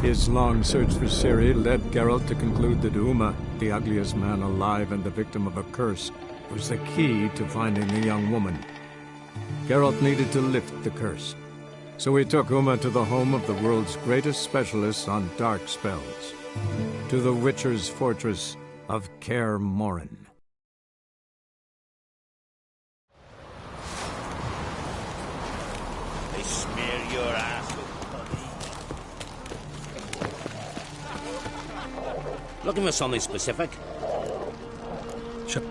His long search for Ciri led Geralt to conclude that Uma, the ugliest man alive and the victim of a curse, was the key to finding the young woman. Geralt needed to lift the curse, so he took Uma to the home of the world's greatest specialist on dark spells, to the Witcher's fortress of Kaer Morhen. They smear your ass with putty. Looking for something specific? Sure.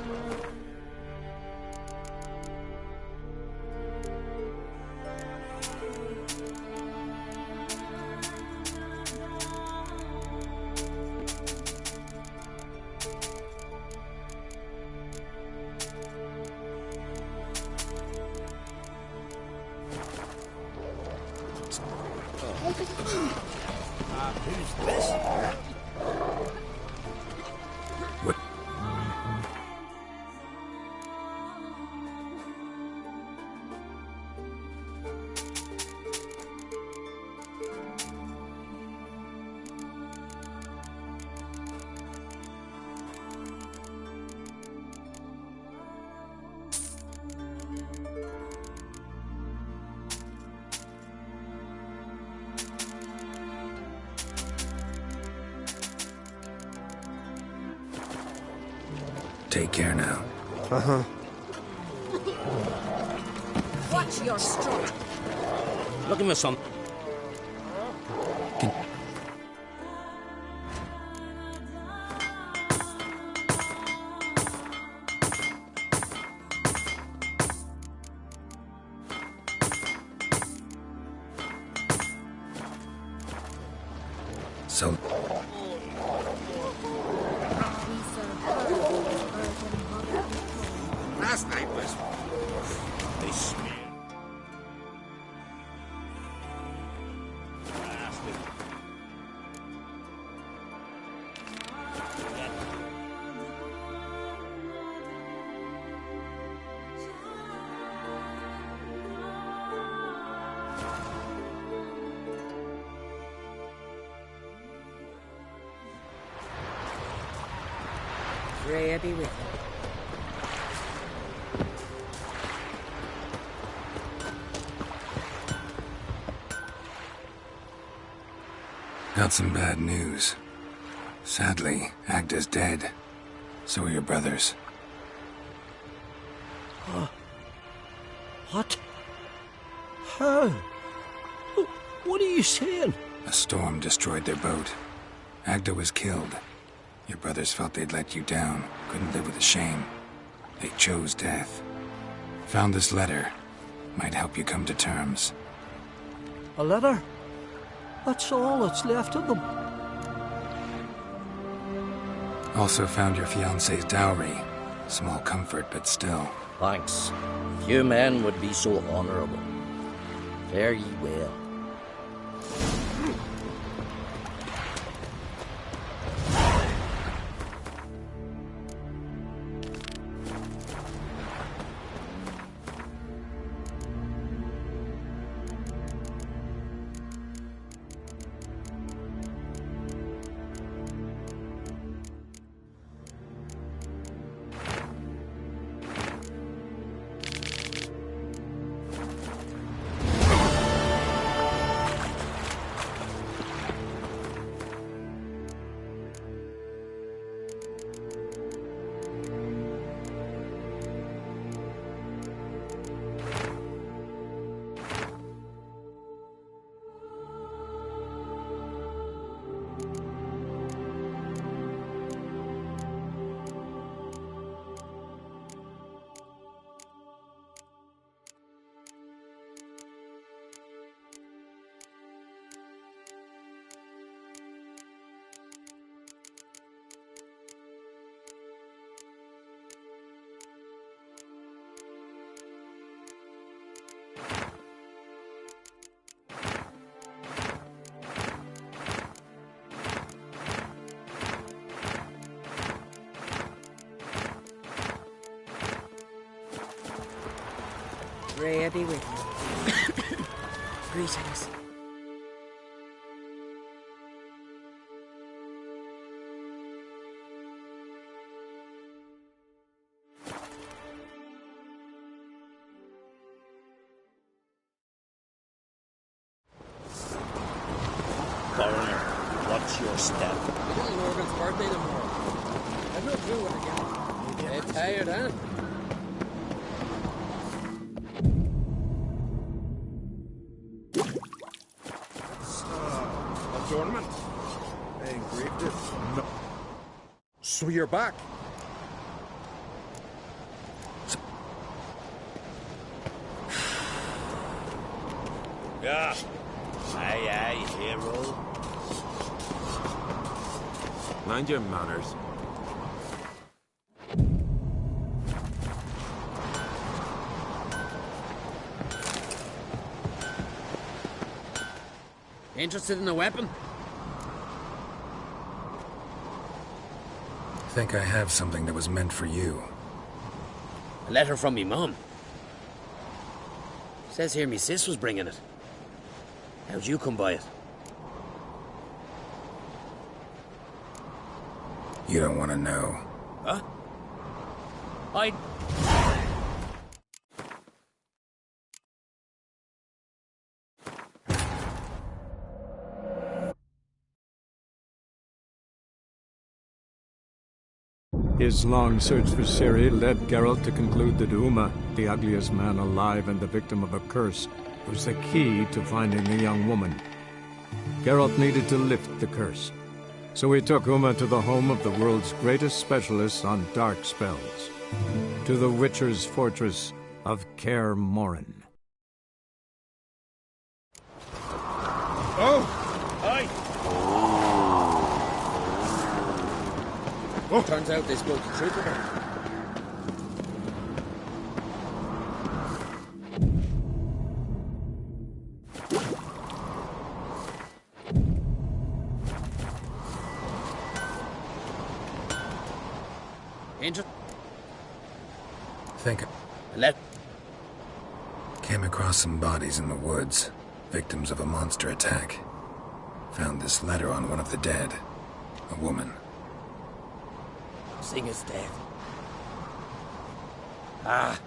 Who's this? What? Take care now. Uh-huh. Watch your stride. Looking for some... So, Last night was... They smeared... Bastard. Freya be with you. got some bad news. Sadly, Agda's dead. So are your brothers. What? How? What are you saying? A storm destroyed their boat. Agda was killed. Your brothers felt they'd let you down, couldn't live with the shame. They chose death. Found this letter. Might help you come to terms. A letter? That's all that's left of them. Also found your fiancé's dowry. Small comfort, but still. Thanks. Few men would be so honourable. Fare ye well. Freya be with you. Greetings. foreigner. What's your step? Little Morgan's birthday tomorrow. I've no clue what to get. Bit tired, huh? A tournament? They engraved it? No. So you're back? Yeah. Aye, aye, hero. Mind your manners. Interested in a weapon? I think I have something that was meant for you. A letter from me mum. Says here me sis was bringing it. How'd you come by it? You don't want to know. Huh? I... His long search for Ciri led Geralt to conclude that Uma, the ugliest man alive and the victim of a curse, was the key to finding the young woman. Geralt needed to lift the curse, so he took Uma to the home of the world's greatest specialist on dark spells, to the Witcher's fortress of Kaer Morhen. Oh! Aye. Oh. Turns out they spoke the truth about it. Angel? Think Let... came across some bodies in the woods, victims of a monster attack. Found this letter on one of the dead. A woman. Sing is dead. Ah.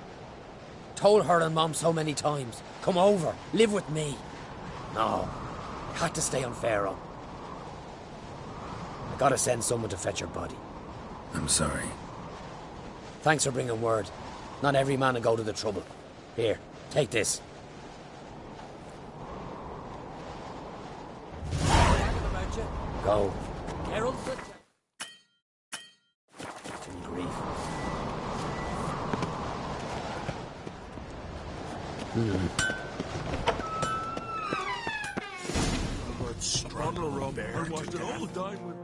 Told her and Mom so many times. Come over. Live with me. No. Had to stay on Pharaoh. I gotta send someone to fetch her body. I'm sorry. Thanks for bringing word. Not every man will go to the trouble. Here, take this. Go. Geralt, grief. Struggle, Rob. I watched it all die with...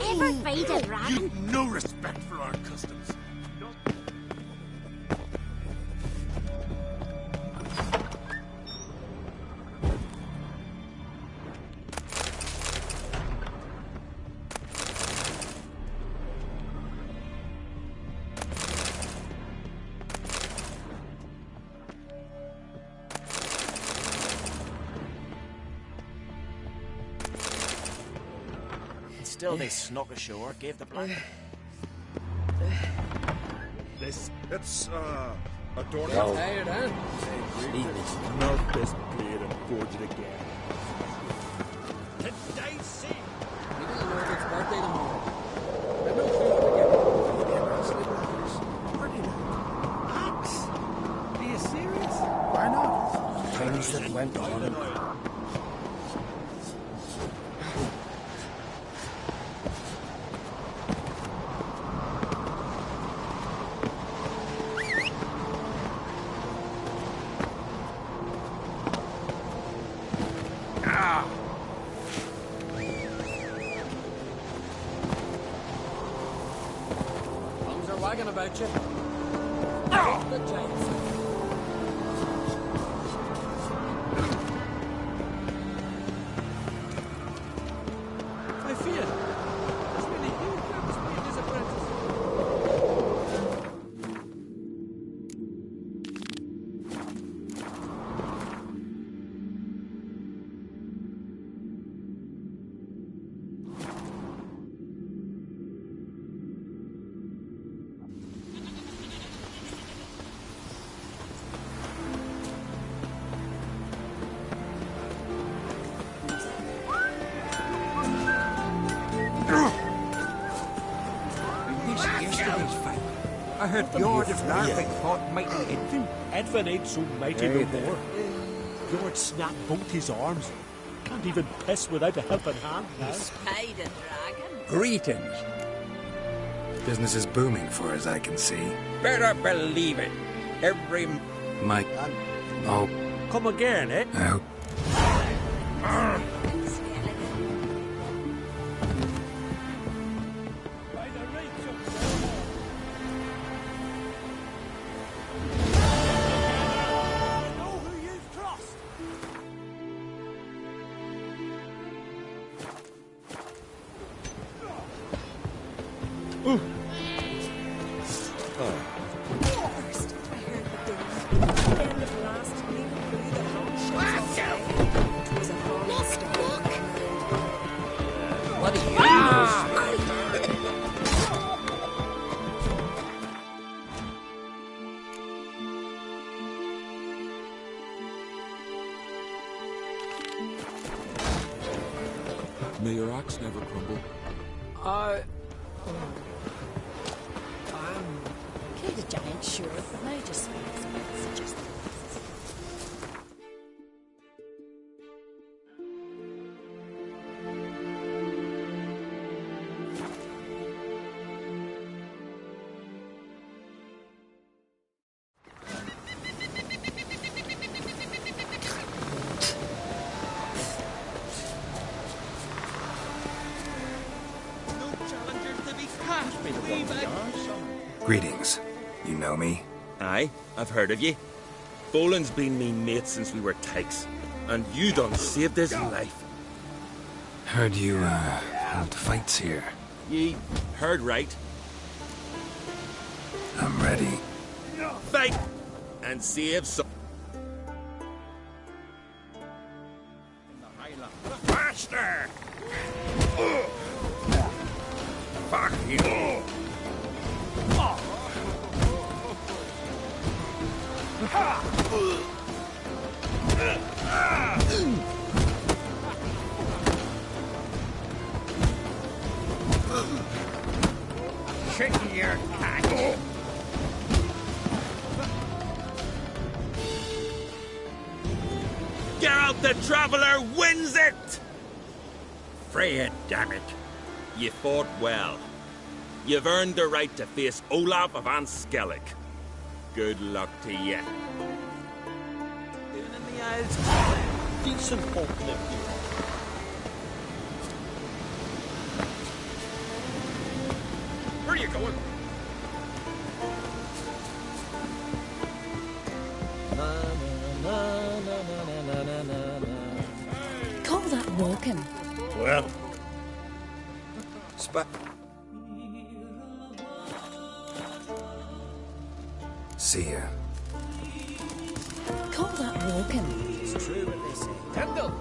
Ever fight a dragon? You've no respect for our customs. Still, they snuck ashore, gave the black. It's, a door. Go. Tired, huh? Leave it. Melt this blade and forge it again. Today's scene. We didn't know it's birthday tomorrow. I've no clue what to Axe? Are you serious? Why not? Things that went on. bragging about you. Oh, the giants. I fear. It's really you that was being his apprentice. Yesterday's fight. I heard Fjord of Larvik fought mighty Edvin. Edvin ain't so mighty no more. Lord snapped both his arms. Can't even piss without a helping hand now. Spied a dragon. Greetings. Business is booming for as I can see. Better believe it. Every... Mike. Oh, Come again, eh? I hope. By the reach of know who you've crossed. First, I heard the doom. Then the blast came through the hot shells. It was a falling star. What are you? May your axe never crumble. Killed a giant, sure, but now just smells a bit suggestive. Greetings. You know me? Aye, I've heard of ye. Boland's been me mate since we were tykes, and you done saved his life. Heard you, hold fights here. Ye heard right. I'm ready. Fight! And save some. Faster! Fuck you! Shake your cat! Geralt the Traveller wins it! Freya, damn it. You fought well. You've earned the right to face Olaf of Anskellig. Good luck to you. Doing in the Isles. Decent folk live here. Where are you going? Call that walking. Well, See ya. Call that walking. It's true what they say. Tyndall,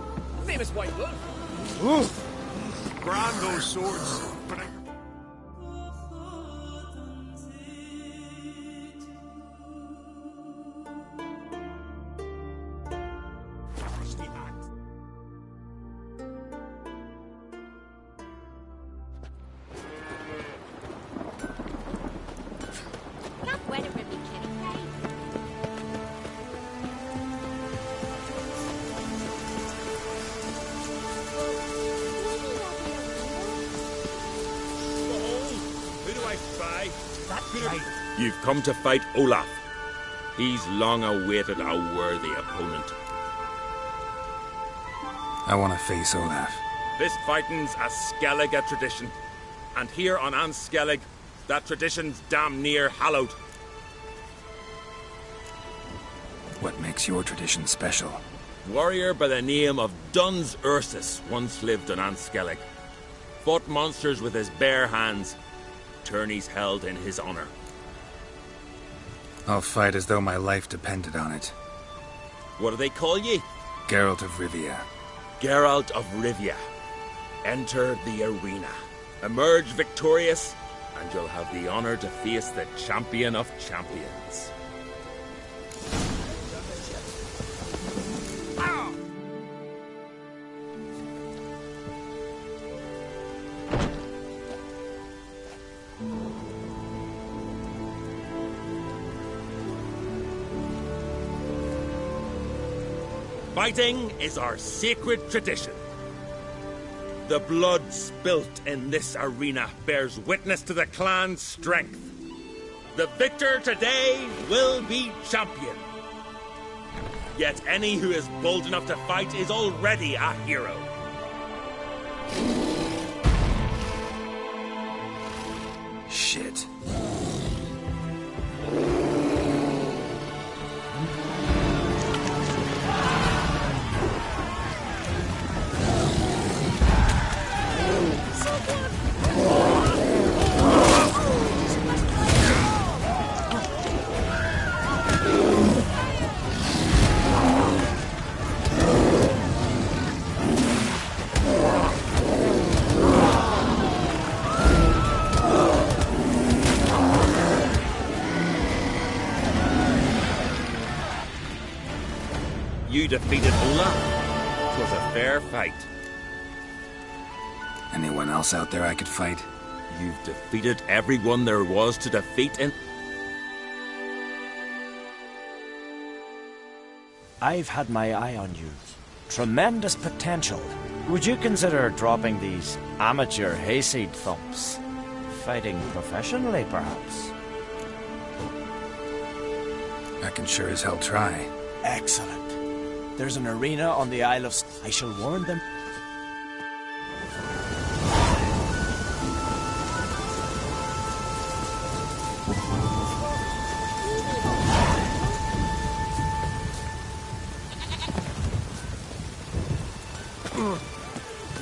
famous white wolf. Grand those swords. But Not weather for me, Kenny. who do I spy? That's right. You've come to fight Olaf. He's long awaited a worthy opponent. I want to face Olaf. This fighting's a Skellige tradition. And here on Anskellig, That tradition's damn near hallowed. What makes your tradition special? Warrior by the name of Duns Ursus once lived on Anskellig. Fought monsters with his bare hands. Tourneys held in his honor. I'll fight as though my life depended on it. What do they call ye? Geralt of Rivia. Geralt of Rivia. Enter the arena. Emerge victorious, and you'll have the honor to face the champion of champions. Fighting is our sacred tradition. The blood spilt in this arena bears witness to the clan's strength. The victor today will be champion. Yet any who is bold enough to fight is already a hero. Shit. You defeated Olaf. 'Twas a fair fight. Anyone else out there I could fight? You've defeated everyone there was to defeat in... I've had my eye on you. Tremendous potential. Would you consider dropping these amateur hayseed thumps? Fighting professionally, perhaps? I can sure as hell try. Excellent. There's an arena on the Isle of... I shall warn them...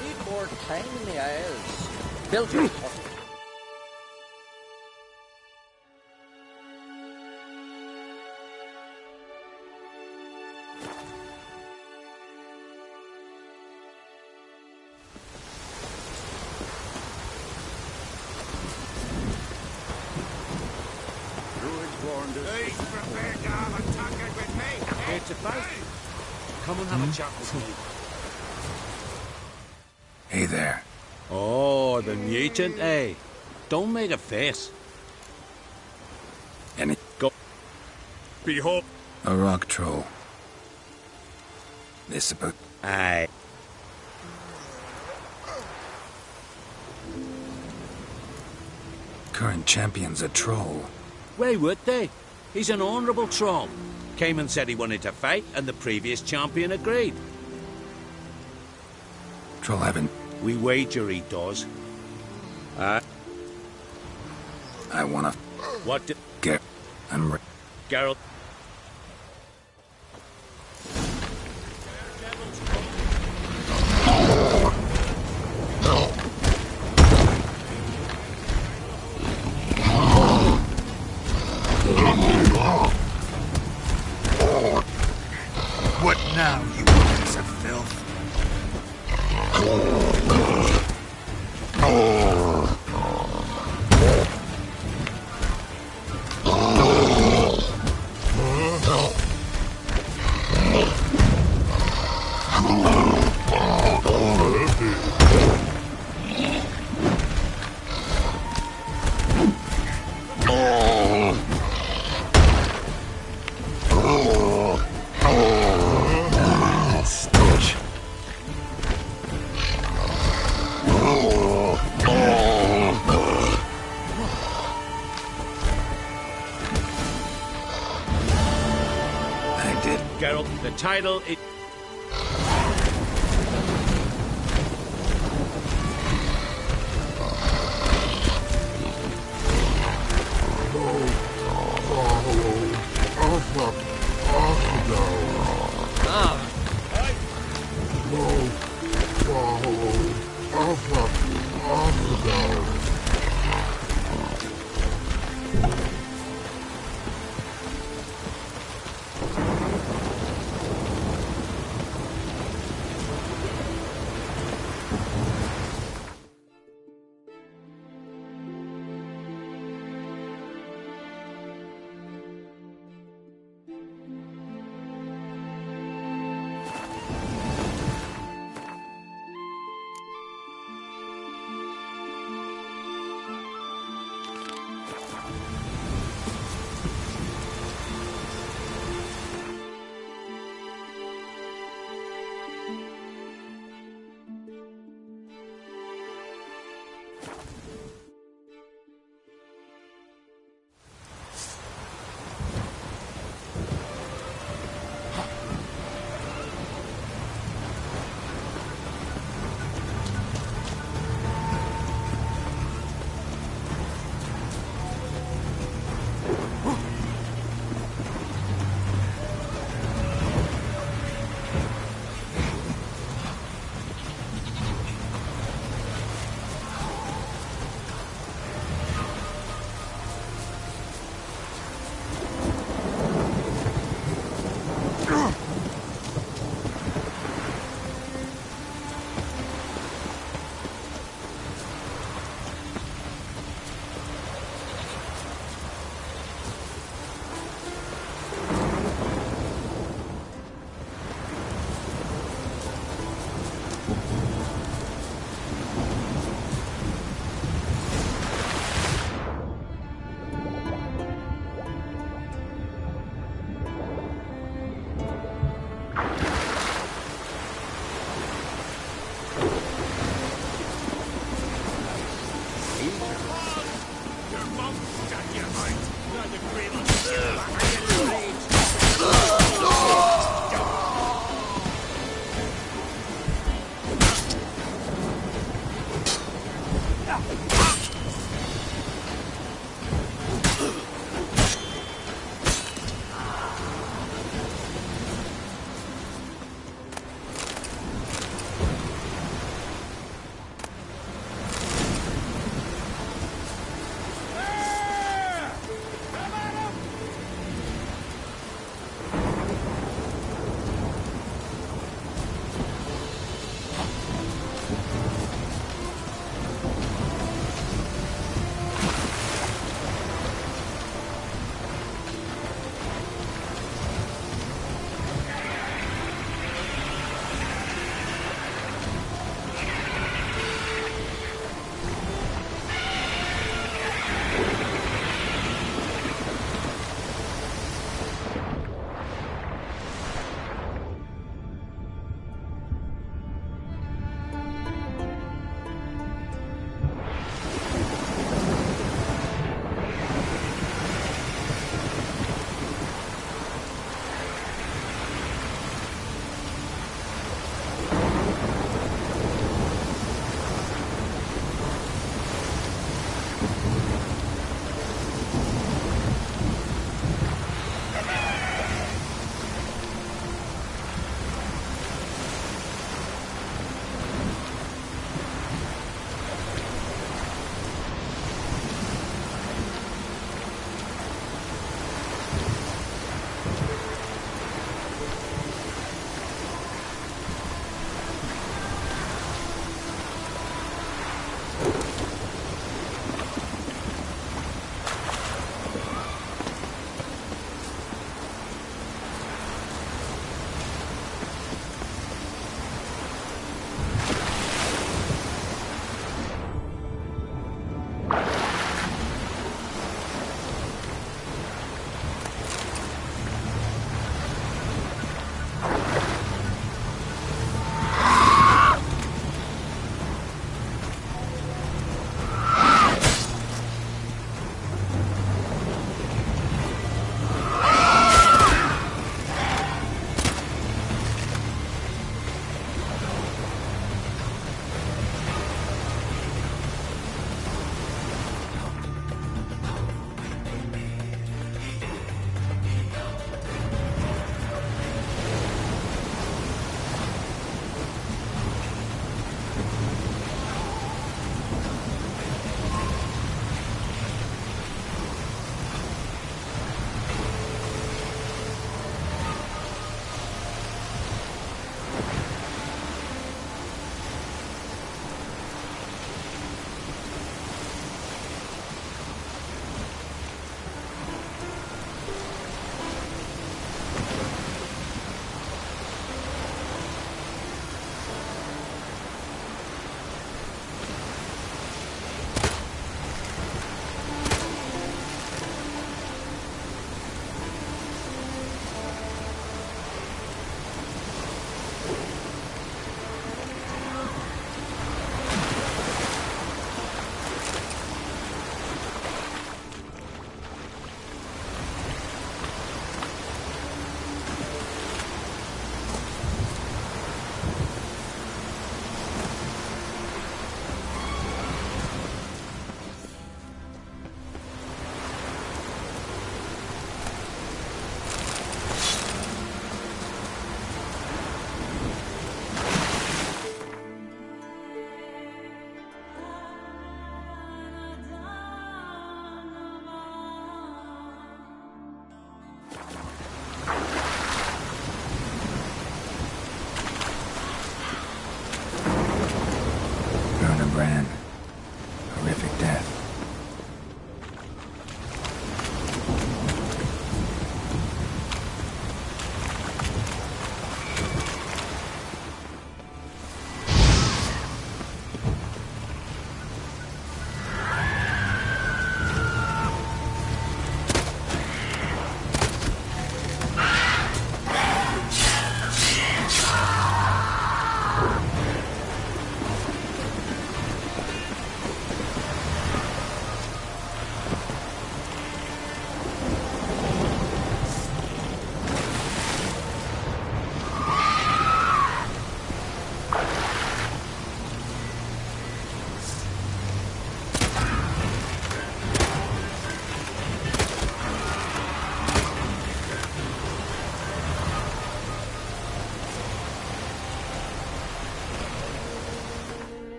Need more time in the Isles. Built your... It's about. Come and have a chat with me. Hey there. Oh, the mutant, eh? Don't make a face. Any... Go. Behold. A rock troll. This about... Aye. Current champion's a troll. Why would they? He's an honourable troll. Came and said he wanted to fight, and the previous champion agreed. Troll haven't... We wager he does. I wanna... What did... I'm... Geralt... What now, you piece of filth? Geralt, the title it...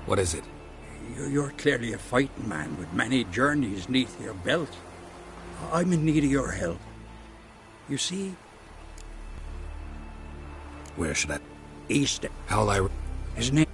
What is it? You're clearly a fighting man with many journeys neath your belt. I'm in need of your help. You see? Where should I? East. How'll I... His name...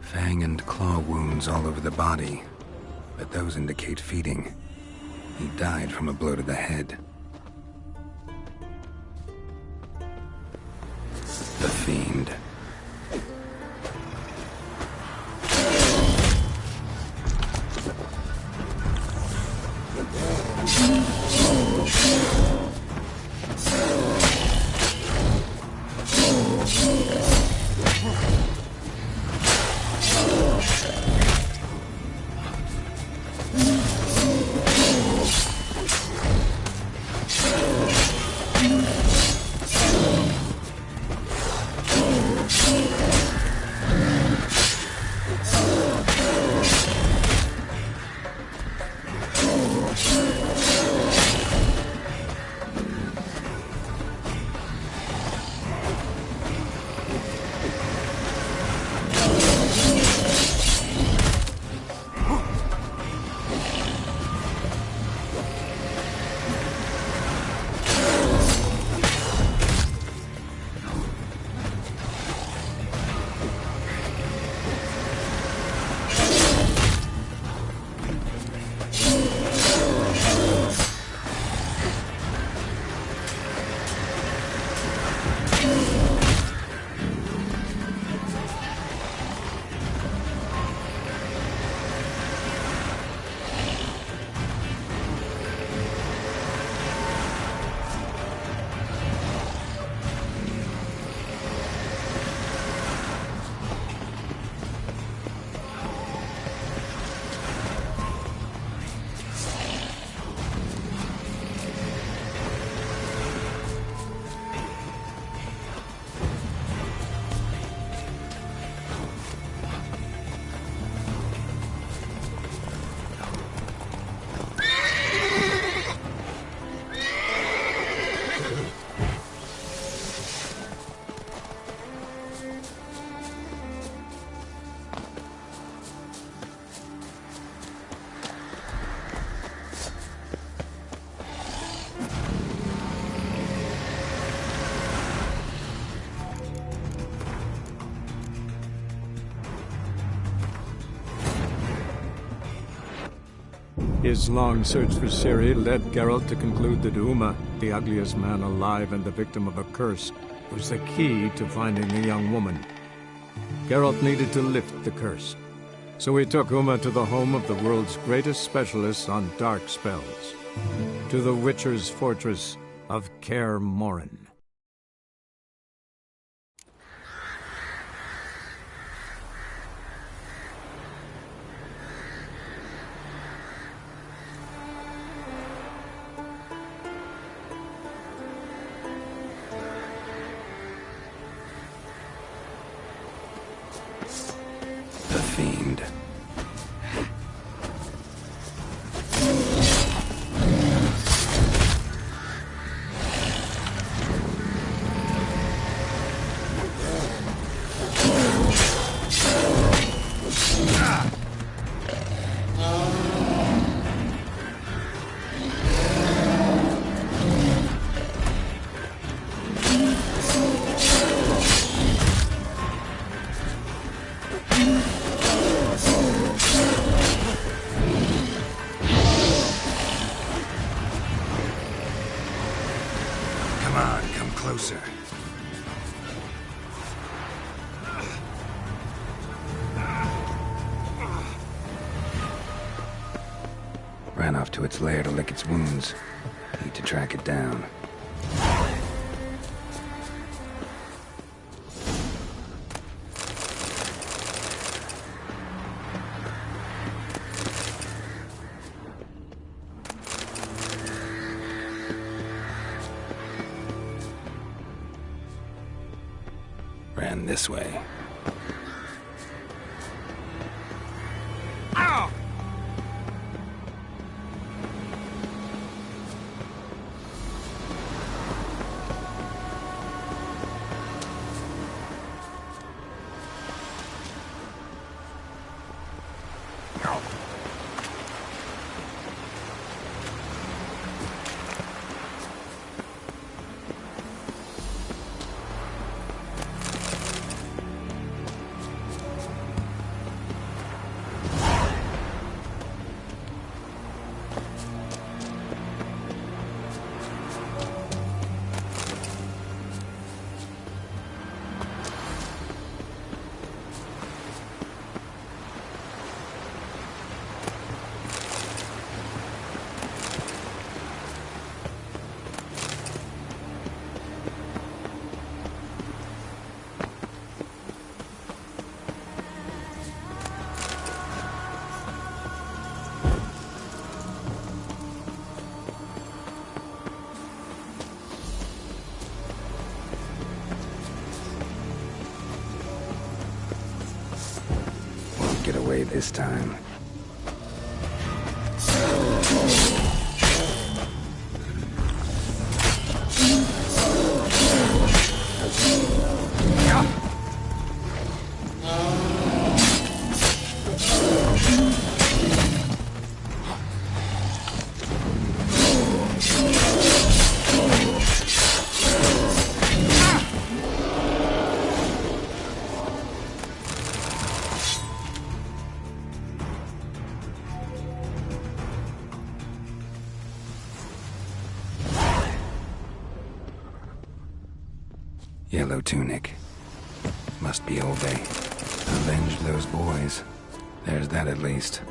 Fang and claw wounds all over the body, but those indicate feeding. He died from a blow to the head. The fiend. His long search for Ciri led Geralt to conclude that Uma, the ugliest man alive and the victim of a curse, was the key to finding the young woman. Geralt needed to lift the curse, so he took Uma to the home of the world's greatest specialist on dark spells, to the Witcher's fortress of Kaer Morhen. Fiend. Closer. ran off to its lair to lick its wounds. Need to track it down. Ran this way. Get away this time. Yellow tunic. Must be Ove. Avenge those boys. There's that at least.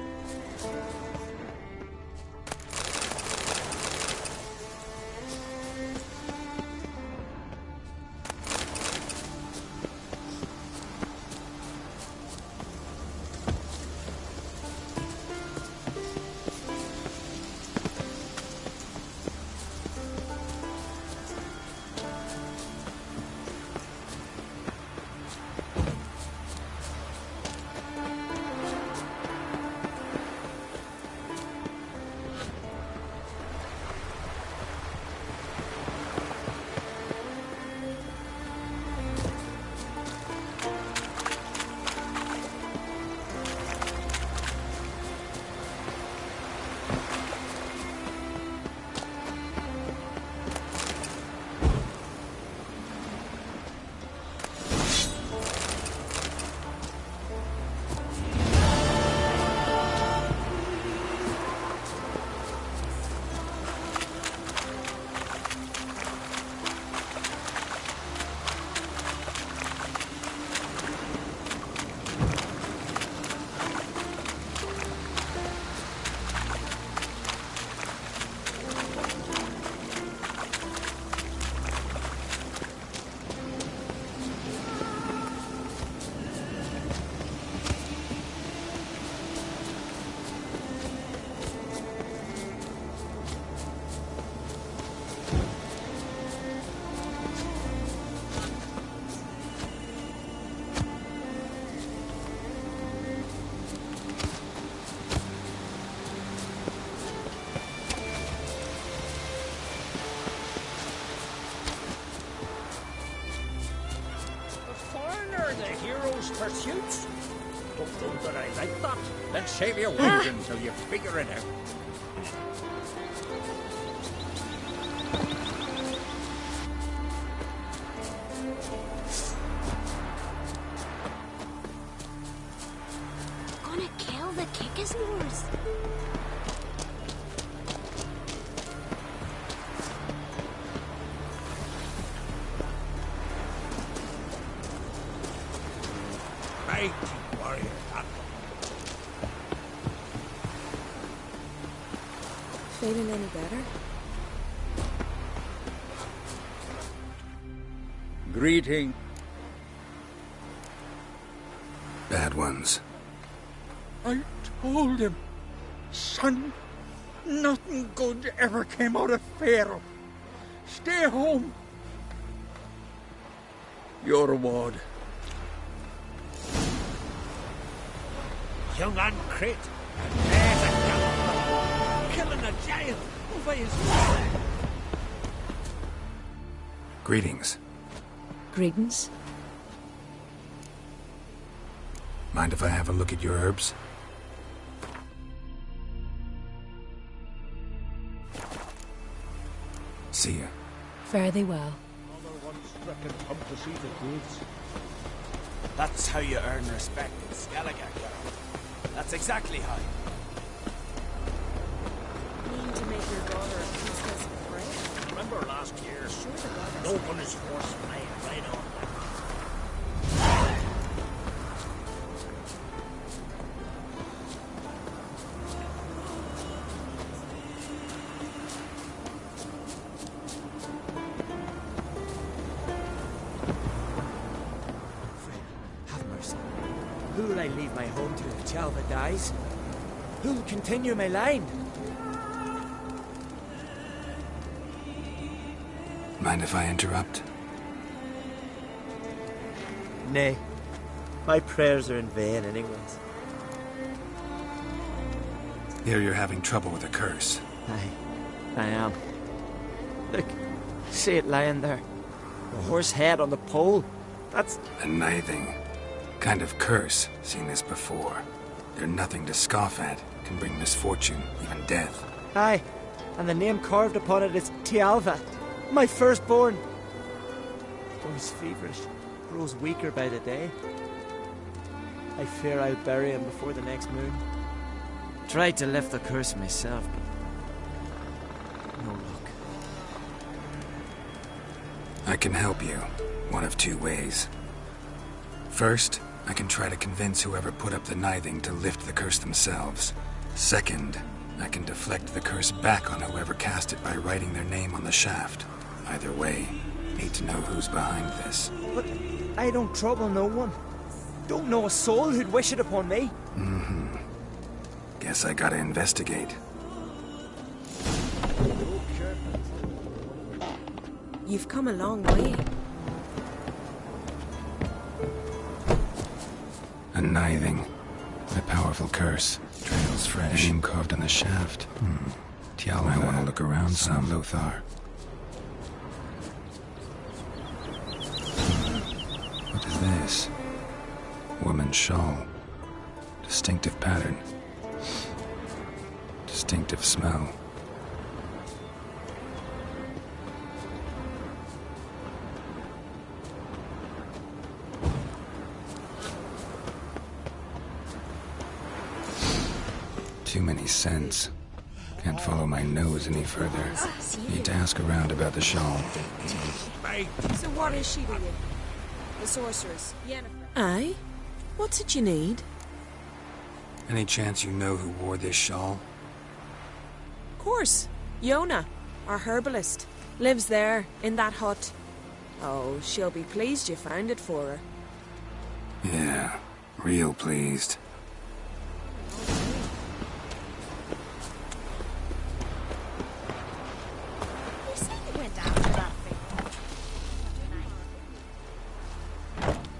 Pursuits? Don't know that I like that. Let's save your words until you figure it out. Gonna kill the Kickasmores. Mighty warrior, that feeling any better? Greeting. Bad ones. I told him, son, nothing good ever came out of Pharaoh. Stay home. Your reward. Young and Crit. There's a gun. Killing a giant over his head. Greetings. Greetings. Mind if I have a look at your herbs? See ya. Fare thee well. Other ones reckon come to see the goods. That's how you earn respect in Skellige, Geralt. That's exactly how. Mean to make your daughter a princess of Freya? Remember last year? Sure the goddess. No one is forced flying right on that. Have mercy. Who'll I leave my home to if Tjalva dies? Who'll continue my line? Mind if I interrupt? Nay. My prayers are in vain anyways. Here you're having trouble with a curse. I am. Look, see it lying there. The horse head on the pole. That's... A nithing. Kind of curse. Seen this before. They're nothing to scoff at. Can bring misfortune, even death. Aye, and the name carved upon it is Tjalva, my firstborn. Grows feverish, grows weaker by the day. I fear I'll bury him before the next moon. Tried to lift the curse myself, but no luck. I can help you. One of two ways. First, I can try to convince whoever put up the nithing to lift the curse themselves. Second, I can deflect the curse back on whoever cast it by writing their name on the shaft. Either way, need to know who's behind this. But I don't trouble no one. Don't know a soul who'd wish it upon me. Mm-hmm. Guess I gotta investigate. You've come a long way. A nithing. A powerful curse. Trails fresh. Name carved on the shaft. Tjalva, I want to look around some. Lothar. What is this? Woman's shawl. Distinctive pattern. Distinctive smell. Too many scents. Can't follow my nose any further. Need to ask around about the shawl. So what is she to you? The sorceress, Yennefer. Aye? What's it you need? Any chance you know who wore this shawl? Of course. Yona, our herbalist, lives there, in that hut. Oh, she'll be pleased you found it for her. Yeah, real pleased.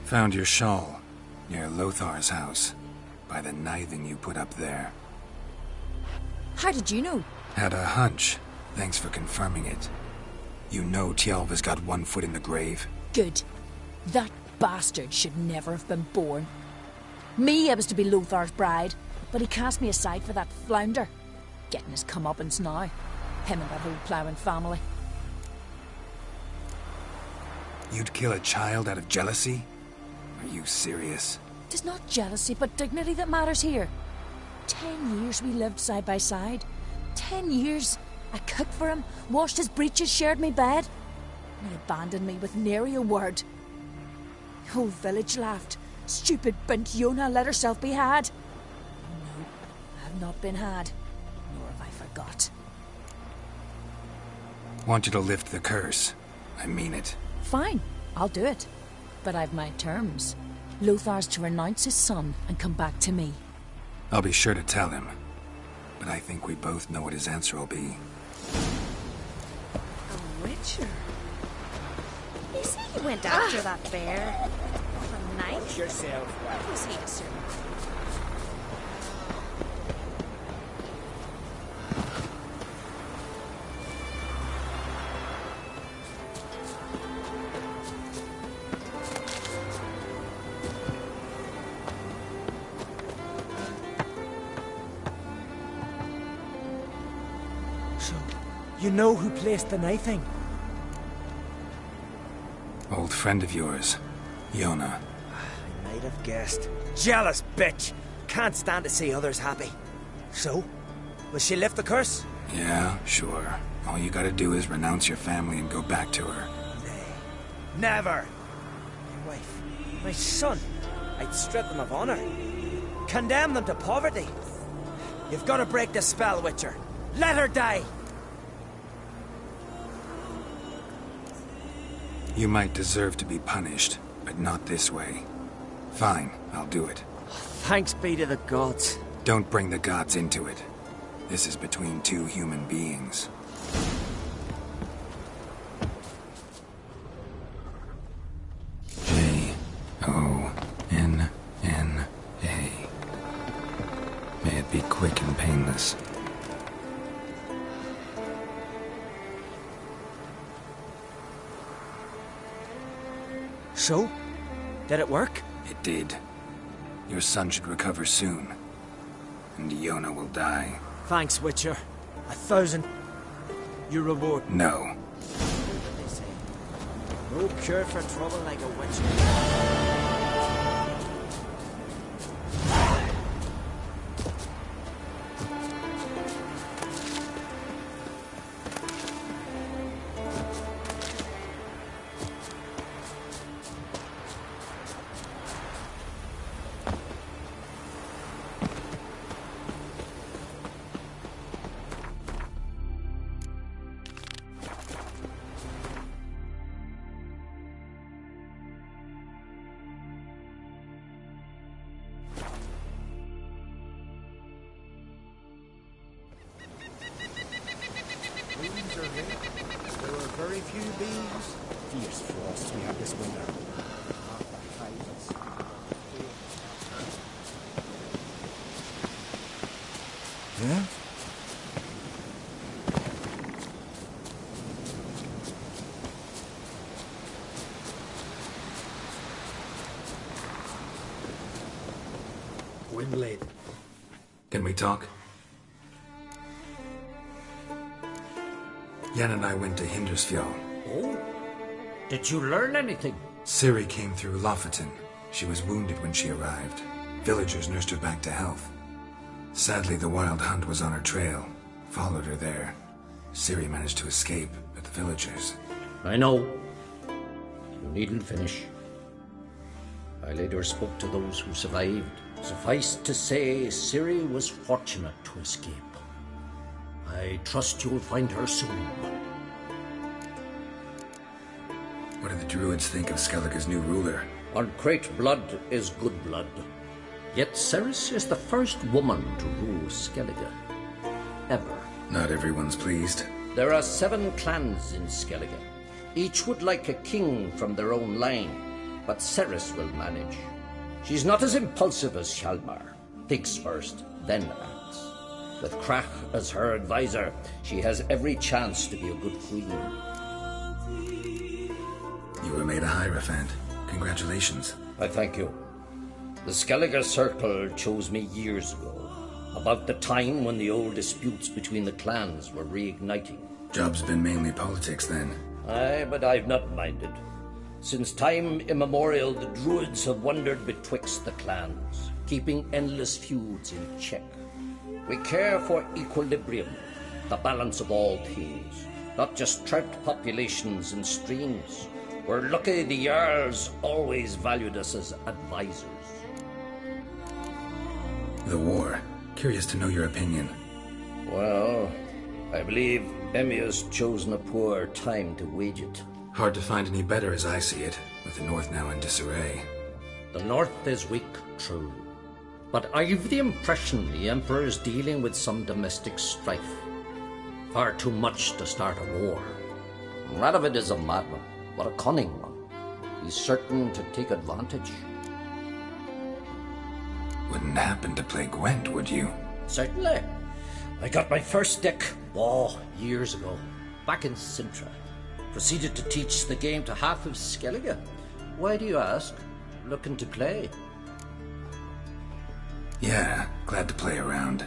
Found your shawl near Lothar's house by the nithing you put up there. How did you know? Had a hunch. Thanks for confirming it. You know Tjalva's got one foot in the grave? Good. That bastard should never have been born. Me, I was to be Lothar's bride, but he cast me aside for that flounder. Getting his comeuppance now. Him and that whole ploughing family. You'd kill a child out of jealousy? Are you serious? Tis not jealousy, but dignity that matters here. 10 years we lived side by side. 10 years. I cooked for him, washed his breeches, shared me bed. And he abandoned me with nary a word. The whole village laughed. Stupid bint Yona let herself be had. No, I have not been had. Nor have I forgot. Want you to lift the curse. I mean it. Fine, I'll do it. But I've my terms. Lothar's to renounce his son and come back to me. I'll be sure to tell him. But I think we both know what his answer will be. A witcher? You say you went after that bear? A knife? Watch yourself. What was he to serve? So, you know who placed the knifing? Old friend of yours, Yona. I might have guessed. Jealous bitch! Can't stand to see others happy. So, will she lift the curse? Yeah, sure. All you gotta do is renounce your family and go back to her. Nay. Never! My wife, my son. I'd strip them of honor. Condemn them to poverty. You've got to break the spell, Witcher. Let her die! You might deserve to be punished, but not this way. Fine, I'll do it. Thanks be to the gods. Don't bring the gods into it. This is between two human beings. Jonna. May it be quick and painless. So? Did it work? It did. Your son should recover soon. And Yona will die. Thanks, Witcher. 1,000. Your reward. No. They say. No cure for trouble like a witcher. There were very few bees. Fierce frosts we had this winter. Yeah? Gwynblade. Can we talk? Yen and I went to Hindersfjall. Oh? Did you learn anything? Ciri came through Lofoten. She was wounded when she arrived. Villagers nursed her back to health. Sadly, the Wild Hunt was on her trail. Followed her there. Ciri managed to escape, but the villagers... I know. You needn't finish. I later spoke to those who survived. Suffice to say, Ciri was fortunate to escape. I trust you'll find her soon. What do the druids think of Skellige's new ruler? Uncrate blood is good blood. Yet Ceres is the first woman to rule Skellige. Ever. Not everyone's pleased. There are 7 clans in Skellige. Each would like a king from their own line, but Ceres will manage. She's not as impulsive as Hjalmar. Thinks first, then acts. With Krach as her advisor, she has every chance to be a good queen. You were made a Hierophant. Congratulations. I thank you. The Skellige Circle chose me years ago, about the time when the old disputes between the clans were reigniting. Job's been mainly politics then. Aye, but I've not minded. Since time immemorial, the druids have wandered betwixt the clans, keeping endless feuds in check. We care for equilibrium, the balance of all things, not just trout populations and streams. We're lucky the Jarls always valued us as advisors. The war. Curious to know your opinion. Well, I believe Emmy has chosen a poor time to wage it. Hard to find any better as I see it, with the North now in disarray. The North is weak, true. But I've the impression the Emperor is dealing with some domestic strife. Far too much to start a war. Radovid is a madman, but a cunning one. He's certain to take advantage. Wouldn't happen to play Gwent, would you? Certainly. I got my first deck, years ago, back in Sintra. Proceeded to teach the game to half of Skellige. Why do you ask? Looking to play? Yeah, glad to play around.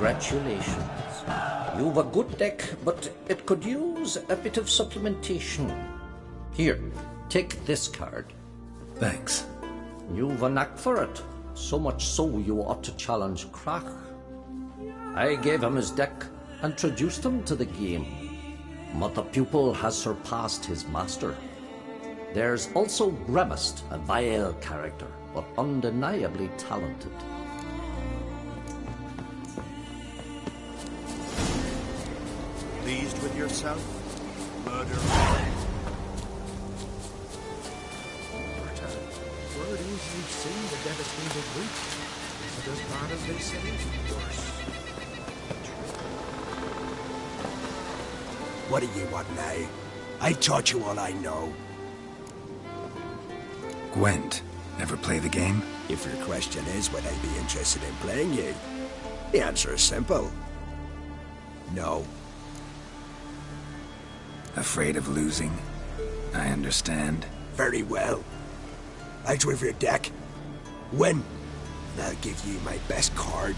Congratulations. You've a good deck, but it could use a bit of supplementation. Here, take this card. Thanks. You've a knack for it. So much so you ought to challenge Krach. I gave him his deck, introduced him to the game. But the pupil has surpassed his master. There's also Gremist, a vile character, but undeniably talented. Pleased with yourself, murderer? Word is you've seen the devastated route. But as bad as they say, worse. What do you want now? I taught you all I know. Gwent. Ever play the game? If your question is would I be interested in playing you, the answer is simple. No. Afraid of losing? I understand. Very well. I drew your deck. Win. And I'll give you my best card.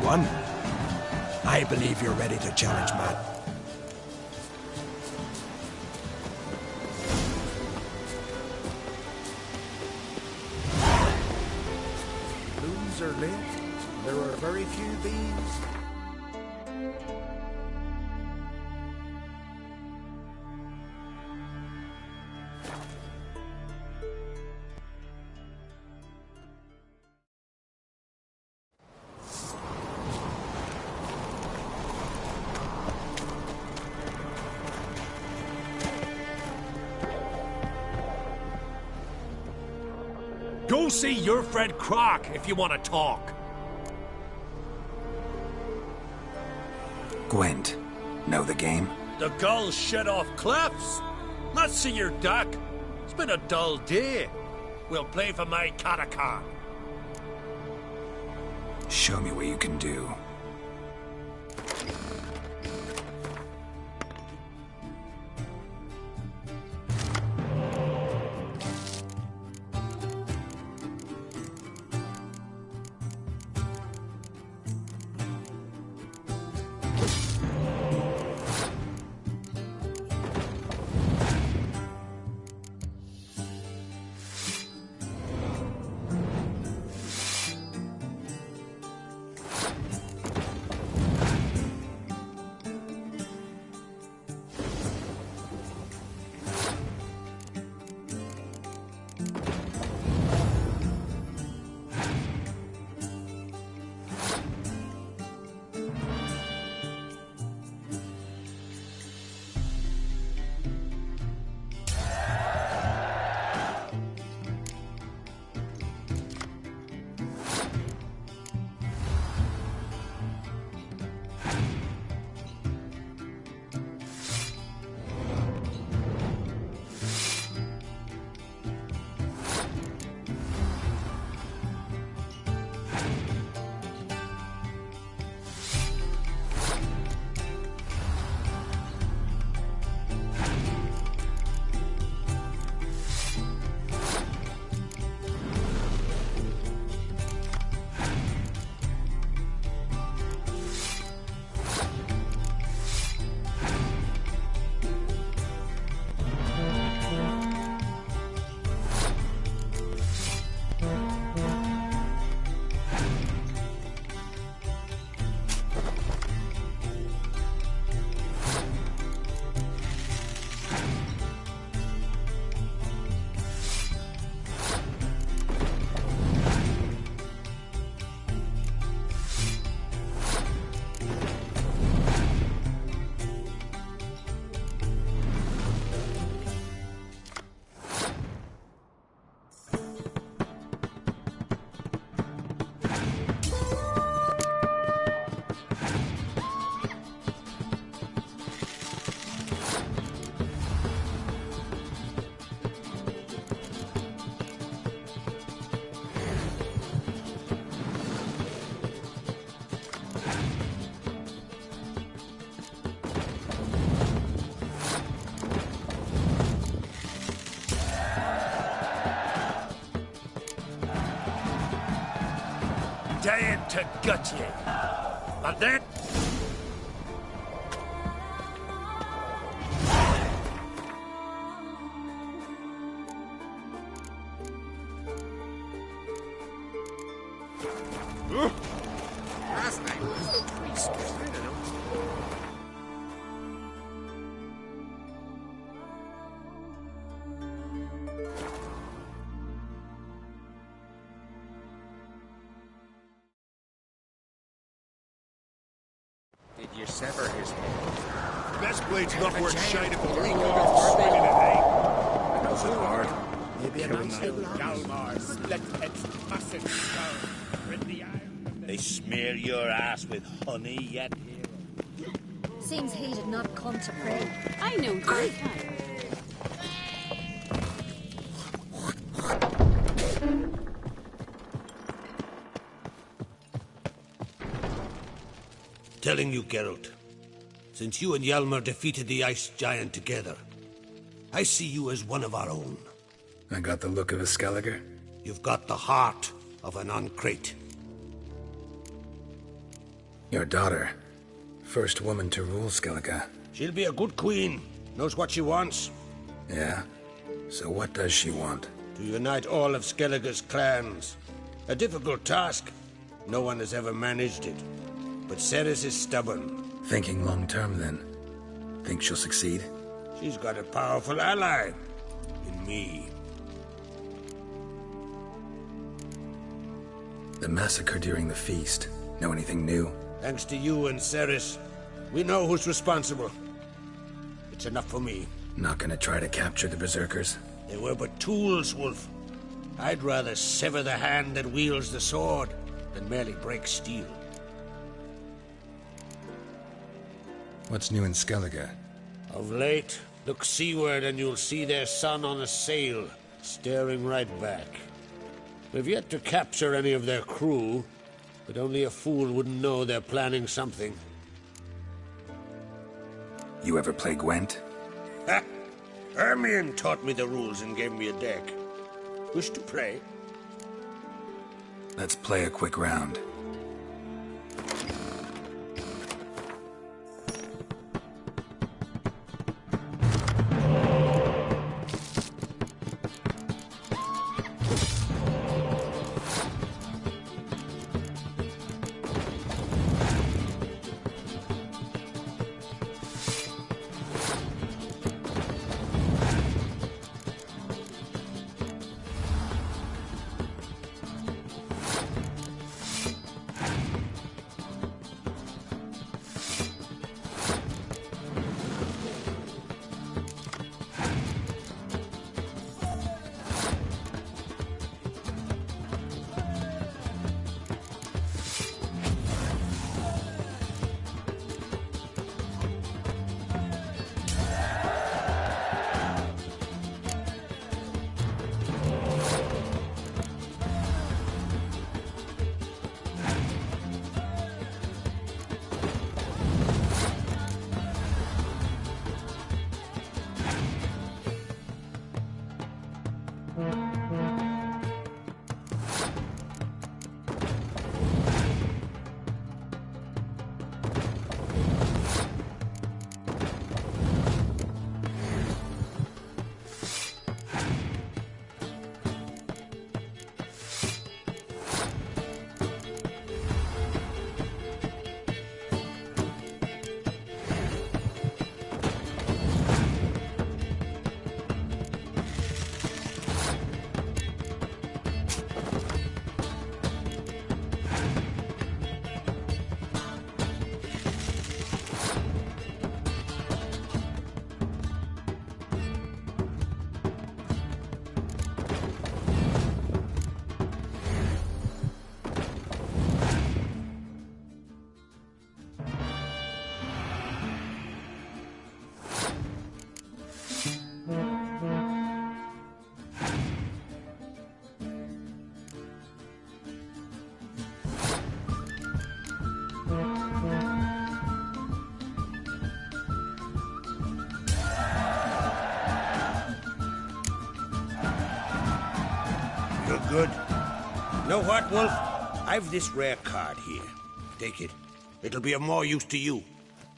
one. I believe you're ready to challenge, man. Blooms are lit. There are very few bees. Go see your friend Croc if you want to talk. Gwent, know the game? The gulls shed off cliffs. Let's see your duck. It's been a dull day. We'll play for my catacomb. Show me what you can do. Dying to gut you. And then... Last night was a twist. I don't know. Did you sever his head? Best blade's not worth shining for There you me. go. Swinging it, eh? Not so hard. Maybe a nice little Galmar, split its massive skull. Rid the iron. They smear your ass with honey yet? Seems he did not come to pray. I know your kind. Telling you, Geralt, since you and Hjalmar defeated the Ice Giant together, I see you as one of our own. I got the look of a Skelliger. You've got the heart of an Ancrate. Your daughter. First woman to rule Skellige. She'll be a good queen. Knows what she wants. Yeah? So what does she want? To unite all of Skellige's clans. A difficult task. No one has ever managed it. But Ceres is stubborn. Thinking long-term, then. Think she'll succeed? She's got a powerful ally. In me. The massacre during the feast. Know anything new? Thanks to you and Ceres, we know who's responsible. It's enough for me. Not gonna try to capture the Berserkers? They were but tools, Wolf. I'd rather sever the hand that wields the sword than merely break steel. What's new in Skellige? Of late, look seaward and you'll see their sun on a sail, staring right back. We've yet to capture any of their crew, but only a fool wouldn't know they're planning something. You ever play Gwent? Ha! Hermione taught me the rules and gave me a deck. Wish to play? Let's play a quick round. Good. Know what, Wolf? I've this rare card here. Take it. It'll be of more use to you.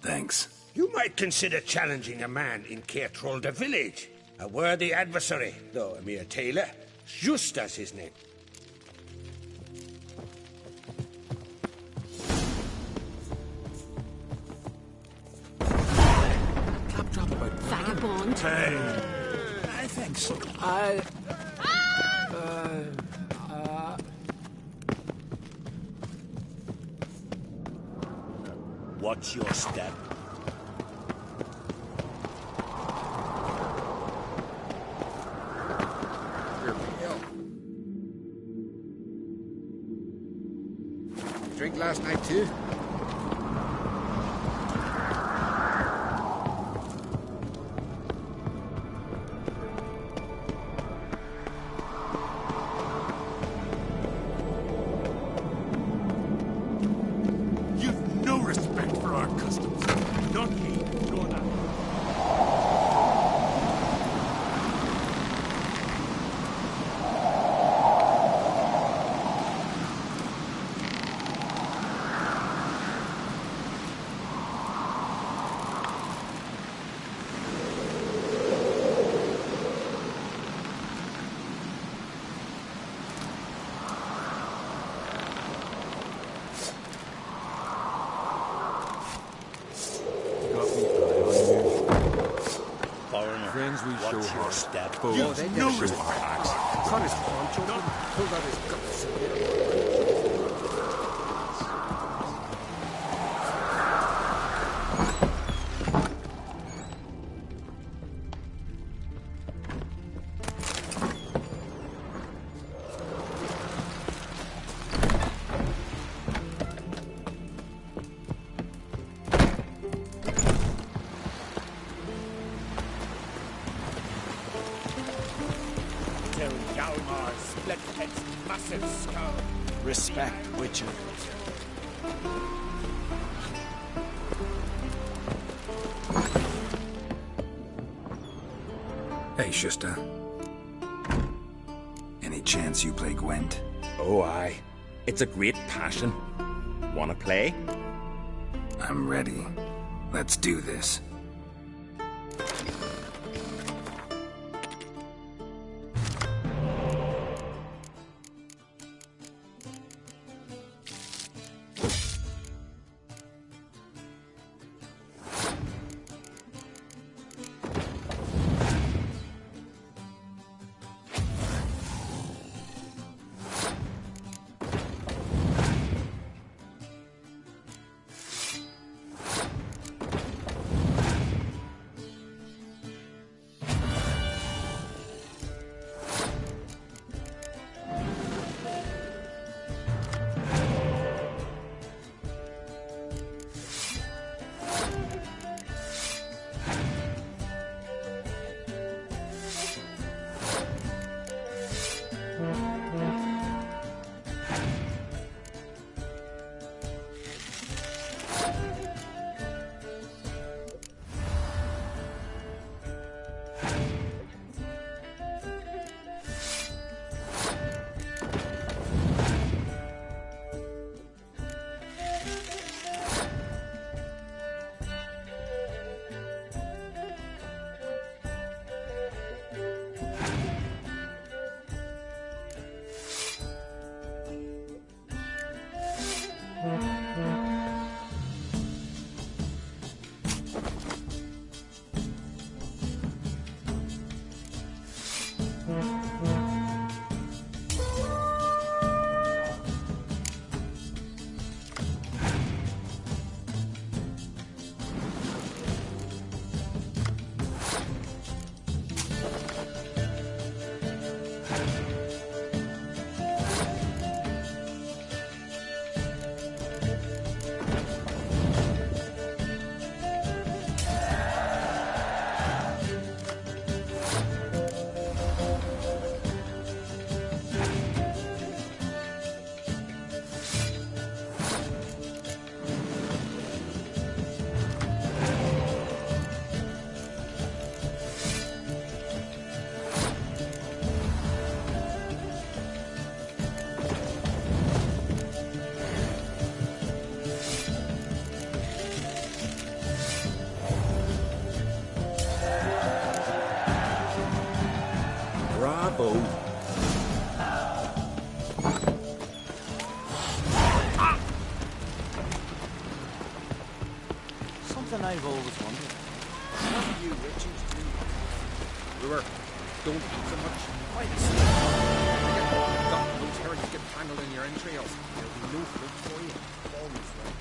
Thanks. You might consider challenging a man in Caertrolda village. A worthy adversary, though a mere tailor. Just as his name. Claptrap about vagabond. Hey, I think so. Watch your step. Drink last night too? You've no respect for our customs. Not he, nor that. friends we show Watch your heart. step. But You know his axe. Cut his paunch open, pulled out his guts. Till Hjalmar split its massive skull. Respect, Witcher. Hey, Shusta. Any chance you play Gwent? Oh, aye. It's a great passion. Wanna play? I'm ready. Let's do this. Bravo. Something I've always wondered. What do you witches do? Brewer, don't eat so much. Why the sleep? Got those herrings get tangled in your entrails. There'll be no food for you. Always right.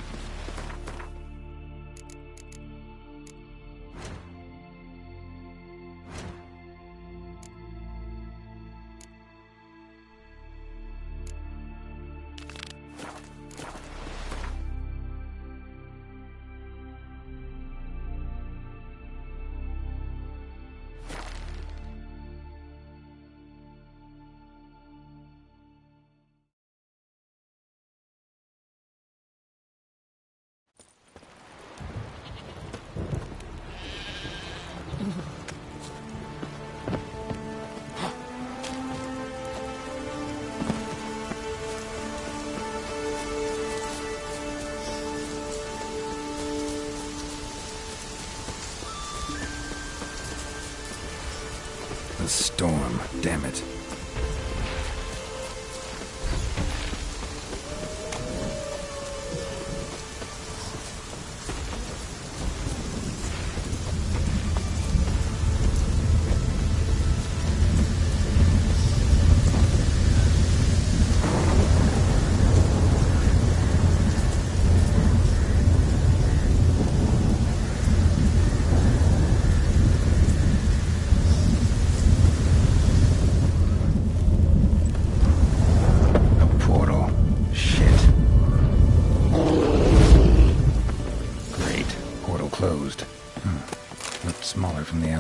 A storm, damn it.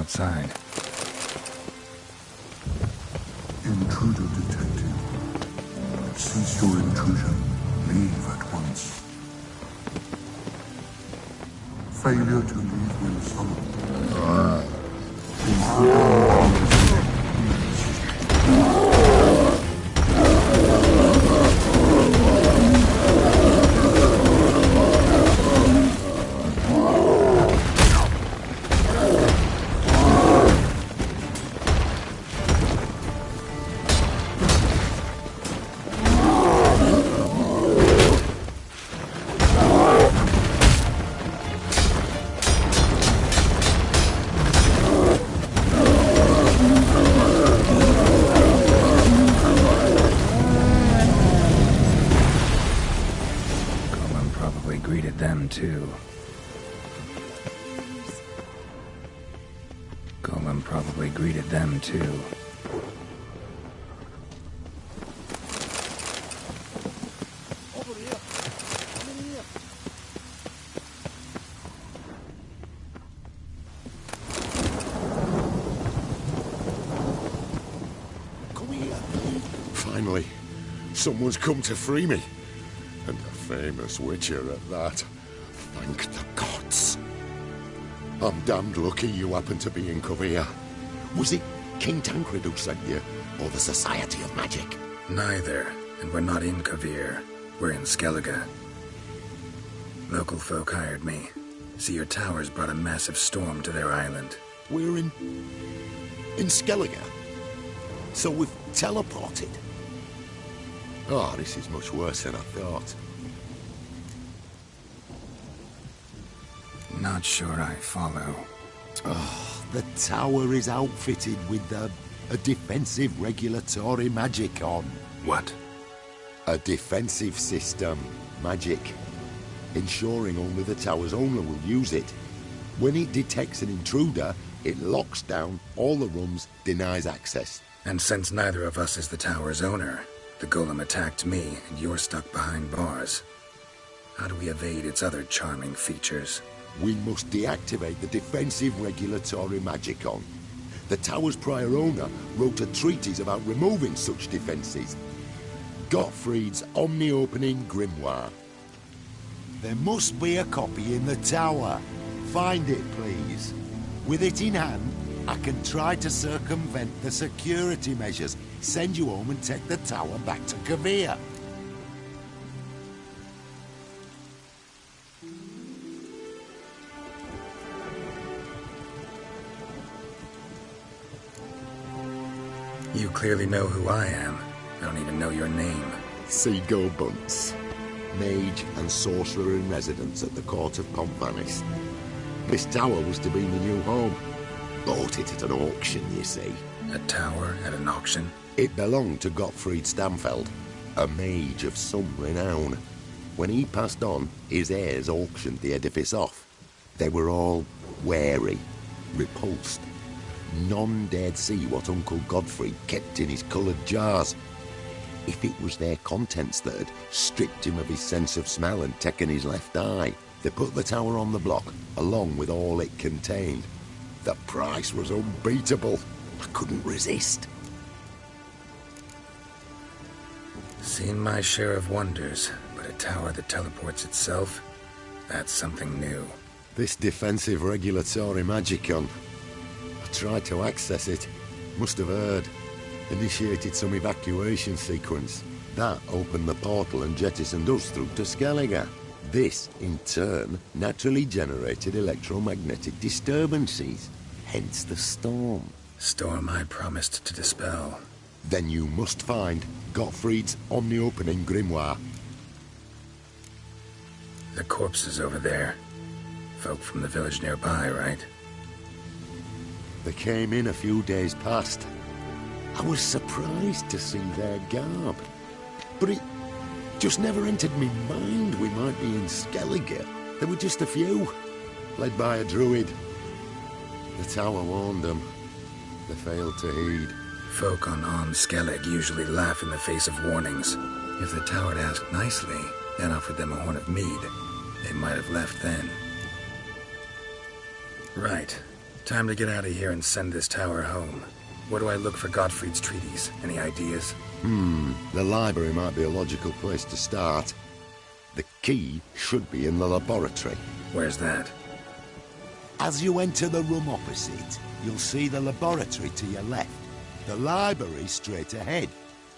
outside. Intruder detected. Cease your intrusion. Leave at once. Failure to leave when summoned. Greeted them too. Golem probably greeted them too. Over here. Come in here. Come here. Finally, someone's come to free me. And a famous witcher at that. Thank the gods. I'm damned lucky you happen to be in Kovir. Was it King Tancred who sent you, or the Society of Magic? Neither, and we're not in Kovir. We're in Skellige. Local folk hired me. See, your towers brought a massive storm to their island. We're in Skellige? So we've teleported? Oh, this is much worse than I thought. Not sure I follow. Oh, the tower is outfitted with a defensive regulatory magic on. What? A defensive system. Magic. Ensuring only the tower's owner will use it. When it detects an intruder, it locks down all the rooms, denies access. And since neither of us is the tower's owner, the golem attacked me, and you're stuck behind bars. How do we evade its other charming features? We must deactivate the defensive regulatory magicon. The tower's prior owner wrote a treatise about removing such defenses. Gottfried's Omni-Opening Grimoire. There must be a copy in the tower. Find it, please. With it in hand, I can try to circumvent the security measures, send you home and take the tower back to Kovir. You clearly know who I am. I don't even know your name. Seagull Bunce. Mage and sorcerer in residence at the court of Pomphanis. This tower was to be my new home. Bought it at an auction, you see. A tower at an auction? It belonged to Gottfried Stamfeld, a mage of some renown. When he passed on, his heirs auctioned the edifice off. They were all wary, repulsed. None dared see what Uncle Godfrey kept in his coloured jars. If it was their contents that had stripped him of his sense of smell and taken his left eye, they put the tower on the block, along with all it contained. The price was unbeatable. I couldn't resist. Seen my share of wonders, but a tower that teleports itself? That's something new. This defensive regulatory magicon. I tried to access it. Must have heard. Initiated some evacuation sequence. That opened the portal and jettisoned us through to Skellige. This, in turn, naturally generated electromagnetic disturbances. Hence the storm. Storm I promised to dispel. Then you must find Gottfried's Omni-Opening Grimoire. The corpses over there. Folk from the village nearby, right? They came in a few days past. I was surprised to see their garb. But it just never entered me mind we might be in Skellige. There were just a few, led by a druid. The tower warned them. They failed to heed. Folk on Skellig usually laugh in the face of warnings. If the tower had asked nicely and offered them a horn of mead, they might have left then. Right. Time to get out of here and send this tower home. Where do I look for Gottfried's treatise? Any ideas? The library might be a logical place to start. The key should be in the laboratory. Where's that? As you enter the room opposite, you'll see the laboratory to your left. The library straight ahead.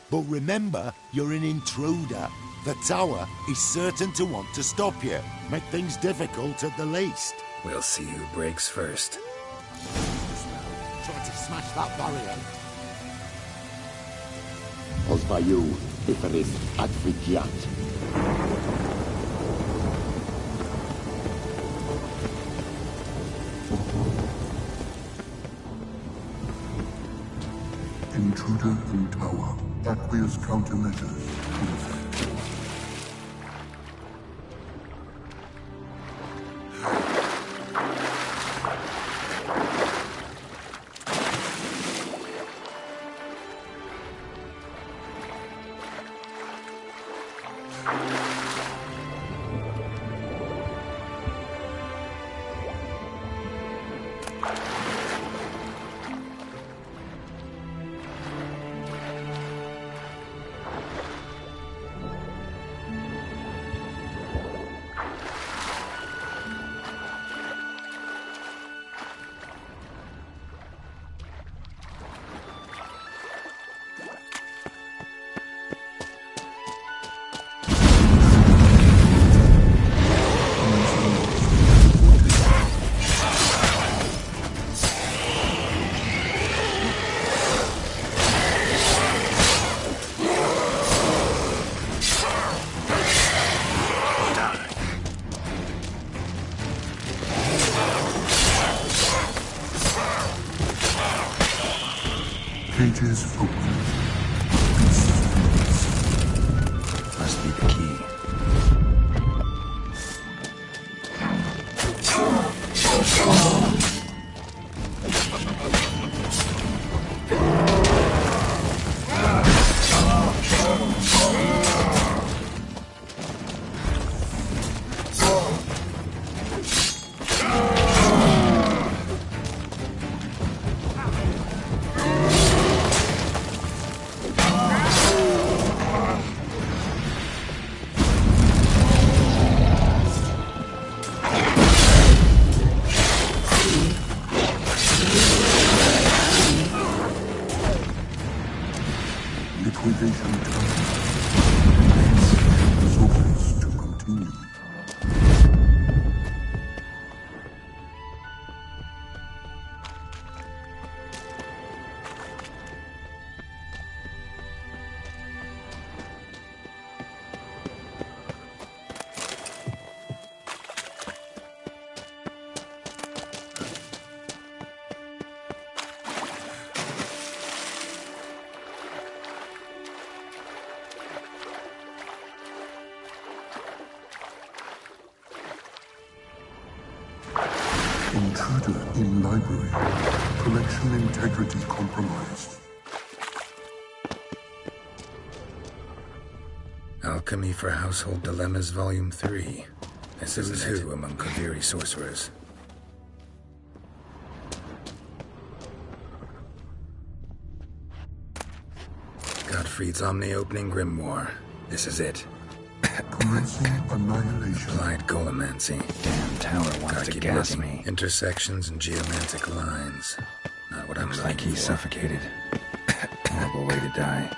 But remember, you're an intruder. The tower is certain to want to stop you. Make things difficult at the least. We'll see who breaks first. Try to smash that barrier. Ozvayu, Iferis, Advigiat. Intruder in tower. Aqueous countermeasures in effect. Cages open. Must be the key. Liquidation time. Resources to continue. Intruder in library. Collection integrity compromised. Alchemy for Household Dilemmas, Volume 3. This is who among Kaviri sorcerers. Gottfried's Omni-Opening Grimoire. This is it. Commencing annihilation. Applied Golemancy. Damn tower wants to gas me. Intersections and geomantic lines. Not what I'm looking like he's for. Suffocated. Horrible way to die.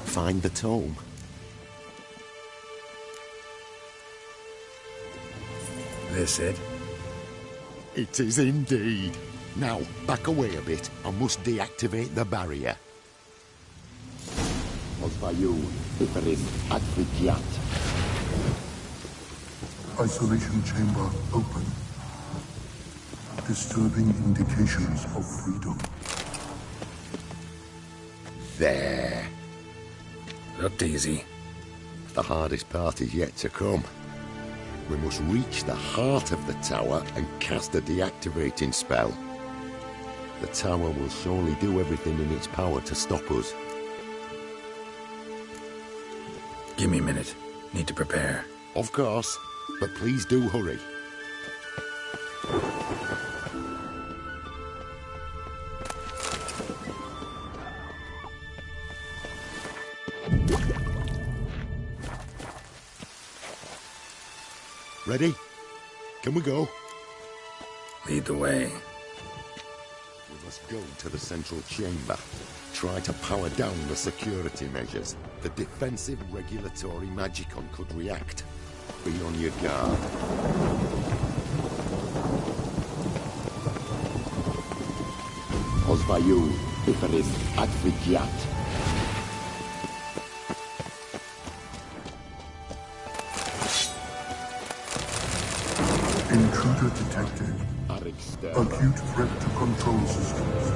Find the tome. This it? It is indeed. Now, back away a bit. I must deactivate the barrier. Ozvayu, Iferis, Advigiat. Isolation chamber open. Disturbing indications of freedom. There. Looked easy. The hardest part is yet to come. We must reach the heart of the tower and cast a deactivating spell. The tower will surely do everything in its power to stop us. Give me a minute. Need to prepare. Of course, but please do hurry. Ready? Can we go? Lead the way. We must go to the central chamber. Try to power down the security measures. The defensive regulatory magicon could react. Be on your guard. Pozwaju, Iferis Advigiat. Intruder detected. Acute threat to control systems.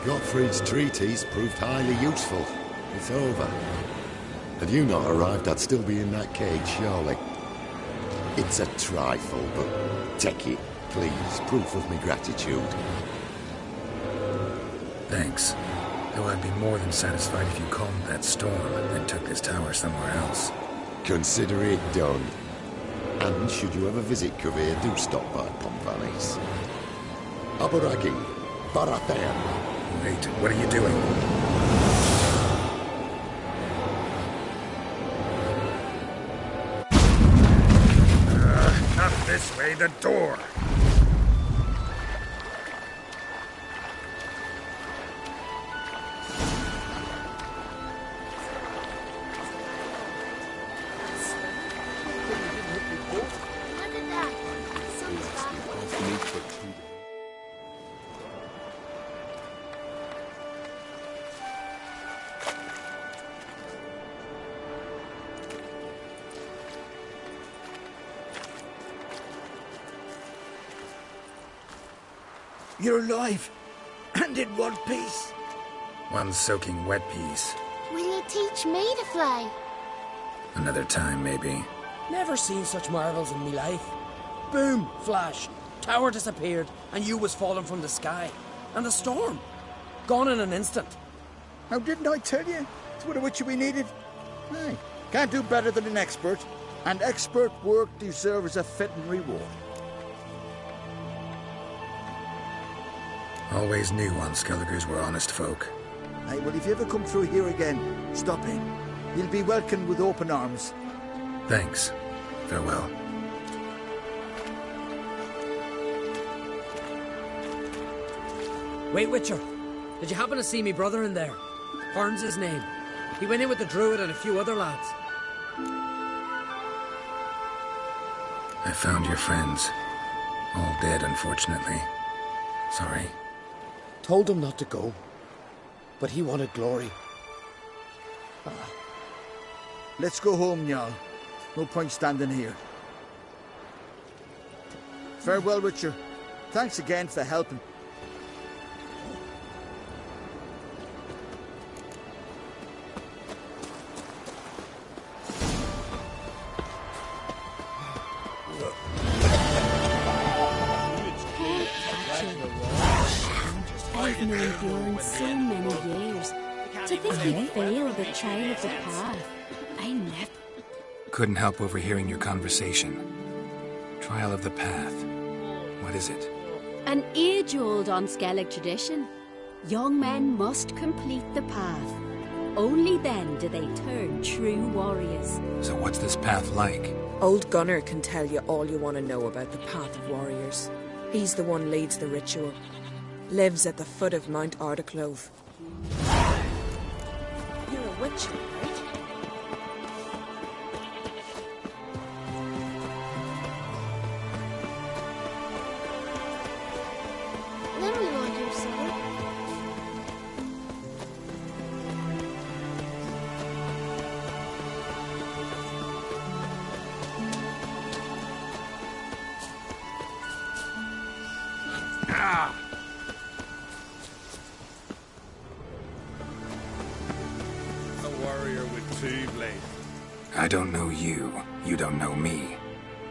Gottfried's treatise proved highly useful. It's over. Had you not arrived, I'd still be in that cage, surely. It's a trifle, but take it, please. Proof of my gratitude. Thanks. Though I'd be more than satisfied if you calmed that storm and took this tower somewhere else. Consider it done. And should you ever visit Kavir, do stop by Pomvalis. Aburagi, Barathan. Wait, what are you doing? Not this way, the door! You're alive, and in one piece. One soaking wet piece. Will you teach me to fly? Another time, maybe. Never seen such marvels in me life. Boom, flash, tower disappeared, and you was falling from the sky. And the storm, gone in an instant. How didn't I tell you? It's what a witch we needed. Hey, can't do better than an expert. And expert work deserves a fitting reward. Always knew on Skelligers were honest folk. Aye, well, if you ever come through here again, stop in. You'll be welcomed with open arms. Thanks. Farewell. Wait, Witcher. Did you happen to see me brother in there? Horn's his name. He went in with the druid and a few other lads. I found your friends. All dead, unfortunately. Sorry. Told him not to go, but he wanted glory. Let's go home, Jarl. No point standing here. Farewell, Witcher. Thanks again for helping. I've known Bjorn so many years. To think he'd fail the trial of the path. I never... Couldn't help overhearing your conversation. Trial of the Path. What is it? An age-old Unskellig tradition. Young men must complete the path. Only then do they turn true warriors. So what's this path like? Old Gunnar can tell you all you want to know about the Path of Warriors. He's the one leads the ritual. Lives at the foot of Mount Ardaclove. You're a witcher, right? Then we want your sword. A warrior with two blades. I don't know you. You don't know me.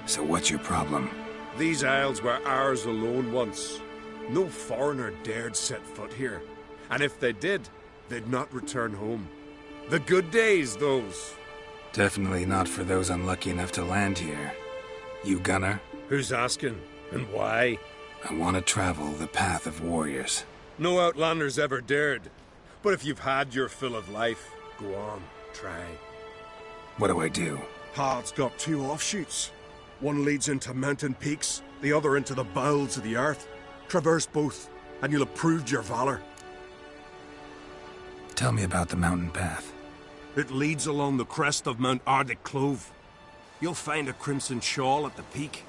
So what's your problem? These isles were ours alone once. No foreigner dared set foot here. And if they did, they'd not return home. The good days, those. Definitely not for those unlucky enough to land here. You Gunnar? Who's asking? And why? I want to travel the Path of Warriors. No outlanders ever dared. But if you've had your fill of life, go on, try. What do I do? Path's got two offshoots. One leads into mountain peaks, the other into the bowels of the earth. Traverse both, and you'll have proved your valor. Tell me about the mountain path. It leads along the crest of Mount Ardaclove. You'll find a crimson shawl at the peak.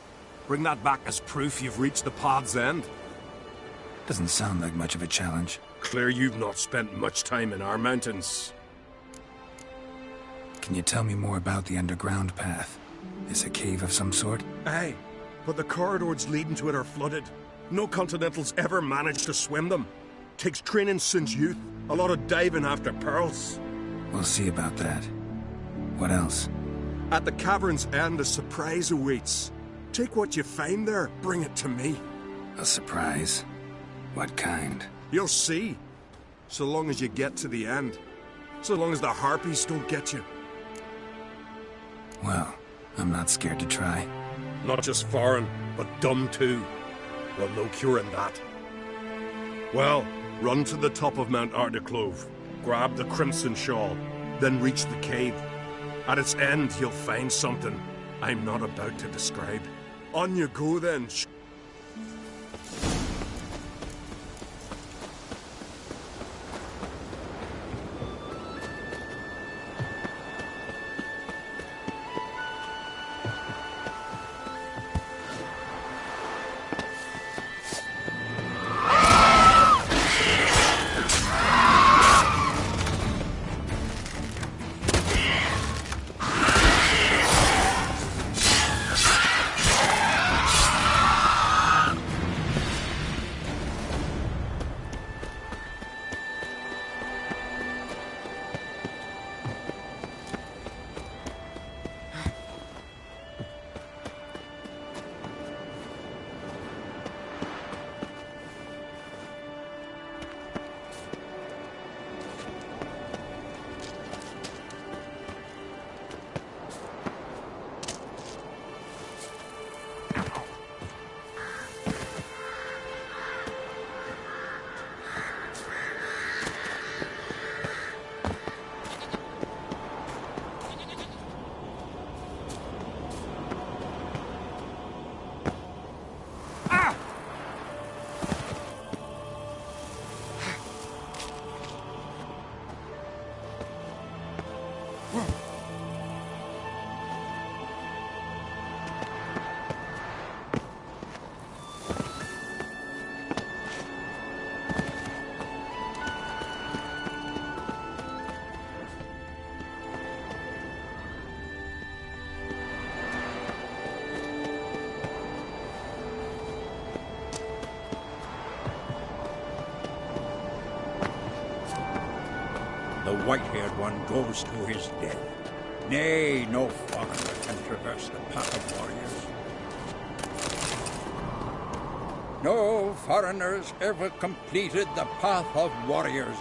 Bring that back as proof you've reached the path's end. Doesn't sound like much of a challenge. Clear you've not spent much time in our mountains. Can you tell me more about the underground path? Is a cave of some sort? Aye, but the corridors leading to it are flooded. No Continentals ever managed to swim them. Takes training since youth. A lot of diving after pearls. We'll see about that. What else? At the cavern's end, a surprise awaits. Take what you find there, bring it to me. A surprise? What kind? You'll see. So long as you get to the end. So long as the harpies don't get you. Well, I'm not scared to try. Not just foreign, but dumb too. Well, no cure in that. Well, run to the top of Mount Ardaclove. Grab the crimson shawl. Then reach the cave. At its end, you'll find something I'm not about to describe. On you go then. white-haired one goes to his death. Nay, no foreigner can traverse the path of warriors. No foreigners ever completed the path of warriors.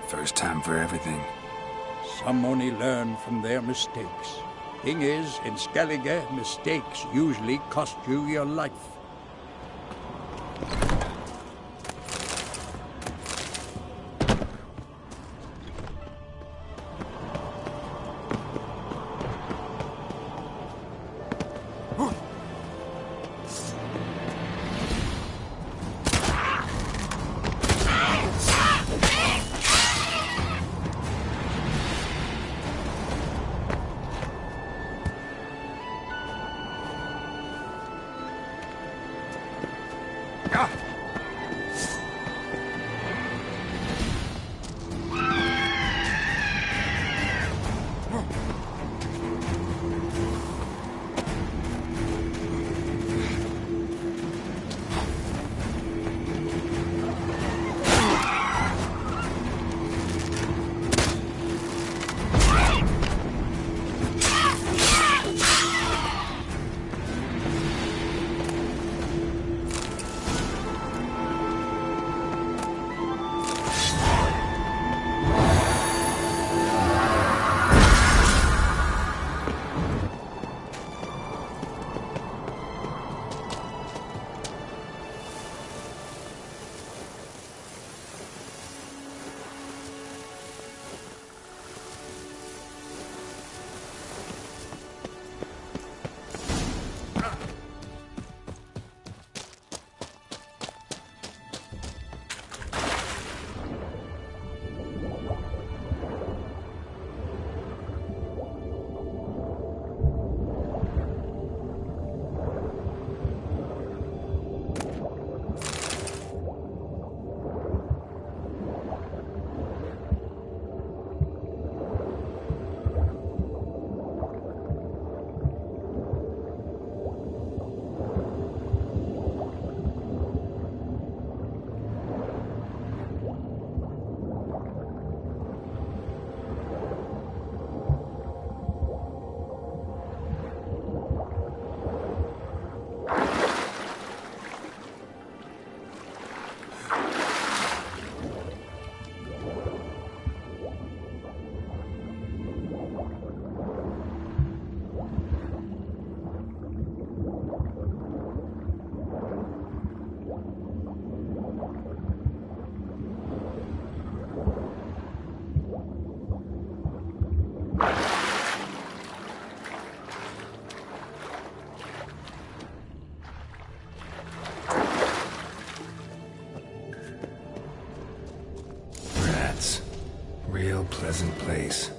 First time for everything. Some only learn from their mistakes. Thing is, in Skellige, mistakes usually cost you your life. Real pleasant place.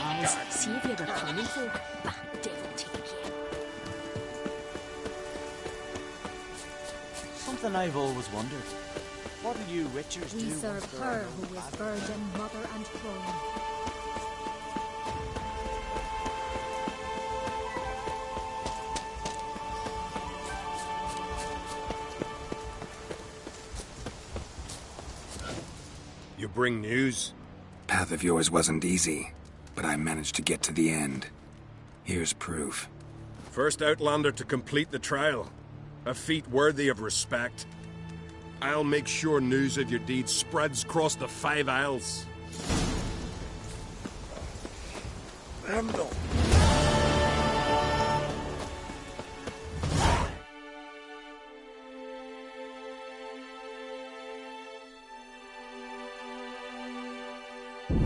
eyes. See if you're a common folk. Bad devil take you. Something I've always wondered. What do you witchers do? We serve her who is virgin, mother and throne. You bring news? Path of yours wasn't easy, but I managed to get to the end. Here's proof. First Outlander to complete the trial. A feat worthy of respect. I'll make sure news of your deeds spreads across the 5 Isles. Randall.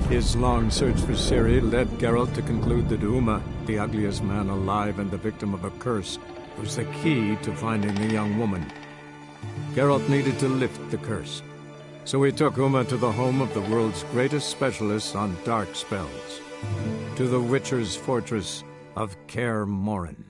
His long search for Ciri led Geralt to conclude that Uma, the ugliest man alive and the victim of a curse, was the key to finding the young woman. Geralt needed to lift the curse, so he took Uma to the home of the world's greatest specialist on dark spells, to the Witcher's fortress of Kaer Morhen.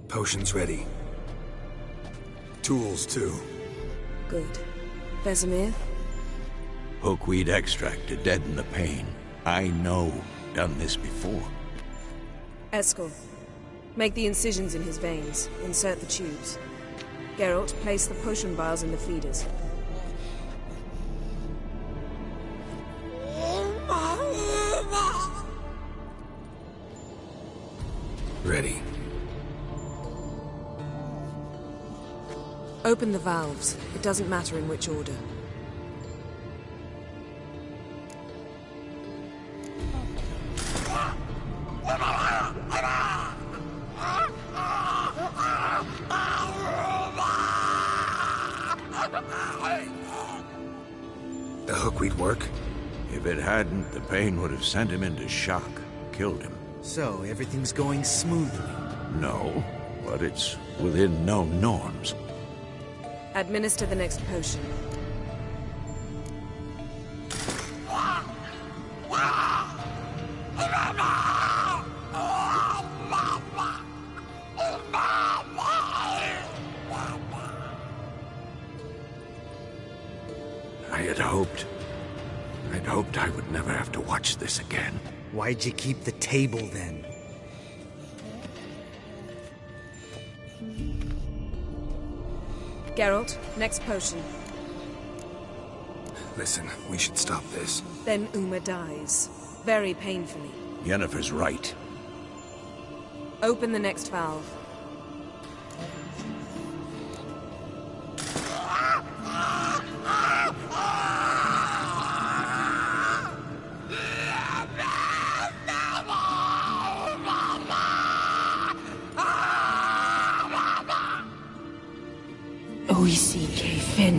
Potions ready. Tools, too. Good. Vesemir? Hookweed extract to deaden the pain. I know. Done this before. Eskel. Make the incisions in his veins. Insert the tubes. Geralt, place the potion vials in the feeders. Ready. Open the valves. It doesn't matter in which order. The hookweed work? If it hadn't, the pain would have sent him into shock, killed him. So, everything's going smoothly? No, but it's within known norms. Administer the next potion. I'd hoped I would never have to watch this again. Why'd you keep the table, then? Geralt, next potion. Listen, we should stop this. Then Uma dies. Very painfully. Yennefer's right. Open the next valve. O-E-C-K Finn.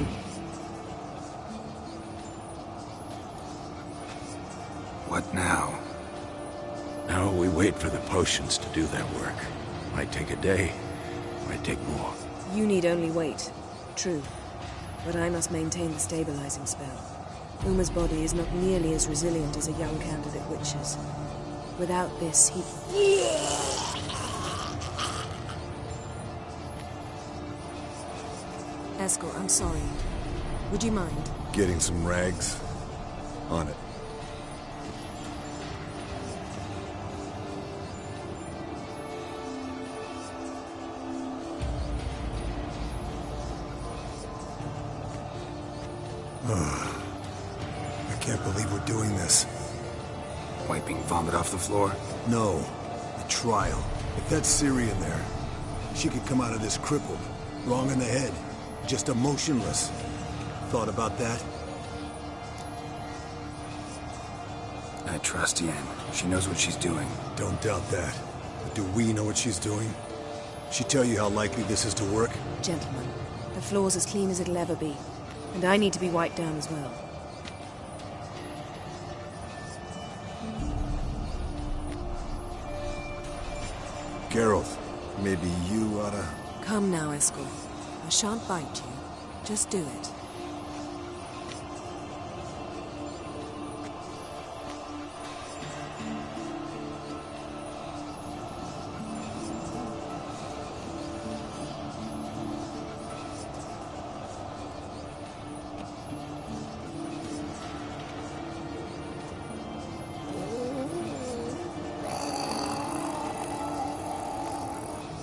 What now? Now we wait for the potions to do their work. Might take a day, might take more. You need only wait. True. But I must maintain the stabilizing spell. Uma's body is not nearly as resilient as a young candidate witch's. Without this, he... Eskel, I'm sorry. Would you mind? Getting some rags? On it. I can't believe we're doing this. Wiping vomit off the floor? No. The trial. If that's Ciri in there, she could come out of this crippled, wrong in the head, just emotionless. Thought about that? I trust Yen. She knows what she's doing. Don't doubt that. But do we know what she's doing? She tell you how likely this is to work? Gentlemen, the floor's as clean as it'll ever be. And I need to be wiped down as well. Geralt, maybe you oughta... Come now, Eskel. I shan't bite you. Just do it.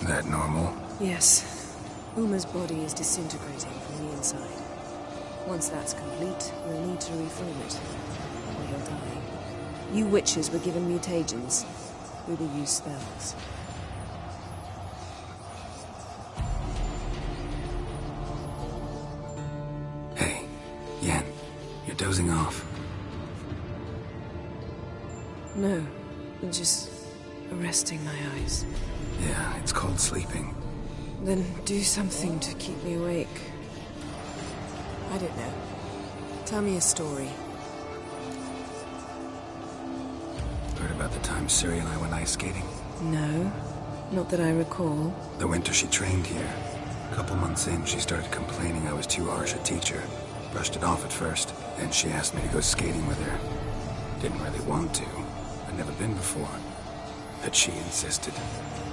That normal? Yes. Uma's body is disintegrating from the inside. Once that's complete, we'll need to reform it. Or he'll die. You witches were given mutagens. We will use spells. Hey, Yen, you're dozing off. No, just resting my eyes. Yeah, it's called sleeping. Then do something to keep me awake. I don't know. Tell me a story. Heard about the time Ciri and I went ice skating? No, not that I recall. The winter she trained here. A couple months in, she started complaining I was too harsh a teacher. Brushed it off at first, then she asked me to go skating with her. Didn't really want to. I'd never been before. But she insisted.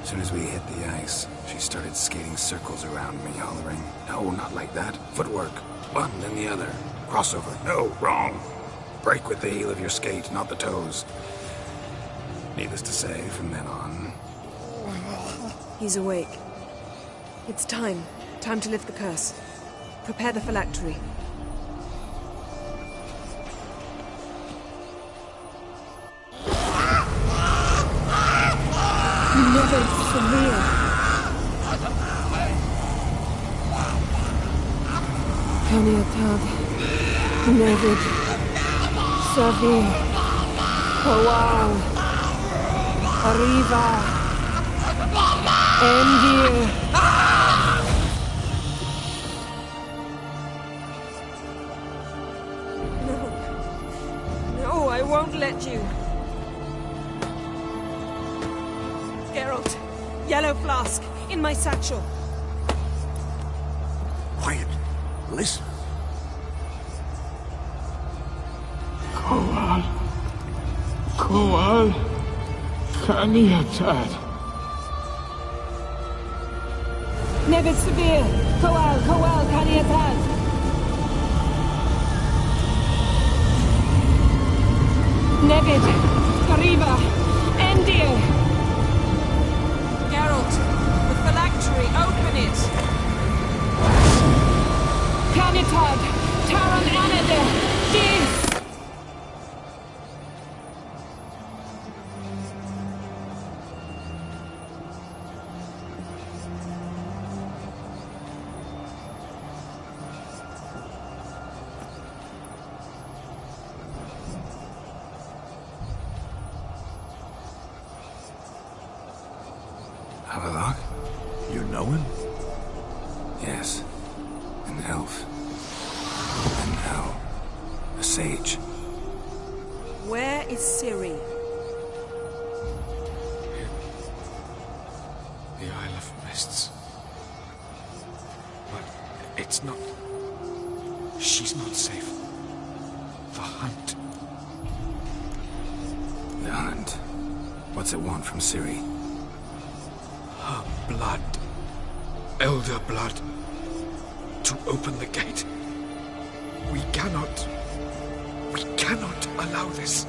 As soon as we hit the ice, she started skating circles around me, hollering, "No, not like that. Footwork. One, then the other. Crossover. No, wrong. Break with the heel of your skate, not the toes." Needless to say, from then on... He's awake. It's time. Time to lift the curse. Prepare the phylactery. Never severe. Kaniatad, Nevid, Savi, Kawal, Arriva, Endir. No, I won't let you. Geralt, yellow flask, in my satchel. Quiet. Listen. Kowal. Kowal. Kaniatad. Nevid Severe. Kowal, Kaniatad. Nevid, Arriva, Endir. Geralt, the phylactery, open it! Canitad, Taran Anade, Dis! Havelock? You know him? Yes. An elf. And now, a sage. Where is Ciri? The Isle of Mists. But it's not... She's not safe. The hunt. The hunt. What's it want from Ciri? Her blood. Elder blood. to open the gate. We cannot allow this.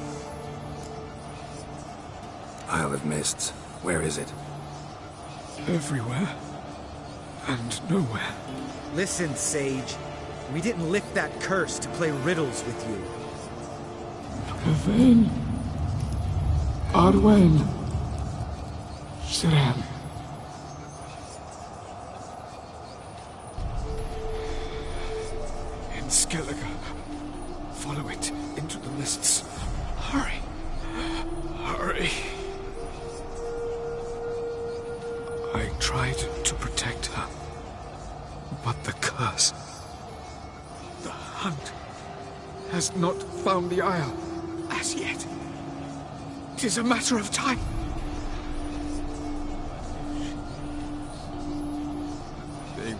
Isle of Mists. Where is it? Everywhere. And nowhere. Listen, Sage. We didn't lift that curse to play riddles with you. Yvain. Arwen. Streem. In Skellige. Follow it into the mists. Hurry. Hurry. I tried to protect her. But the curse... The hunt has not found the Isle as yet. It is a matter of time. They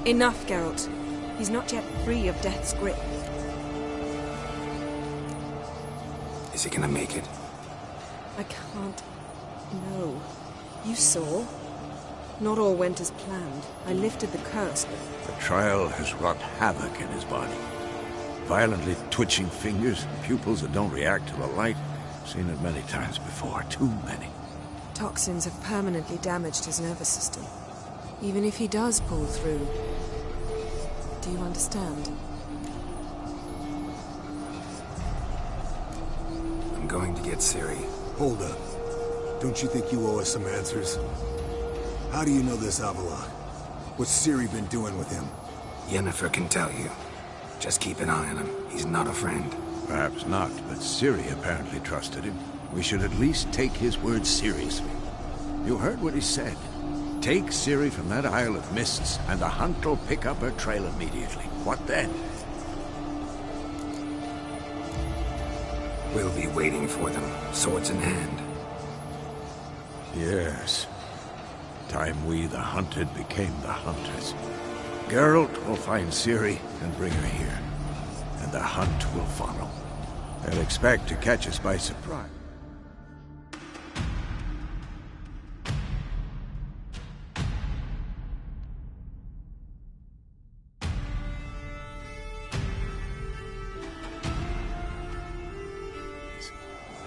Enough, Geralt. He's not yet free of death's grip. Is he gonna make it? I can't... No. You saw? Not all went as planned. I lifted the curse, but... The trial has wrought havoc in his body. Violently twitching fingers, pupils that don't react to the light. Seen it many times before, too many. Toxins have permanently damaged his nervous system. Even if he does pull through... Do you understand? I'm going to get Ciri. Hold up. Don't you think you owe us some answers? How do you know this Avila? What's Ciri been doing with him? Yennefer can tell you. Just keep an eye on him. He's not a friend. Perhaps not, but Ciri apparently trusted him. We should at least take his words seriously. You heard what he said. Take Ciri from that Isle of Mists, and the hunt will pick up her trail immediately. What then? We'll be waiting for them, swords in hand. Yes. Time we, the hunted, became the hunters. Geralt will find Ciri and bring her here, and the hunt will follow. They'll expect to catch us by surprise.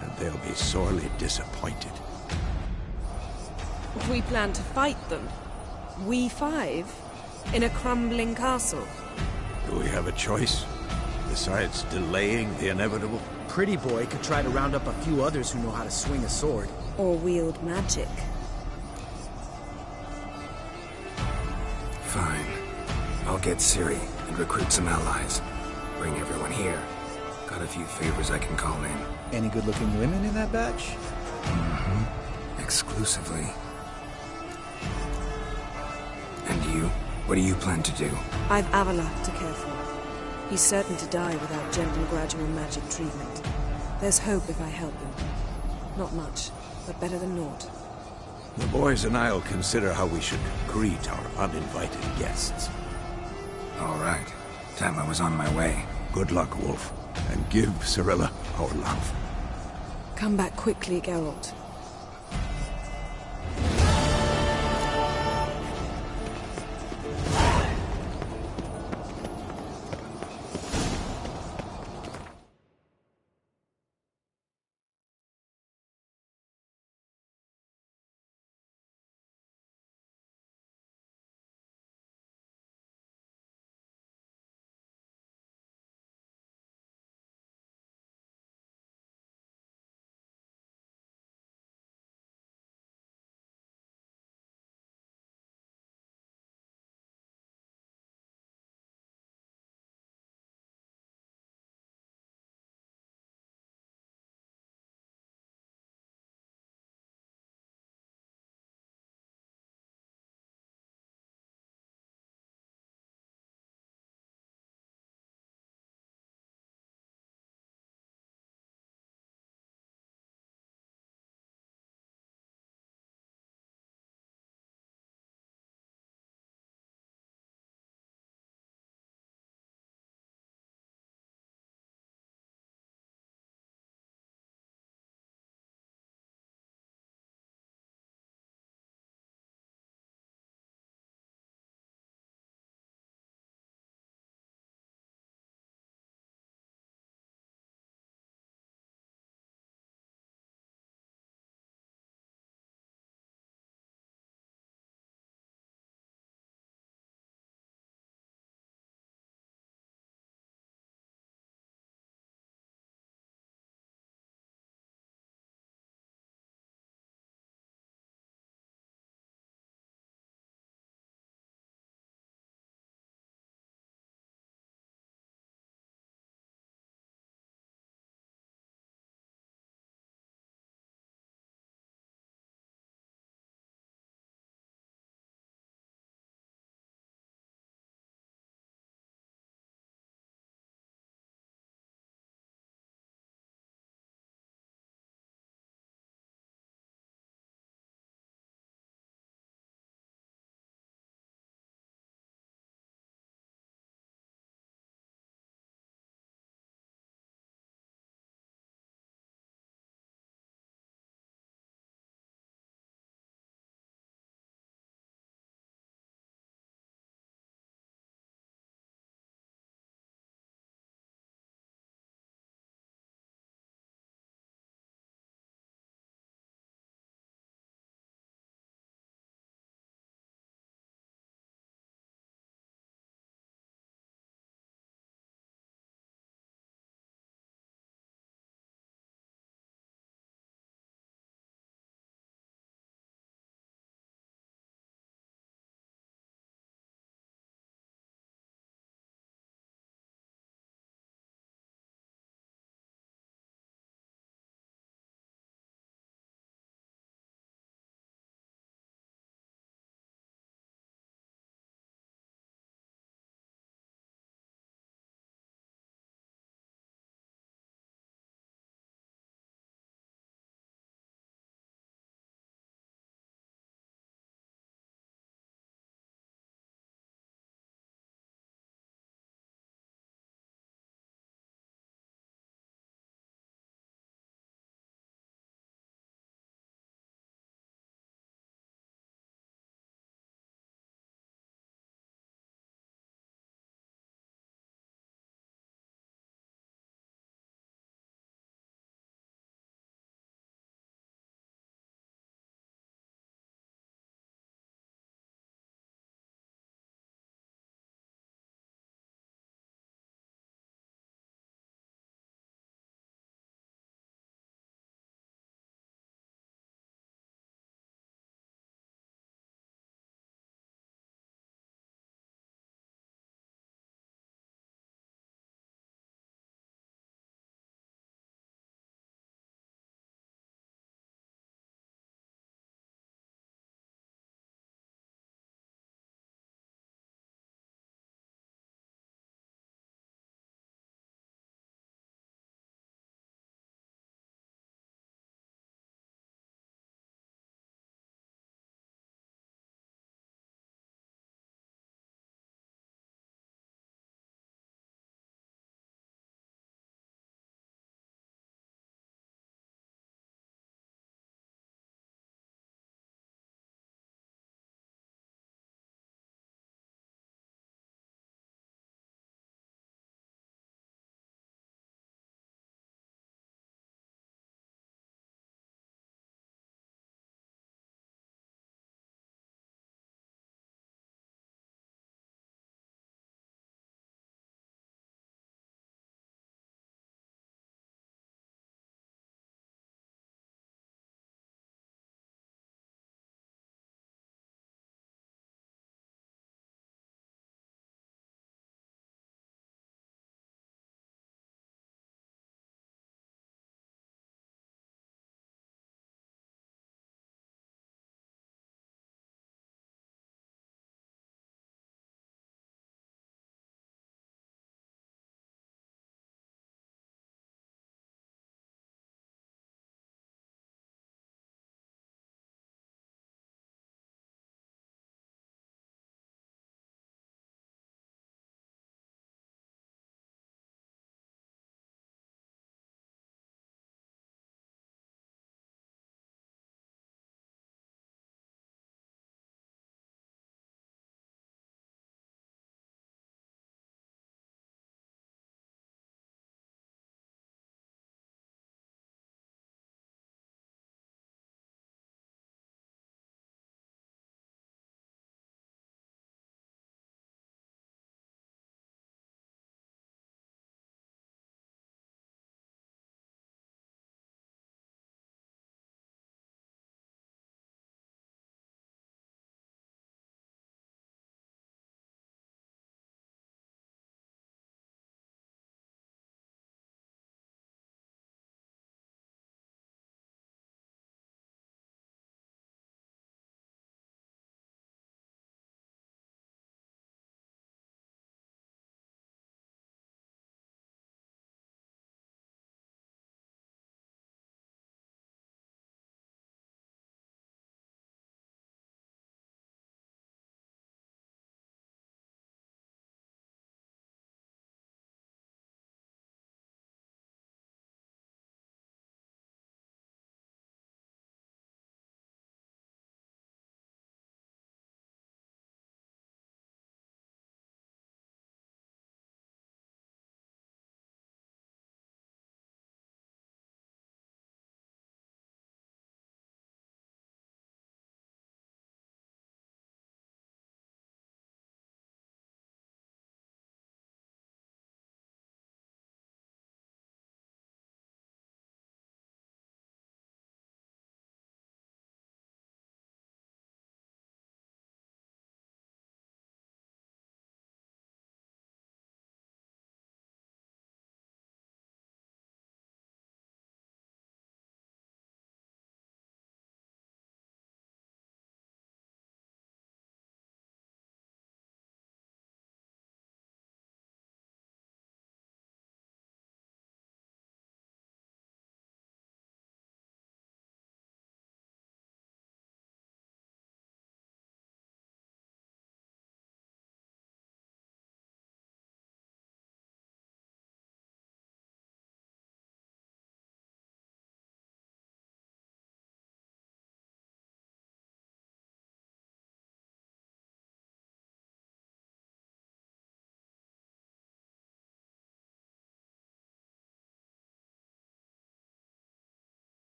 And they'll be sorely disappointed. We plan to fight them. We five? In a crumbling castle? Do we have a choice? Besides delaying the inevitable? Pretty Boy could try to round up a few others who know how to swing a sword. Or wield magic. Fine. I'll get Ciri and recruit some allies. Bring everyone here. Got a few favors I can call in. Any good-looking women in that batch? Mm-hmm. Exclusively. And you? What do you plan to do? I've Avila to care for. He's certain to die without gentle, gradual magic treatment. There's hope if I help him. Not much, but better than naught. The boys and I'll consider how we should greet our uninvited guests. All right. Time I was on my way. Good luck, Wolf. And give Cirilla our love. Come back quickly, Geralt.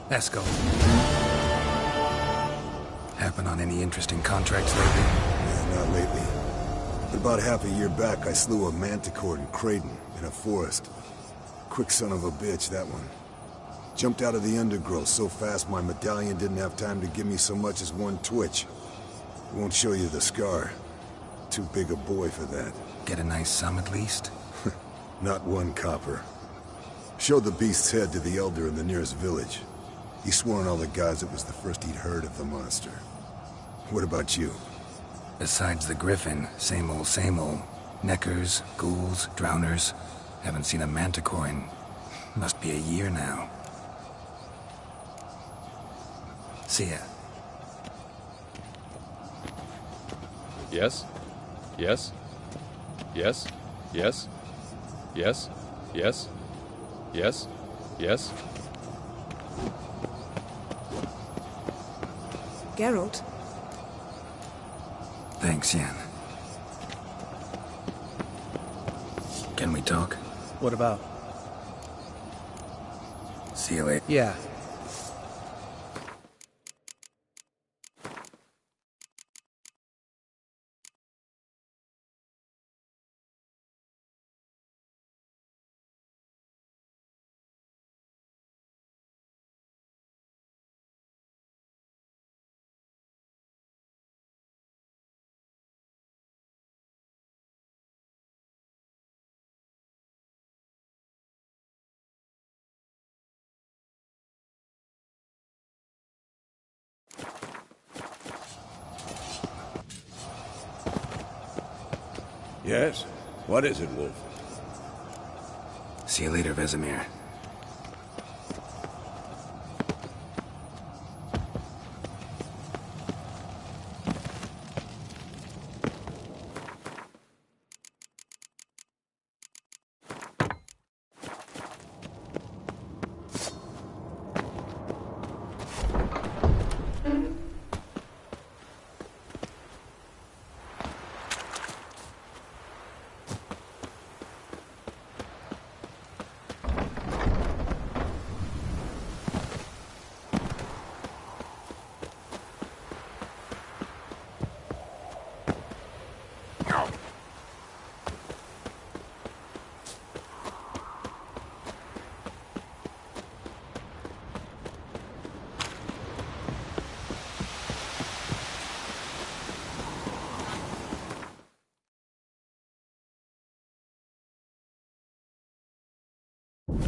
Esco. Happen on any interesting contracts lately? Yeah, not lately. But about half a year back, I slew a manticore in Creighton, in a forest. Quick son of a bitch, that one. Jumped out of the undergrowth so fast my medallion didn't have time to give me so much as one twitch. Won't show you the scar. Too big a boy for that. Get a nice sum at least? Not one copper. Showed the beast's head to the elder in the nearest village. He swore on all the gods it was the first he'd heard of the monster. What about you? Besides the griffin, same old, same old. Neckers, ghouls, drowners. Haven't seen a manticore in... must be a year now. See ya. Yes? Yes? Yes? Yes? Yes? Yes? Yes? Yes? Geralt? Thanks, Yen. Can we talk? What about? See you later. Yeah. Yes? What is it, Wolf? See you later, Vesemir.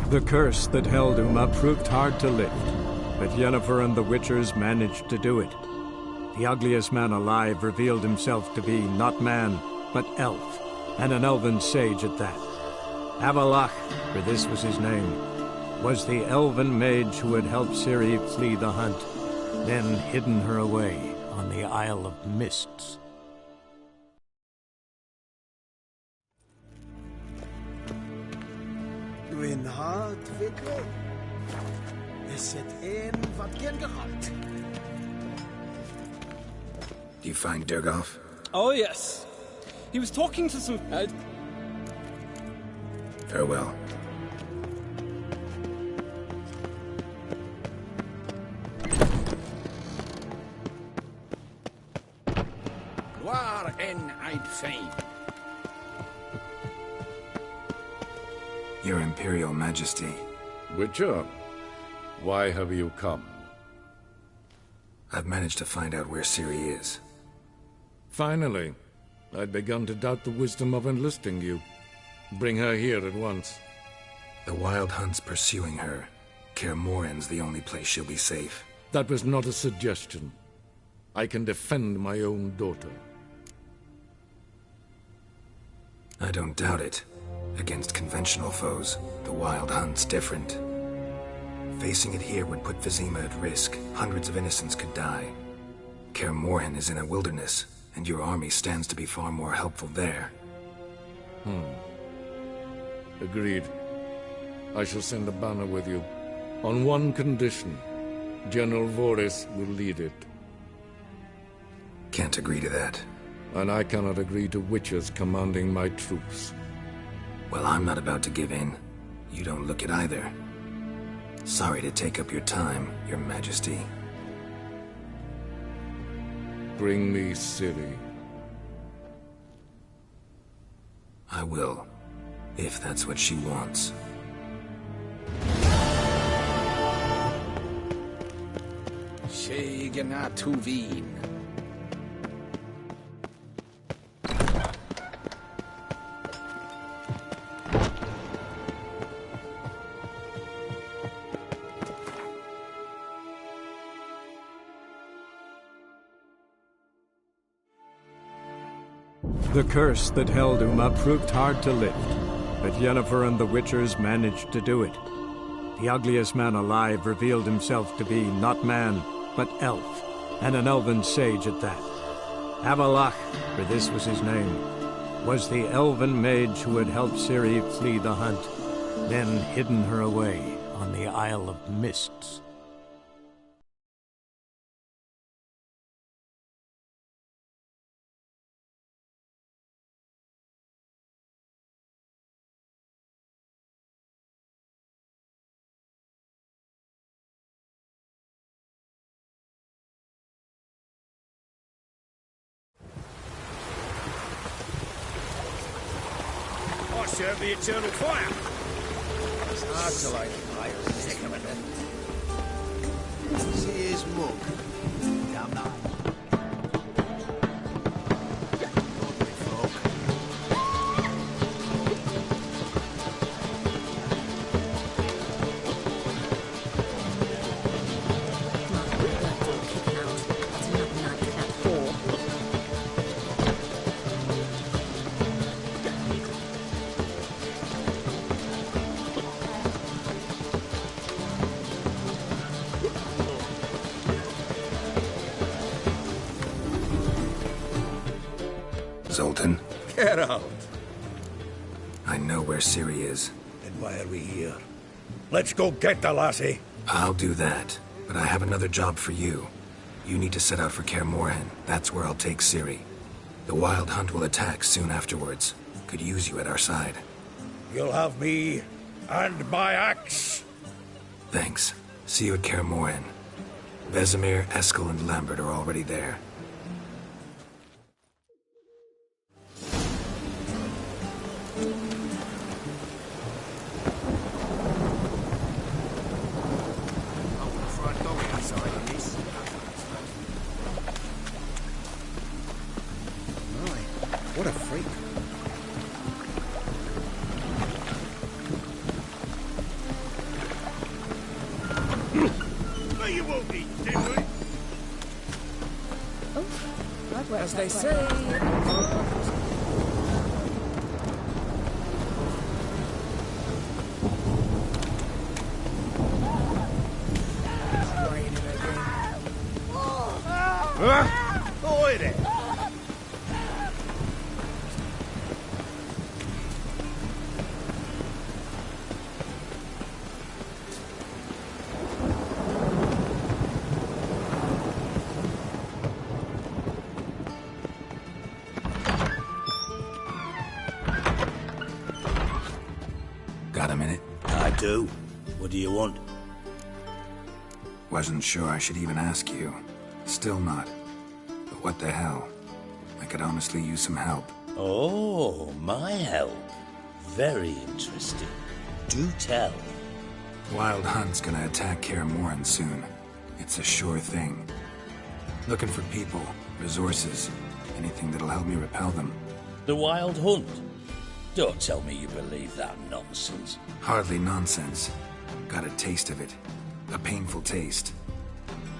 The curse that held Uma proved hard to lift, but Yennefer and the Witchers managed to do it. The ugliest man alive revealed himself to be not man, but elf, and an elven sage at that. Avalach, for this was his name, was the elven mage who had helped Ciri flee the hunt, then hidden her away on the Isle of Mists. Dwi'n hard fikle. Is het een wat gehad? Do you find Durgoff? Oh, yes. He was talking to some... Farewell. Waar en I'd fain. Your Imperial Majesty. Witcher, why have you come? I've managed to find out where Ciri is. Finally. I'd begun to doubt the wisdom of enlisting you. Bring her here at once. The Wild Hunt's pursuing her. Kaer Morhen's the only place she'll be safe. That was not a suggestion. I can defend my own daughter. I don't doubt it. Against conventional foes, the Wild Hunt's different. Facing it here would put Vizima at risk. Hundreds of innocents could die. Kaer Morhen is in a wilderness, and your army stands to be far more helpful there. Agreed. I shall send a banner with you. On one condition. General Voris will lead it. Can't agree to that. And I cannot agree to witches commanding my troops. Well, I'm not about to give in. You don't look it either. Sorry to take up your time, Your Majesty. Bring me Ciri. I will, if that's what she wants. Shegana Tuvin. The curse that held Uma proved hard to lift, but Yennefer and the Witchers managed to do it. The ugliest man alive revealed himself to be not man, but elf, and an elven sage at that. Avalach, for this was his name, was the elven mage who had helped Ciri flee the hunt, then hidden her away on the Isle of Mists. I serve the eternal fire. It's hard to light a fire, sick of it. See his mug. Damn nice. Godly folk. Zoltan, Get out. I know where Ciri is. Then why are we here? Let's go get the lassie. I'll do that, but I have another job for you. You need to set out for Kaer Morhen. That's where I'll take Ciri. The Wild Hunt will attack soon afterwards. Could use you at our side. You'll have me and my axe. Thanks. See you at Kaer Morhen. Vesemir, Eskel, and Lambert are already there. What a freak. No, you won't be, dimwit. As they say. Oi there. Got a minute? I do. What do you want? Wasn't sure I should even ask you. Still not. But what the hell? I could honestly use some help. Oh, my help. Very interesting. Do tell. Wild Hunt's gonna attack Kaer Morhen soon. It's a sure thing. Looking for people, resources, anything that'll help me repel them. The Wild Hunt? Don't tell me you believe that nonsense. Hardly nonsense. Got a taste of it. A painful taste.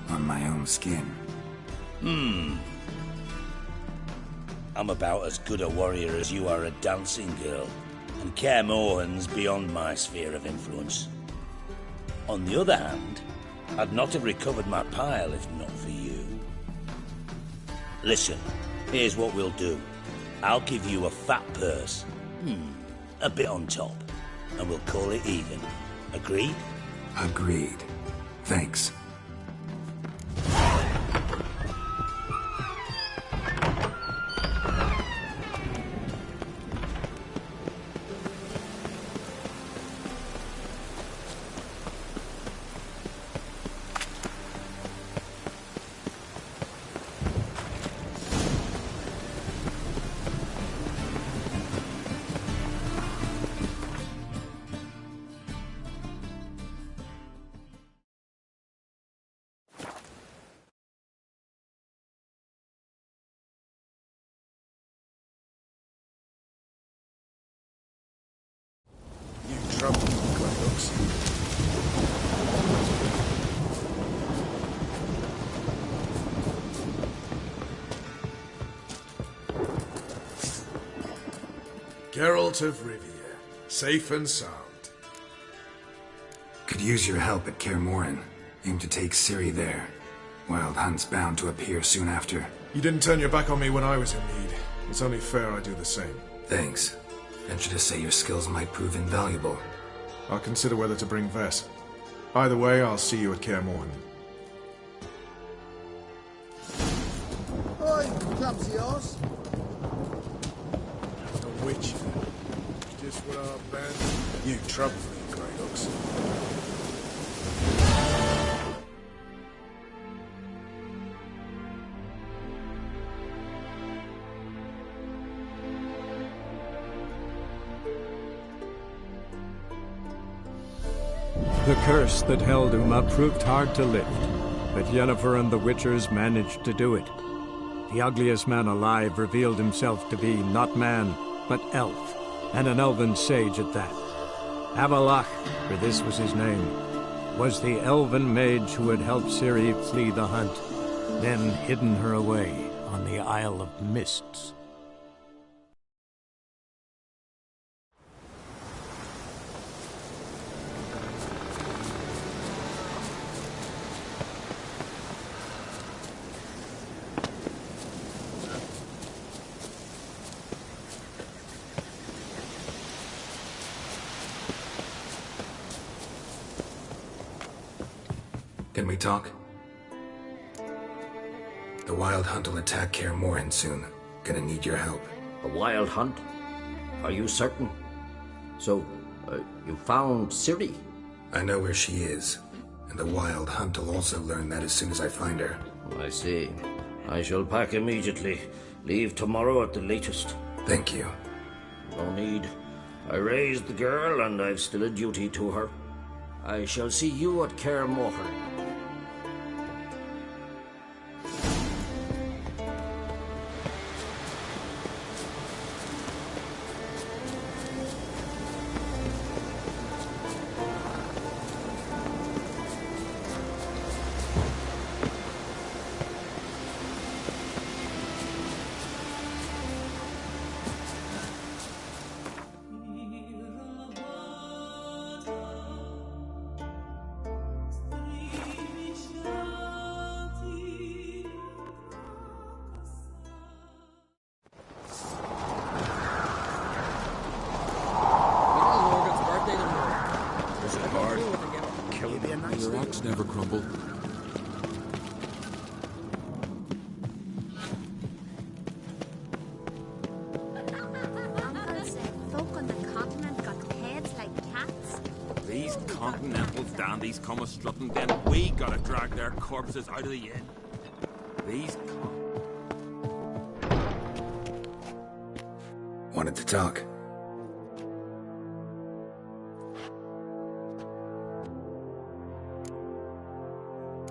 On my own skin. I'm about as good a warrior as you are a dancing girl, and Kaer Morhen's beyond my sphere of influence. On the other hand, I'd not have recovered my pile if not for you. Listen, here's what we'll do. I'll give you a fat purse. A bit on top, and we'll call it even. Agreed? Agreed. Thanks. trouble, Clydux. Geralt of Rivia, safe and sound. Could use your help at Kaer Morhen. Aim to take Ciri there. Wild Hunt's bound to appear soon after. You didn't turn your back on me when I was in need. It's only fair I do the same. Thanks. Venture to say your skills might prove invaluable. I'll consider whether to bring Vess. Either way, I'll see you at Kaer Morhen. Oi, clumsy horse. There's no witch. Just what our band. You trouble me, Clydux. The curse that held Uma proved hard to lift, but Yennefer and the Witchers managed to do it. The ugliest man alive revealed himself to be not man, but elf, and an elven sage at that. Avalach, for this was his name, was the elven mage who had helped Ciri flee the hunt, then hidden her away on the Isle of Mists. Can we talk? The Wild Hunt will attack Kaer Morhen soon. Gonna need your help. A wild hunt? Are you certain? So, you found Ciri? I know where she is. And the Wild Hunt will also learn that as soon as I find her. I see. I shall pack immediately. Leave tomorrow at the latest. Thank you. No need. I raised the girl, and I've still a duty to her. I shall see you at Kaer Morhen. Your axe never crumbled. Folk on the continent got heads like cats. These continental dandies come a-strutting, then we gotta drag their corpses out of the inn. These... Wanted to talk.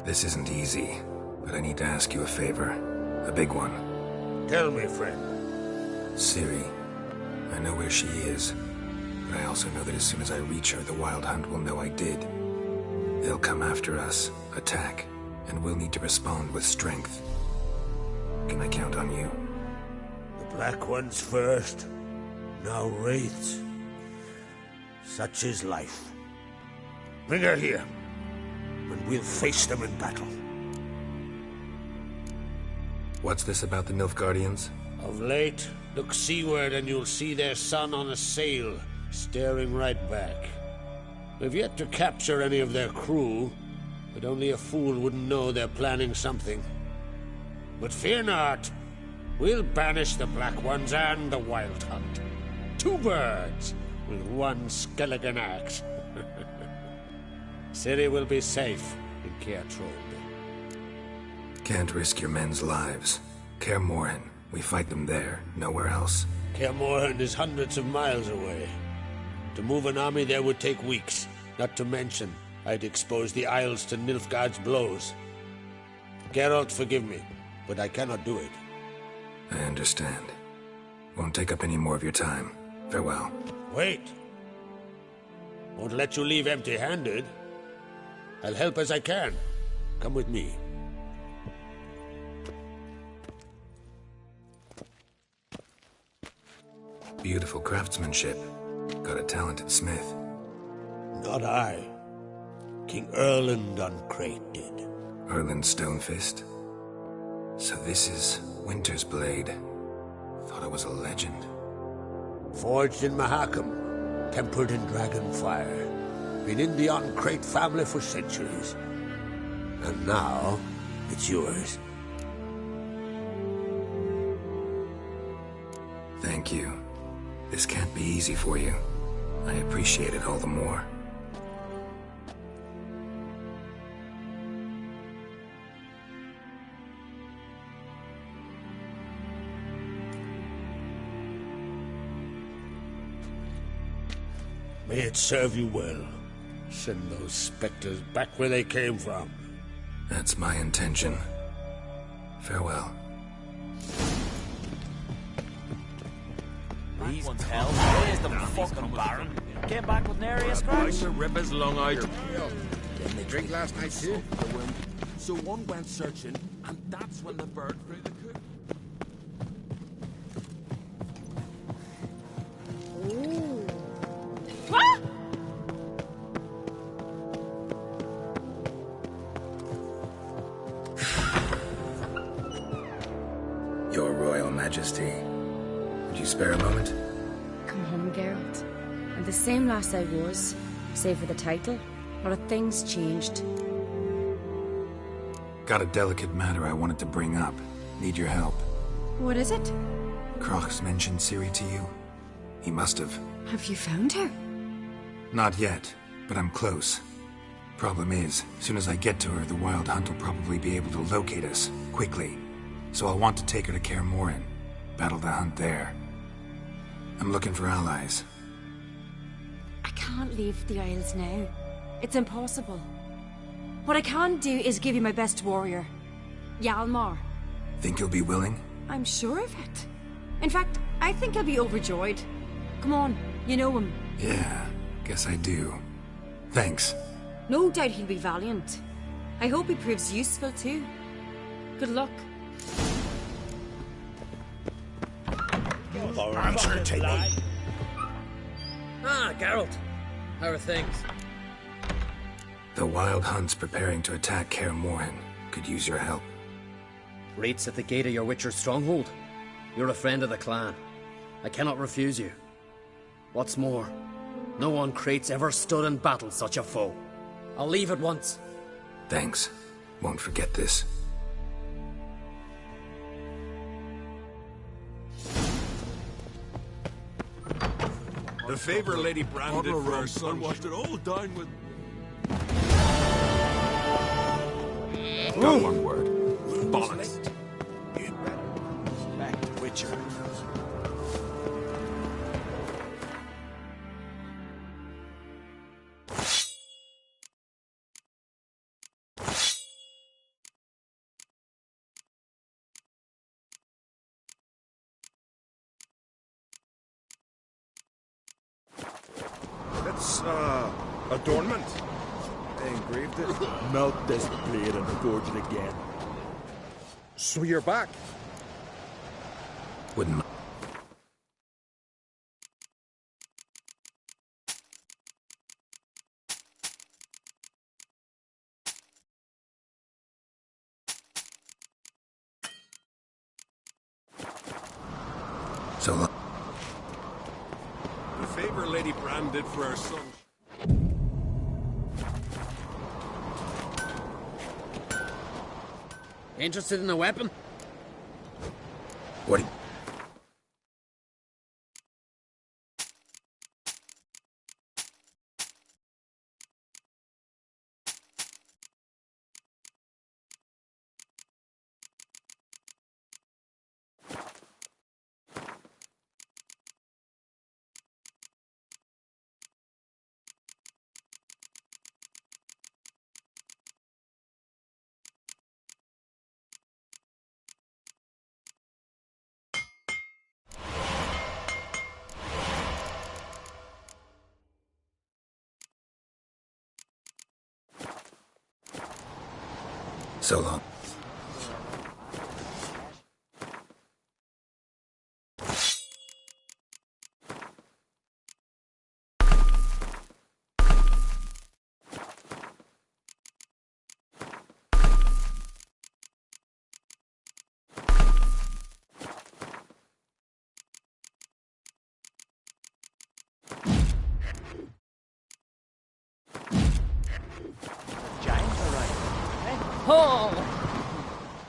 This isn't easy, but I need to ask you a favor. A big one. Tell me, friend. Ciri. I know where she is, but I also know that as soon as I reach her, the Wild Hunt will know I did. They'll come after us, attack, and we'll need to respond with strength. Can I count on you? The Black Ones first, now Wraiths. Such is life. Bring her here, and we'll face them in battle. What's this about the Nilfgaardians? Of late, look seaward and you'll see their sun on a sail, staring right back. We've yet to capture any of their crew, but only a fool wouldn't know they're planning something. But fear not, we'll banish the Black Ones and the Wild Hunt. 2 birds with 1 skeleton axe. Ciri will be safe in Kaer Trolde. Can't risk your men's lives. Kaer Morhen, we fight them there, nowhere else. Kaer Morhen is hundreds of miles away. To move an army there would take weeks, not to mention I'd expose the Isles to Nilfgaard's blows. Geralt, forgive me, but I cannot do it. I understand. Won't take up any more of your time. Farewell. Wait! Won't let you leave empty-handed. I'll help as I can. Come with me. Beautiful craftsmanship. Got a talented smith. Not I. King Erland on Crate did. Erland Stonefist? So this is Winter's blade. Thought it was a legend. Forged in Mahakam, tempered in dragon fire. Been in the on-Crate family for centuries. And now, it's yours. Thank you. This can't be easy for you. I appreciate it all the more. May it serve you well. Send those specters back where they came from. That's my intention. Farewell. These hell, where's the fucking Baron? Came back with nary a scratch. To rip his lung out. Didn't they drink last night too? So one went searching, and that's when the bird flew the coop. What? Your Royal Majesty. Would you spare a moment? Come home, Geralt. I'm the same lass I was, save for the title. A lot of things changed. Got a delicate matter I wanted to bring up. Need your help. What is it? Croc's mentioned Ciri to you? He must have. Have you found her? Not yet, but I'm close. Problem is, as soon as I get to her, the Wild Hunt will probably be able to locate us, quickly. So I'll want to take her to Kaer Morhen. Battle the hunt there. I'm looking for allies. I can't leave the Isles now. It's impossible. What I can do is give you my best warrior, Hjalmar. Think you'll be willing? I'm sure of it. In fact, I think he'll be overjoyed. Come on, you know him. Yeah, guess I do. Thanks. No doubt he'll be valiant. I hope he proves useful too. Good luck. Ah, Geralt. How are things? The Wild Hunt's preparing to attack Kaer Morhen. Could use your help. Rates at the gate of your Witcher's stronghold. You're a friend of the clan. I cannot refuse you. What's more, no one Crate's ever stood in battle such a foe. I'll leave at once. Thanks. Won't forget this. The favor Lady Brand did for her son washed it all down with... Got one word. bollocks. Back to Witcher. It's, adornment. They engraved it. Melt this blade and forge it again. So you're back. Wouldn't. So long. The favor Lady Brand did for her son. Interested in a weapon? What? So long.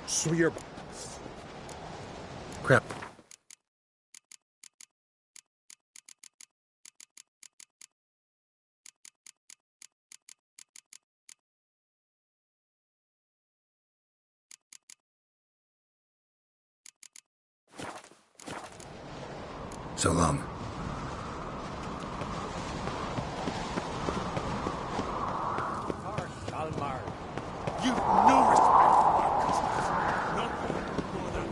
So you're... Crap. So long. You've no respect for your customers. Nothing more than...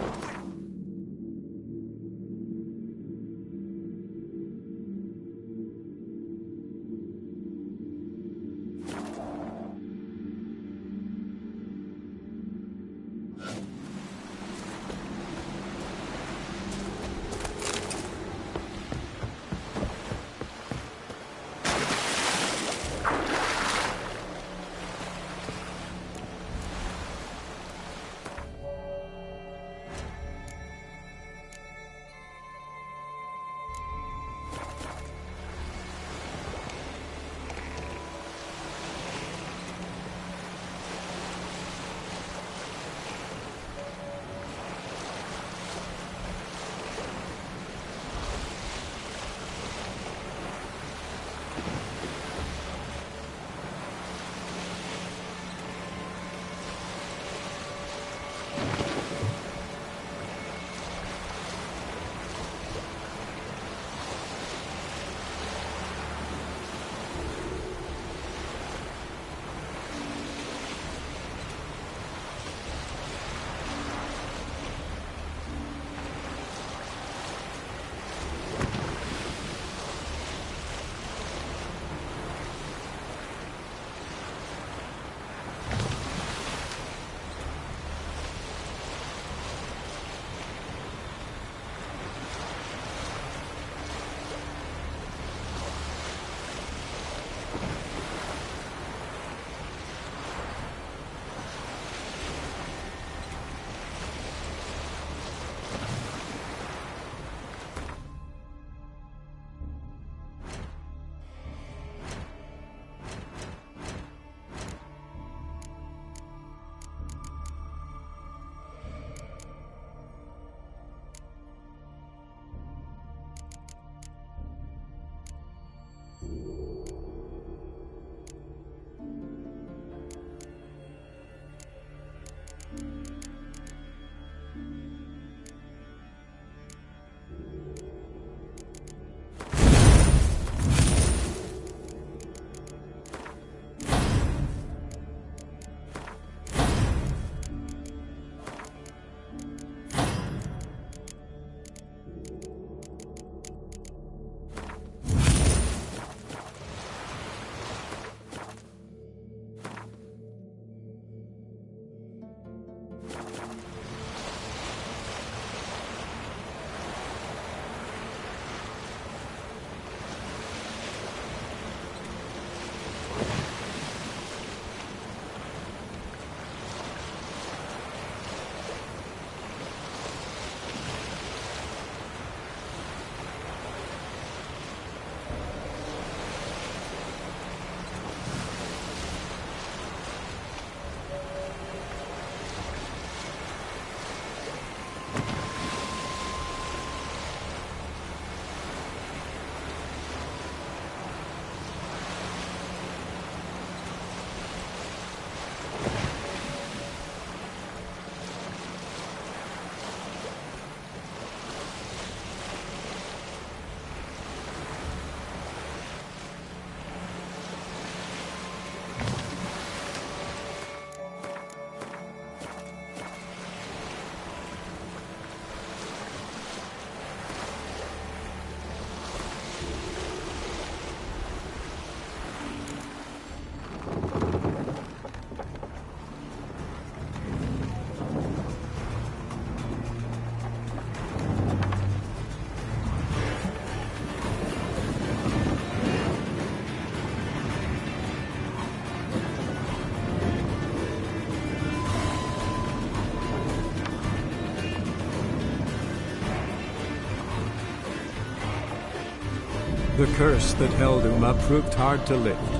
The curse that held Uma proved hard to lift,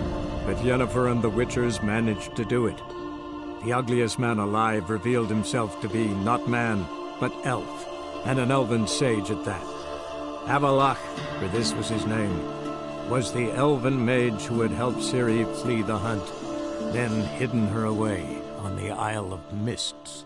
but Yennefer and the Witchers managed to do it. The ugliest man alive revealed himself to be not man, but elf, and an elven sage at that. Avalach, for this was his name, was the elven mage who had helped Ciri flee the hunt, then hidden her away on the Isle of Mists.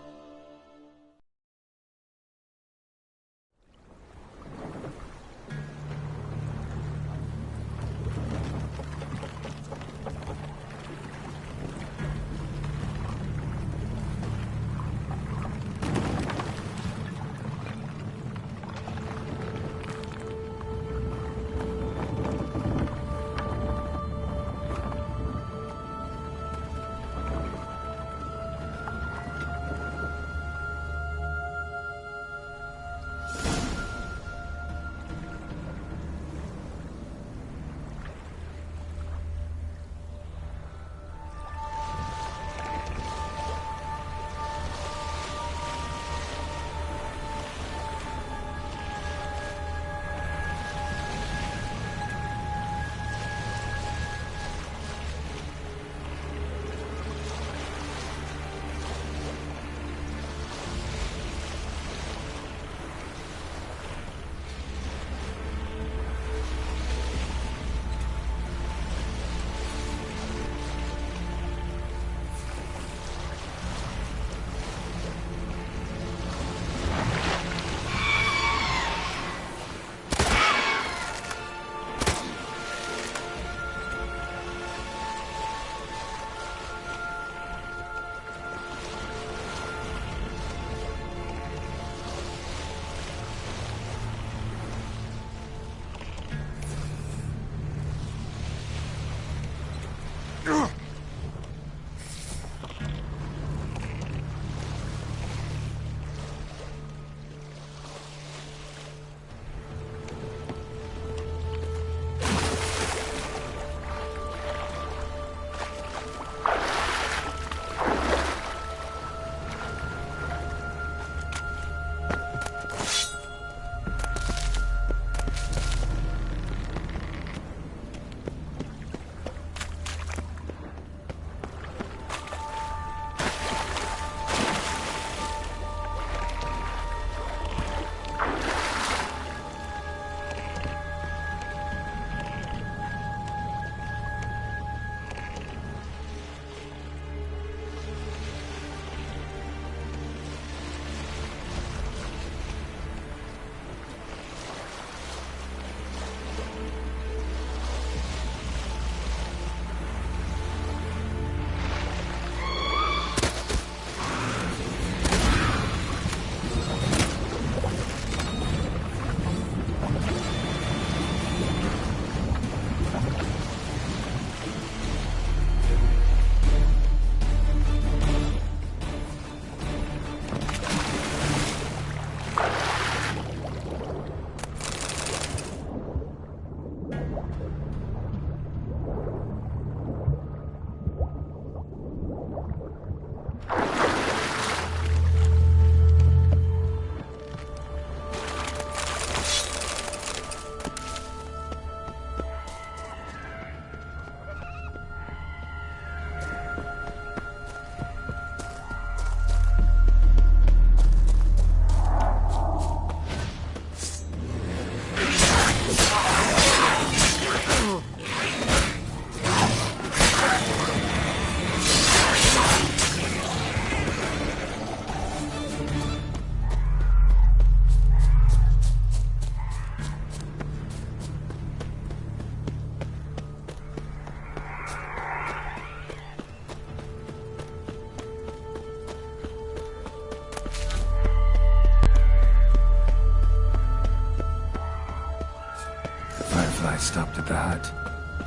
Stopped at the hut.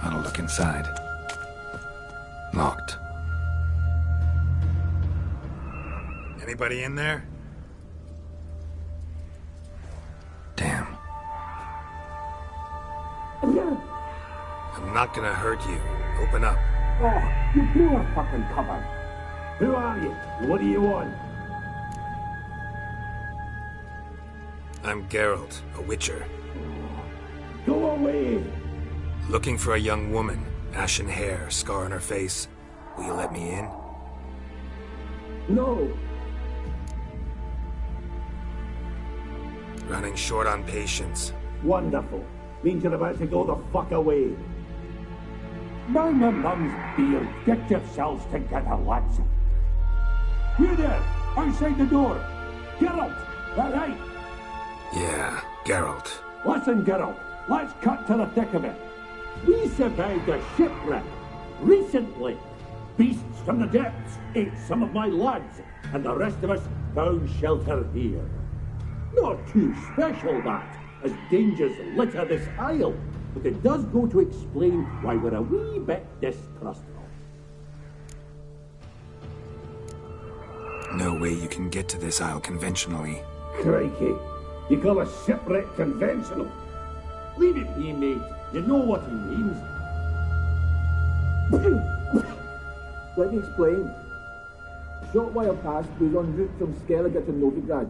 I'll look inside. Locked. Anybody in there? Damn. I'm not gonna hurt you. Open up. Oh, you blew a fucking cover. Who are you? What do you want? I'm Geralt, a witcher. Go away! Looking for a young woman. Ashen hair, scar on her face. Will you let me in? No. Running short on patience. Wonderful. Means you're about to go the fuck away. Mind my mum's beard. Get yourselves together, lads. You there, outside the door. Geralt, that right? Yeah, Geralt. Listen, Geralt, let's cut to the thick of it. We survived a shipwreck recently. Beasts from the depths ate some of my lads, and the rest of us found shelter here. Not too special, that, as dangers litter this isle, but it does go to explain why we're a wee bit distrustful. No way you can get to this isle conventionally. Crikey, you call a shipwreck conventional? Leave it be, mate. You know what he means. Let me explain. A short while past, we were en route from Skellige to Novigrad.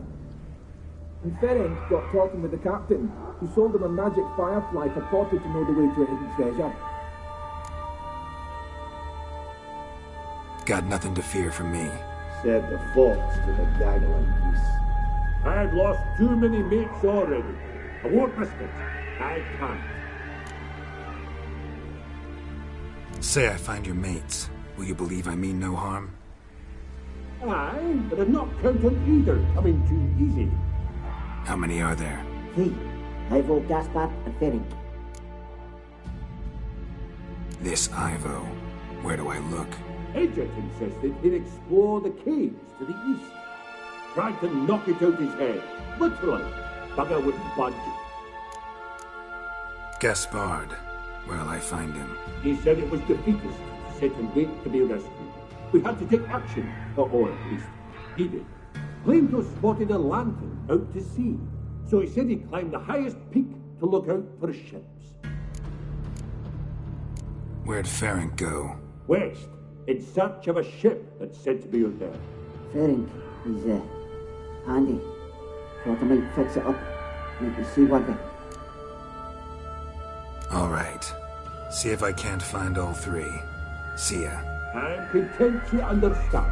And Ferenc got talking with the captain, who sold him a magic firefly purported to know the way to a hidden treasure. Got nothing to fear from me. Said the fox to the gaggling geese. I had lost too many mates already. I won't risk it. I can't. Say I find your mates. Will you believe I mean no harm? Aye, but I'd not count on either coming too easy. How many are there? 3. Ivo, Gaspar, and Ferenc. This Ivo. Where do I look? Agent insisted he'd explore the caves to the east. Tried to knock it out his head. Literally. Bugger wouldn't budge. Gaspard. Where'll I find him? He said it was defeatist, set and wait to be rescued. We had to take action, or at least he did. Claimed to have spotted a lantern out to sea, so he said he climbed the highest peak to look out for ships. Where'd Ferenc go? West, in search of a ship that's said to be out there. Ferenc, he's handy. Thought I might fix it up, make the seaworthy. All right. See if I can't find all 3. See ya. I'm content to understand.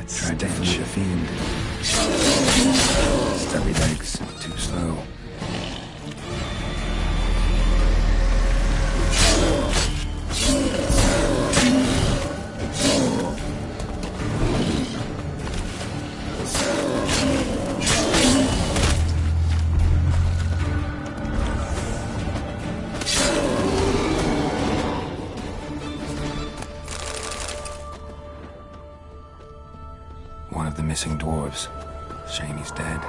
Tried to fool the fiend. Stubby legs, too slow. One of the missing dwarves. Shame he's dead.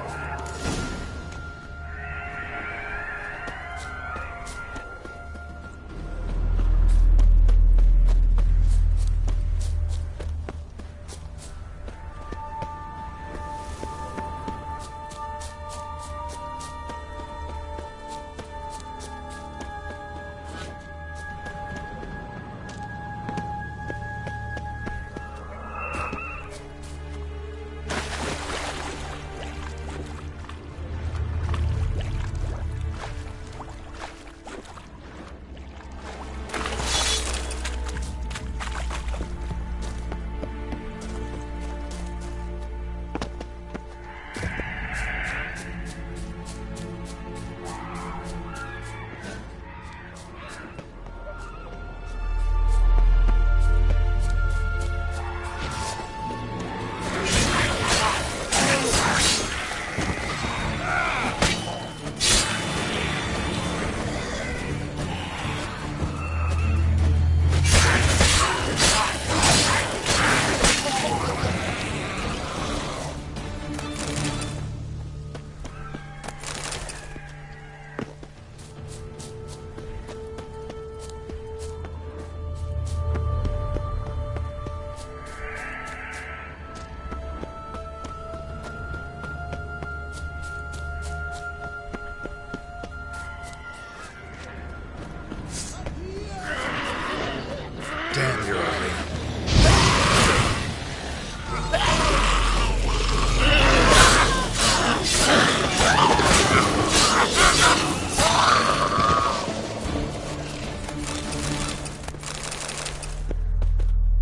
Damn, you're early.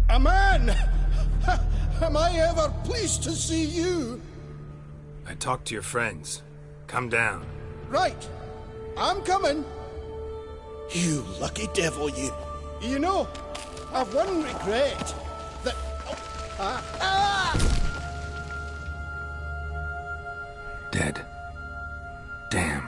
A man! Am I ever pleased to see you? I talked to your friends. Come down. Right. I'm coming. You lucky devil, you. You know, I've one regret. That... Dead. Damn.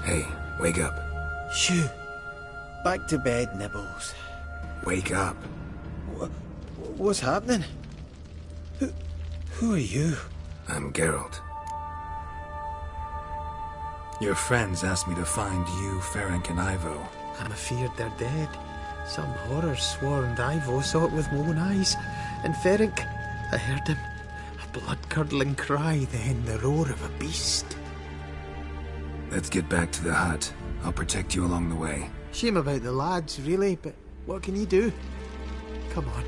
Hey, wake up. Shoo. Back to bed, Nibbles. Wake up. What's happening? Who are you? I'm Geralt. Your friends asked me to find you, Ferenc, and Ivo. I'm afeard they're dead. Some horror swarmed Ivo, saw it with my own eyes. And Ferenc, I heard him. A blood-curdling cry, then the roar of a beast. Let's get back to the hut. I'll protect you along the way. Shame about the lads, really, but what can you do? Come on.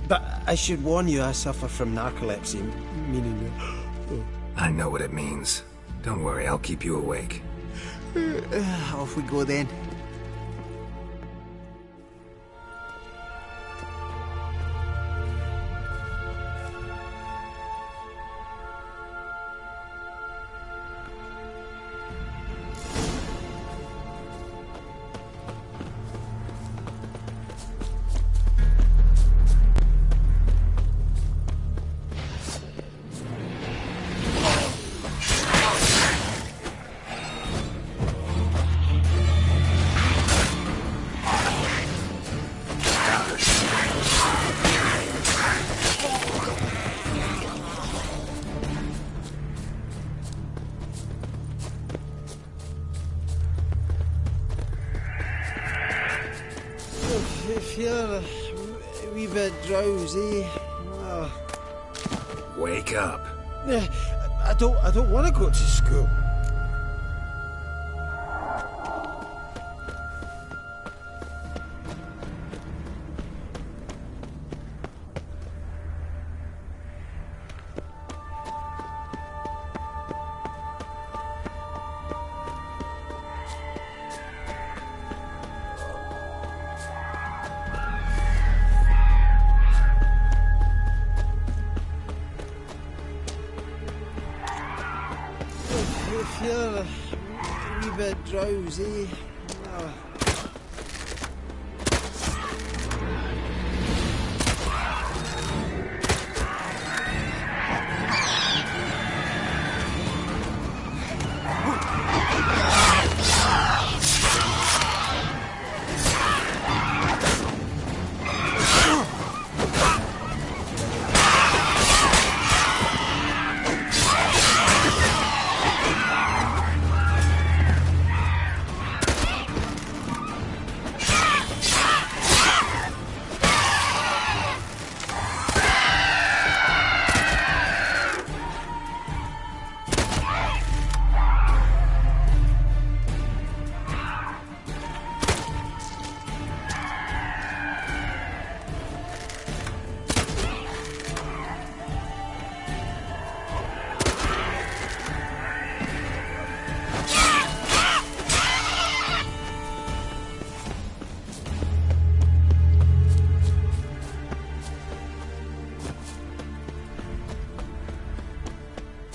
But I should warn you, I suffer from narcolepsy, meaning... I know what it means. Don't worry, I'll keep you awake. Off we go then. Feel a wee bit drowsy. Wake up. I don't want to go to school. Feel a wee bit drowsy.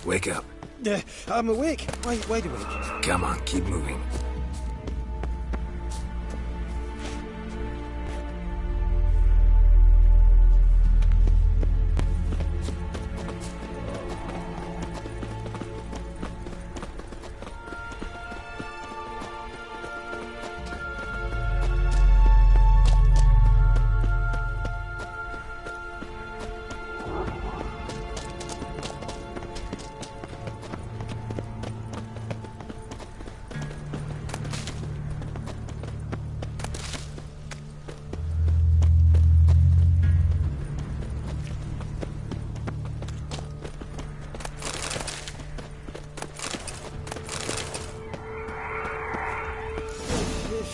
Wake up. I'm awake. Wide awake. Come on, keep moving.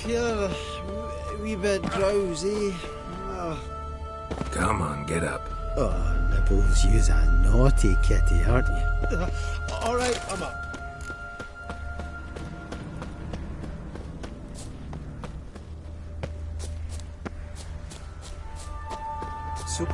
Feel a wee bit drowsy. Come on, get up. Oh, Nibbles, you's a naughty kitty, aren't you? All right, I'm up. So...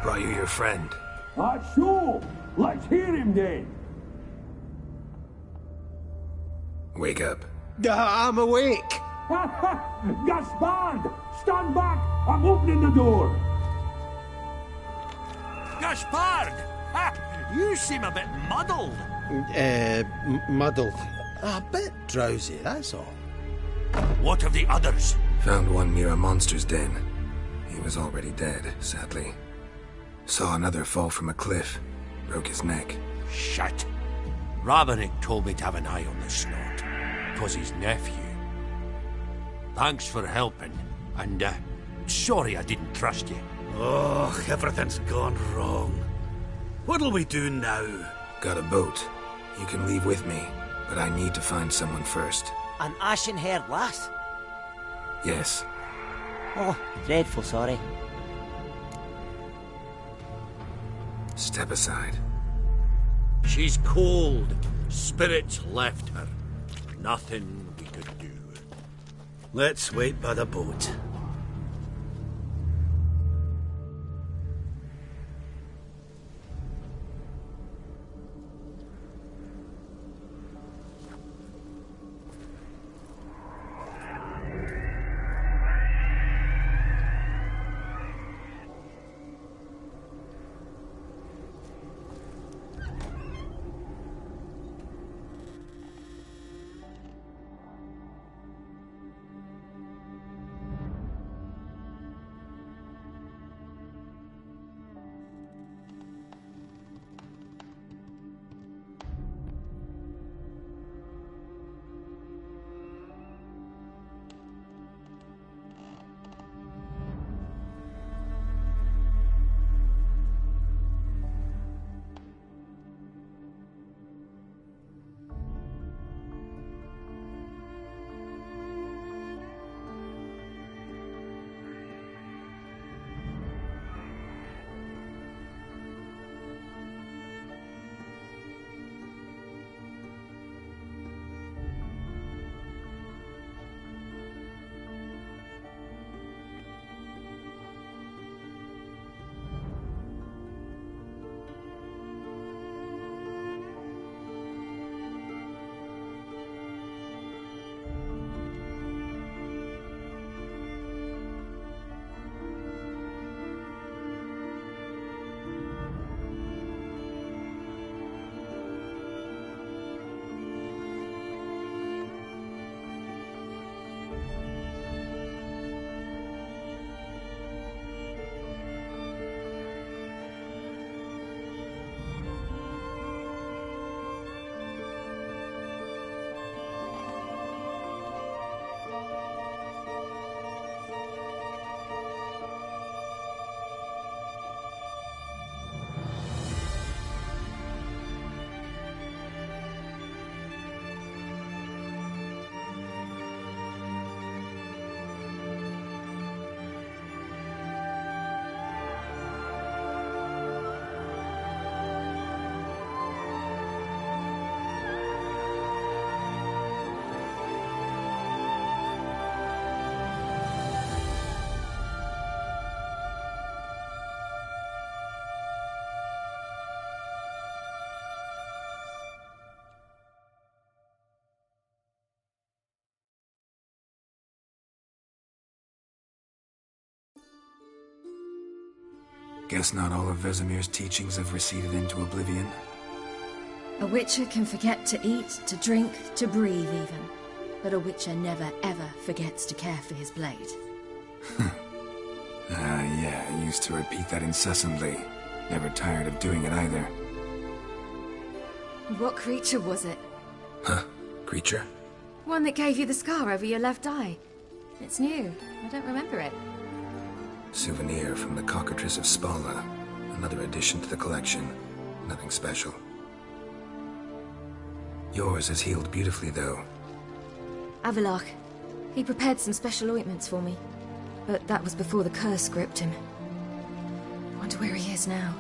brought you your friend. So, let's hear him then. Wake up. I'm awake. Gaspard! Stand back! I'm opening the door! Gaspard! You seem a bit muddled. Muddled. A bit drowsy, that's all. What of the others? Found one near a monster's den. He was already dead, sadly. Saw another fall from a cliff. Broke his neck. Shit. Ravenick told me to have an eye on the snot. 'Twas his nephew. Thanks for helping, and sorry I didn't trust you. Oh, everything's gone wrong. What'll we do now? Got a boat. You can leave with me, but I need to find someone first. An ashen-haired lass? Yes. Oh, dreadful sorry. Step aside. She's cold. Spirits left her. Nothing we could do. Let's wait by the boat. Guess not all of Vesemir's teachings have receded into oblivion. A witcher can forget to eat, to drink, to breathe even. But a witcher never ever forgets to care for his blade. Yeah, I used to repeat that incessantly. Never tired of doing it either. What creature was it? Huh? Creature? One that gave you the scar over your left eye. It's new. I don't remember it. Souvenir from the Cockatrice of Spala. Another addition to the collection. Nothing special. Yours has healed beautifully, though. Avalok. He prepared some special ointments for me. But that was before the curse gripped him. Wonder where he is now.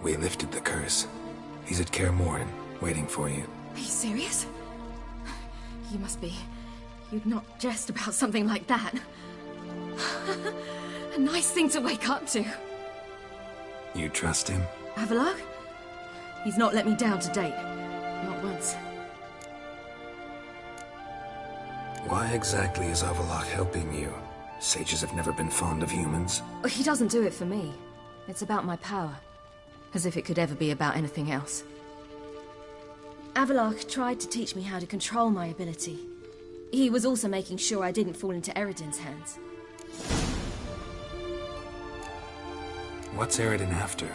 We lifted the curse. He's at Kaer Morhen, waiting for you. Are you serious? You must be. You'd not jest about something like that. A nice thing to wake up to. You trust him? Avallac'h? He's not let me down to date. Not once. Why exactly is Avallac'h helping you? Sages have never been fond of humans. He doesn't do it for me. It's about my power. As if it could ever be about anything else. Avallac'h tried to teach me how to control my ability. He was also making sure I didn't fall into Eredin's hands. What's Eredin after?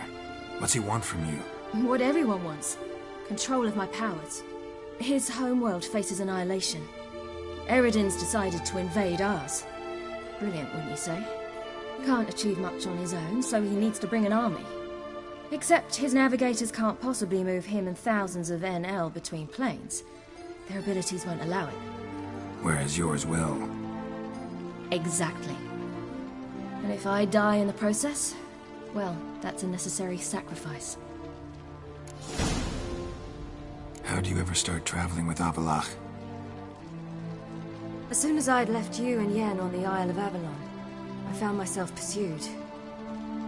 What's he want from you? What everyone wants. Control of my powers. His homeworld faces annihilation. Eredin's decided to invade ours. Brilliant, wouldn't you say? Can't achieve much on his own, so he needs to bring an army. Except his navigators can't possibly move him and thousands of NL between planes. Their abilities won't allow it. Whereas yours will. Exactly. And if I die in the process, well, that's a necessary sacrifice. How do you ever start traveling with Avallac'h? As soon as I'd left you and Yen on the Isle of Avalon, I found myself pursued.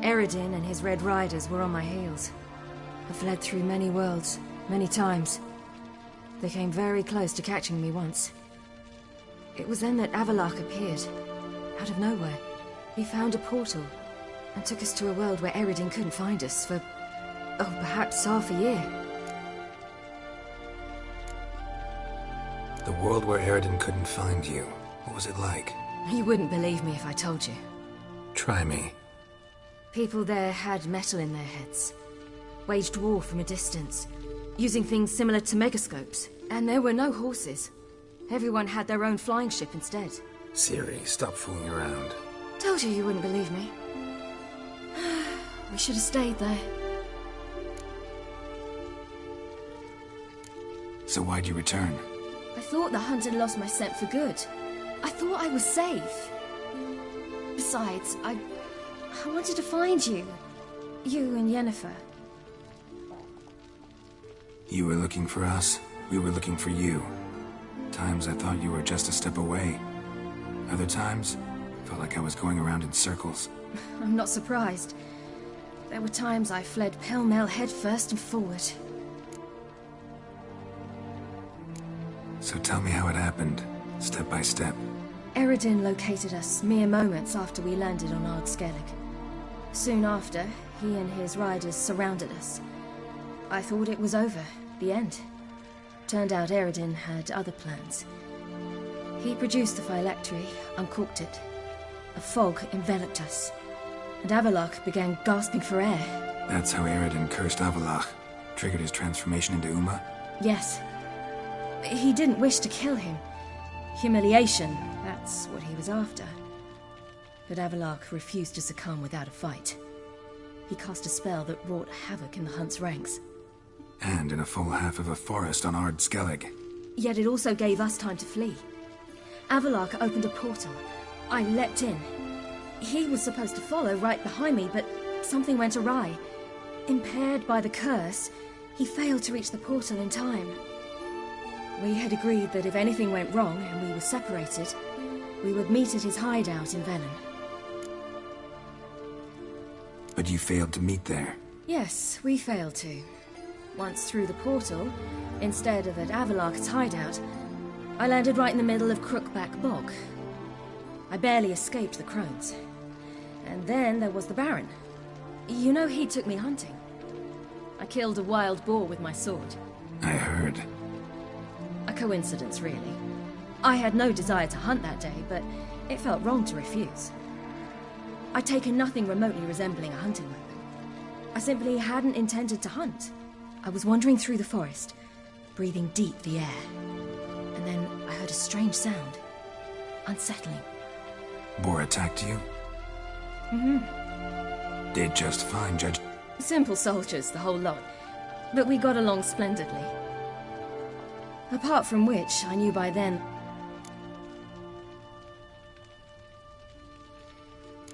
Eredin and his Red Riders were on my heels. I fled through many worlds, many times. They came very close to catching me once. It was then that Avallac'h appeared, out of nowhere. He found a portal, and took us to a world where Eredin couldn't find us for, perhaps half a year. The world where Eredin couldn't find you. What was it like? You wouldn't believe me if I told you. Try me. People there had metal in their heads. Waged war from a distance, using things similar to megascopes. And there were no horses. Everyone had their own flying ship instead. Ciri, stop fooling around. Told you wouldn't believe me. We should have stayed there. So why'd you return? I thought the hunt had lost my scent for good. I thought I was safe. Besides, I wanted to find you. You and Yennefer. You were looking for us. We were looking for you. Times I thought you were just a step away. Other times, felt like I was going around in circles. I'm not surprised. There were times I fled pell-mell headfirst and forward. So tell me how it happened, step by step. Eredin located us mere moments after we landed on Ard Skellig. Soon after, he and his riders surrounded us. I thought it was over, the end. Turned out Eredin had other plans. He produced the phylactery, uncorked it. A fog enveloped us, and Avallac'h began gasping for air. That's how Eredin cursed Avallac'h, triggered his transformation into Uma? Yes. He didn't wish to kill him. Humiliation, that's what he was after. But Avallac'h refused to succumb without a fight. He cast a spell that wrought havoc in the hunt's ranks. And in a full half of a forest on Ard Skellig. Yet it also gave us time to flee. Avallac'h opened a portal. I leapt in. He was supposed to follow right behind me, but something went awry. Impaired by the curse, he failed to reach the portal in time. We had agreed that if anything went wrong and we were separated, we would meet at his hideout in Velen. But you failed to meet there. Yes, we failed to. Once through the portal, instead of at Avallac'h's hideout, I landed right in the middle of Crookback Bog. I barely escaped the crones. And then there was the Baron. You know, he took me hunting. I killed a wild boar with my sword. I heard. A coincidence, really. I had no desire to hunt that day, but it felt wrong to refuse. I'd taken nothing remotely resembling a hunting weapon. I simply hadn't intended to hunt. I was wandering through the forest, breathing deep the air. And then I heard a strange sound. Unsettling. Boar attacked you? Mm-hmm. Did just fine, Judge. Simple soldiers, the whole lot. But we got along splendidly. Apart from which, I knew by then...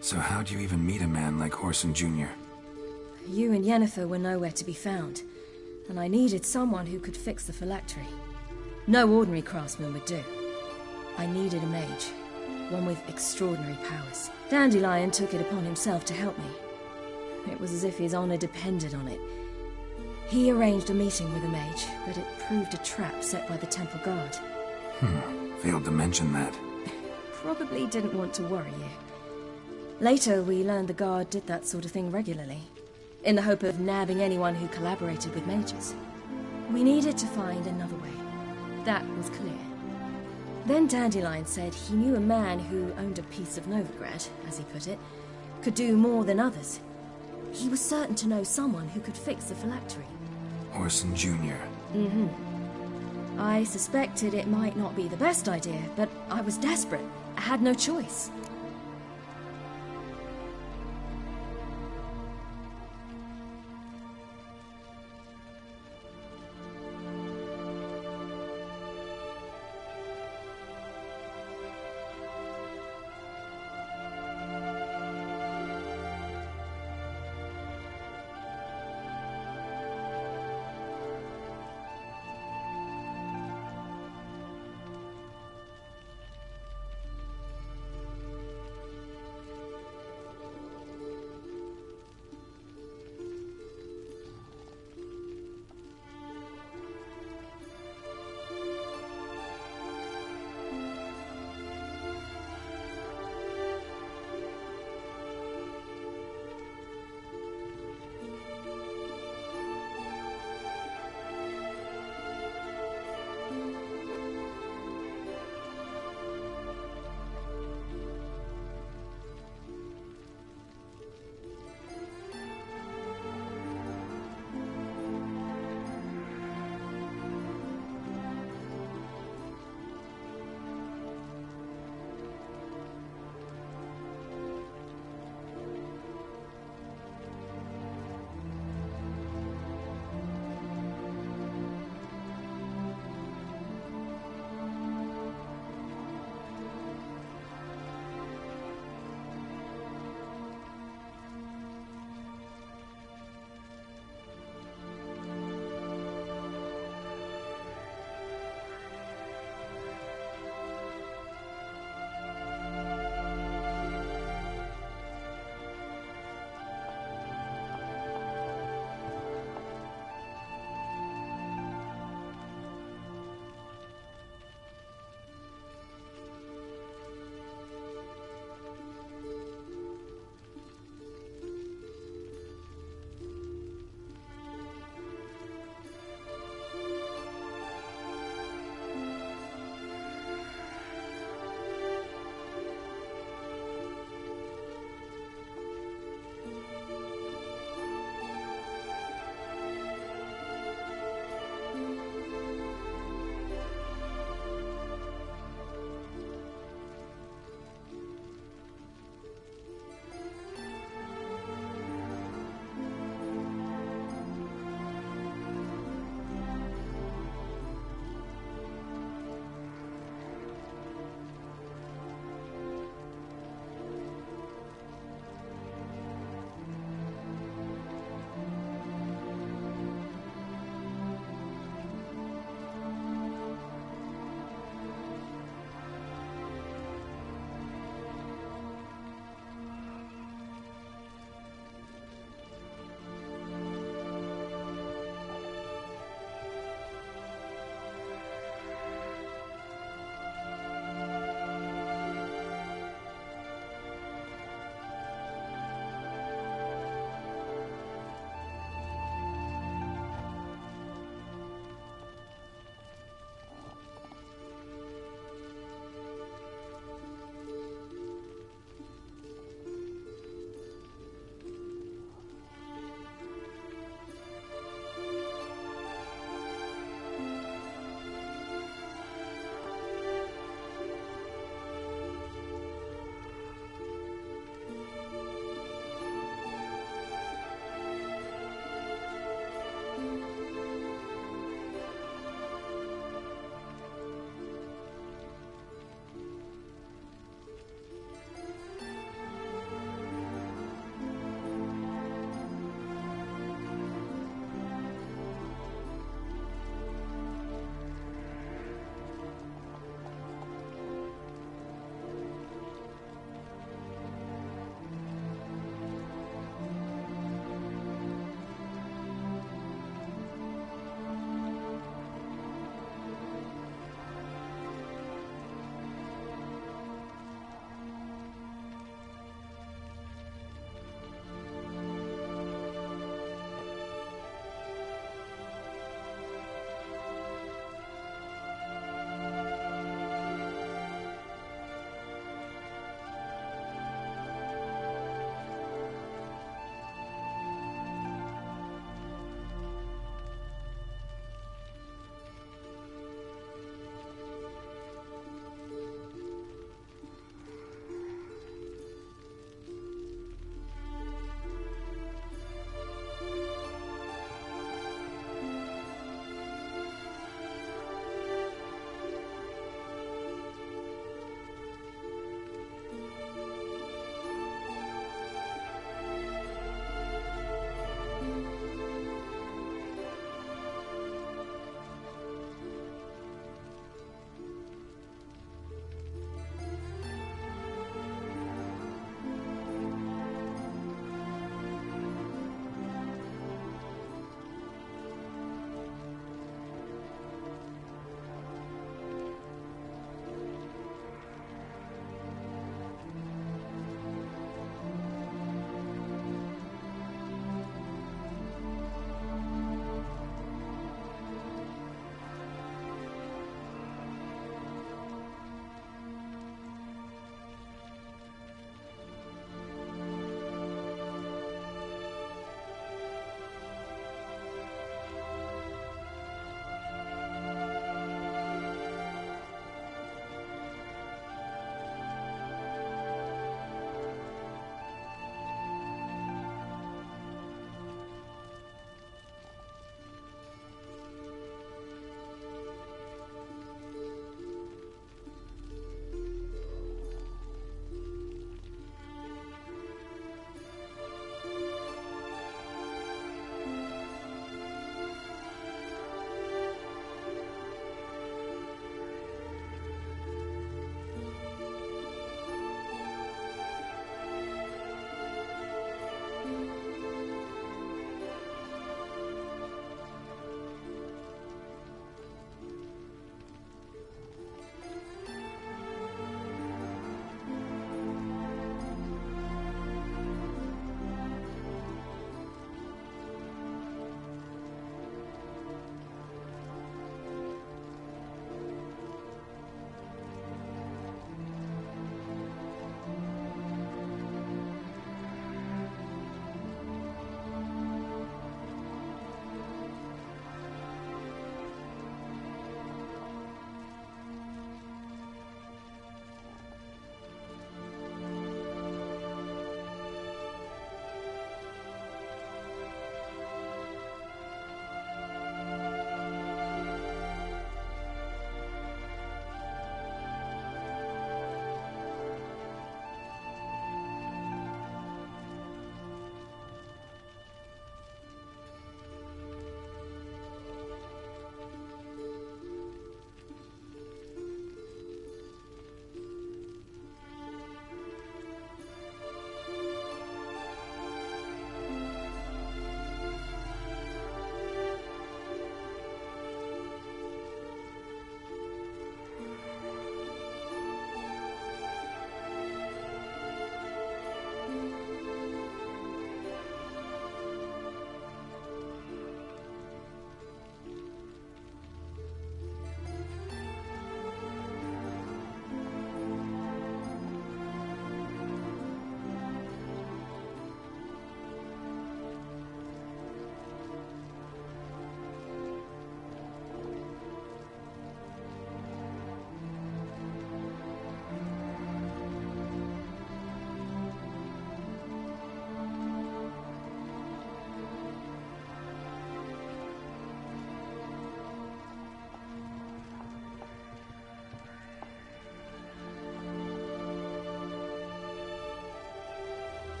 So how'd you even meet a man like Whoreson Jr.? You and Yennefer were nowhere to be found, and I needed someone who could fix the phylactery. No ordinary craftsman would do. I needed a mage, one with extraordinary powers. Dandelion took it upon himself to help me. It was as if his honor depended on it. He arranged a meeting with a mage, but it proved a trap set by the temple guard. Failed to mention that. Probably didn't want to worry you. Later, we learned the guard did that sort of thing regularly, in the hope of nabbing anyone who collaborated with mages. We needed to find another way. That was clear. Then Dandelion said he knew a man who owned a piece of Novigrad, as he put it, could do more than others. He was certain to know someone who could fix the phylactery. Orson Jr. I suspected it might not be the best idea, but I was desperate. I had no choice.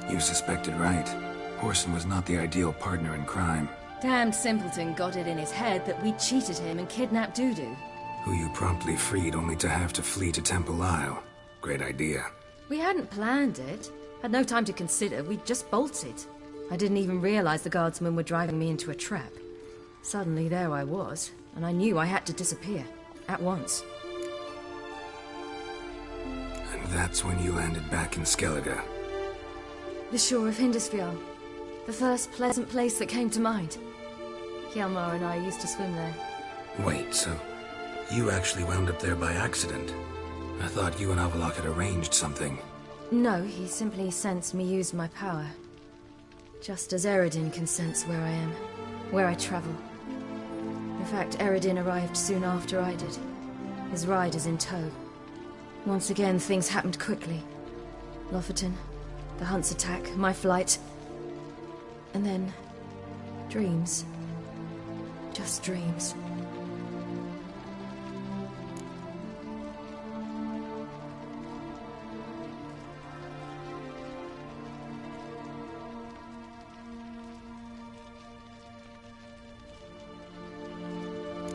You suspected right. Orson was not the ideal partner in crime. Damned simpleton got it in his head that we cheated him and kidnapped Dudu. Who you promptly freed only to have to flee to Temple Isle. Great idea. We hadn't planned it. Had no time to consider, we just bolted. I didn't even realize the guardsmen were driving me into a trap. Suddenly there I was, and I knew I had to disappear. At once. And that's when you landed back in Skellige. The shore of Hindisfjall. The first pleasant place that came to mind. Hjalmar and I used to swim there. Wait, so you actually wound up there by accident? I thought you and Avalok had arranged something. No, he simply sensed me use my power. Just as Eredin can sense where I am, where I travel. In fact, Eredin arrived soon after I did. His riders in tow. Once again, things happened quickly. Lofoten, the Hunt's attack, my flight. And then, dreams. Just dreams.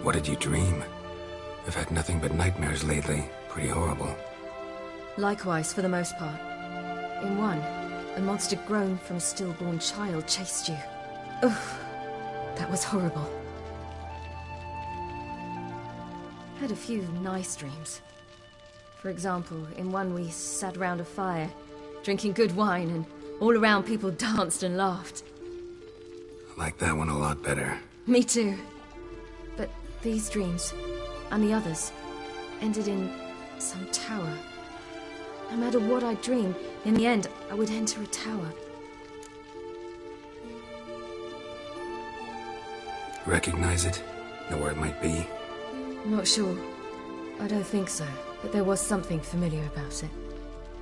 What did you dream? I've had nothing but nightmares lately. Pretty horrible. Likewise, for the most part. In one, a monster grown from a stillborn child chased you. Ugh, that was horrible. Had a few nice dreams. For example, in one we sat round a fire, drinking good wine, and all around people danced and laughed. I like that one a lot better. Me too. But these dreams, and the others, ended in some tower. No matter what I dreamed, in the end, I would enter a tower. Recognize it? Know where it might be? Not sure. I don't think so. But there was something familiar about it.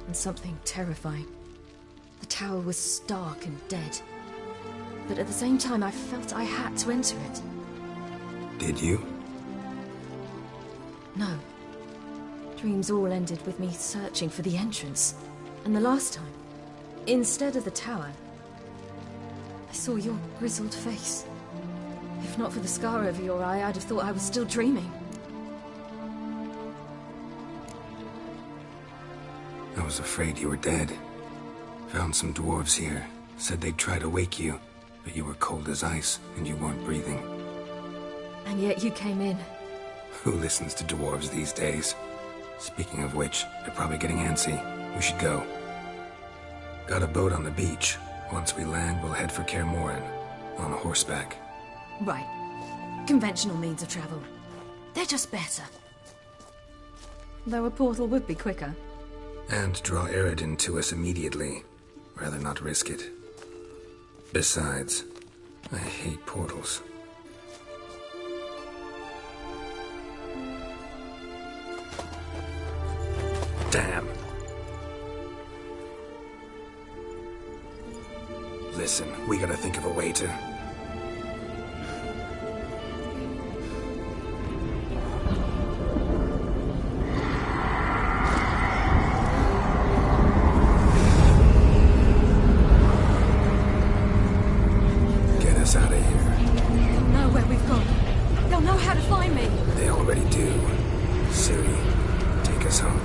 And something terrifying. The tower was stark and dead. But at the same time, I felt I had to enter it. Did you? No. Dreams all ended with me searching for the entrance. And the last time, instead of the tower, I saw your grizzled face. If not for the scar over your eye, I'd have thought I was still dreaming. I was afraid you were dead. Found some dwarves here. Said they'd try to wake you, but you were cold as ice and you weren't breathing. And yet you came in. Who listens to dwarves these days? Speaking of which, they're probably getting antsy. We should go. Got a boat on the beach. Once we land, we'll head for Kaer Morhen. On horseback. Right. Conventional means of travel. They're just better. Though a portal would be quicker. And draw Eredin to us immediately. Rather not risk it. Besides, I hate portals. Damn. Listen, we gotta think of a way to... Get us out of here. They'll know where we've gone. They'll know how to find me. They already do. Ciri, take us home.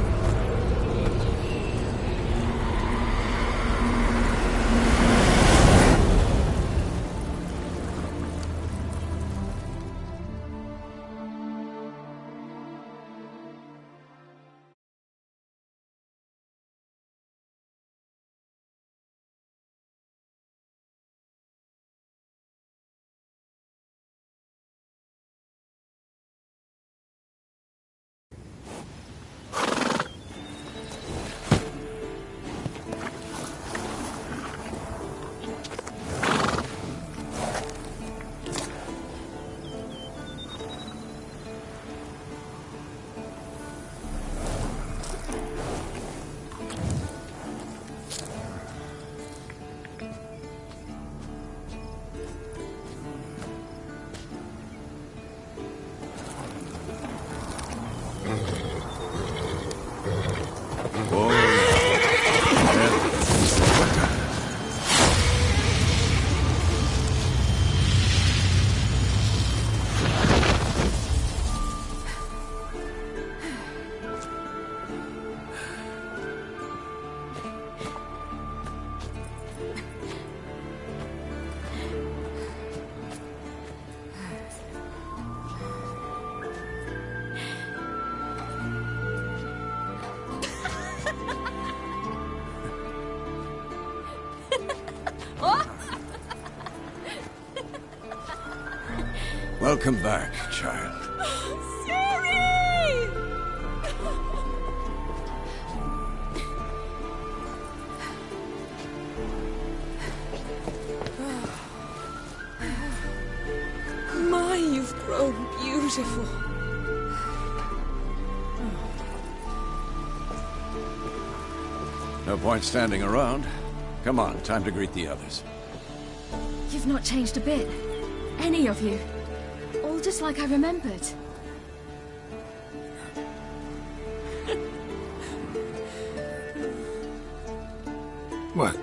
Welcome back, child. My, you've grown beautiful. No point standing around. Come on, time to greet the others. You've not changed a bit. Any of you. All just like I remembered. What?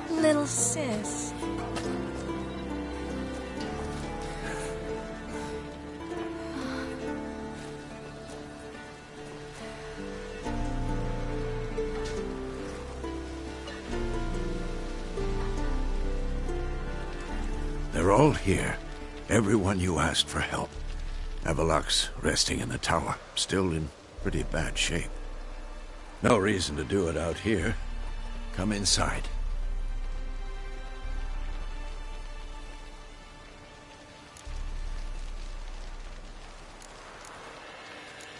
Little sis. They're all here. Everyone you asked for help. Avalok's resting in the tower, still in pretty bad shape. No reason to do it out here. Come inside.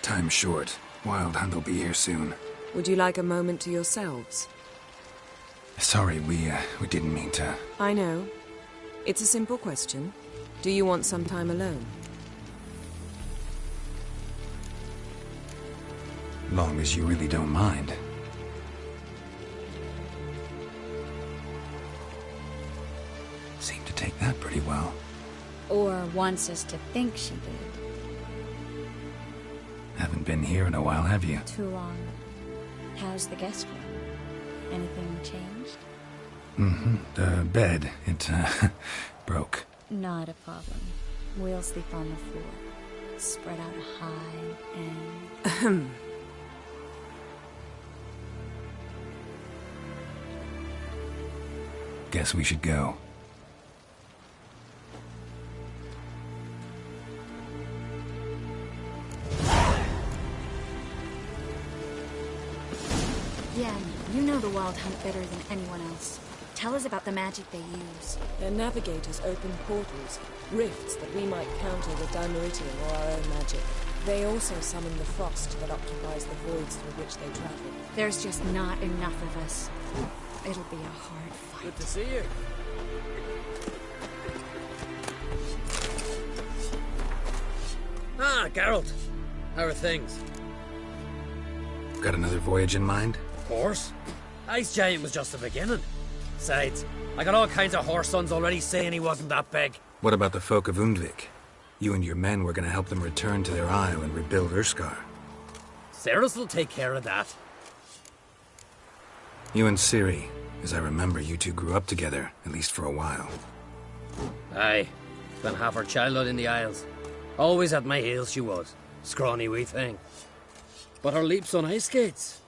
Time's short. Wild Hunt will be here soon. Would you like a moment to yourselves? Sorry, we didn't mean to. I know. It's a simple question. Do you want some time alone? Long as you really don't mind. Seemed to take that pretty well. Or wants us to think she did. Haven't been here in a while, have you? Too long. How's the guest room? Anything changed? Mm-hmm. The bed, it, broke. Not a problem. We'll sleep on the floor. Spread out high and... Guess we should go. Yeah, you know the Wild Hunt better than anyone else. Tell us about the magic they use. Their navigators open portals, rifts that we might counter with Dimeridium or our own magic. They also summon the frost that occupies the voids through which they travel. There's just not enough of us. It'll be a hard fight. Good to see you. Ah, Geralt. How are things? Got another voyage in mind? Of course. Ice Giant was just the beginning. Besides, I got all kinds of horse sons already saying he wasn't that big. What about the folk of Undvik? You and your men were going to help them return to their isle and rebuild Urskar. Cerys will take care of that. You and Ciri. As I remember, you two grew up together, at least for a while. Aye. Spent half her childhood in the Isles. Always at my heels she was. Scrawny wee thing. But her leaps on ice skates?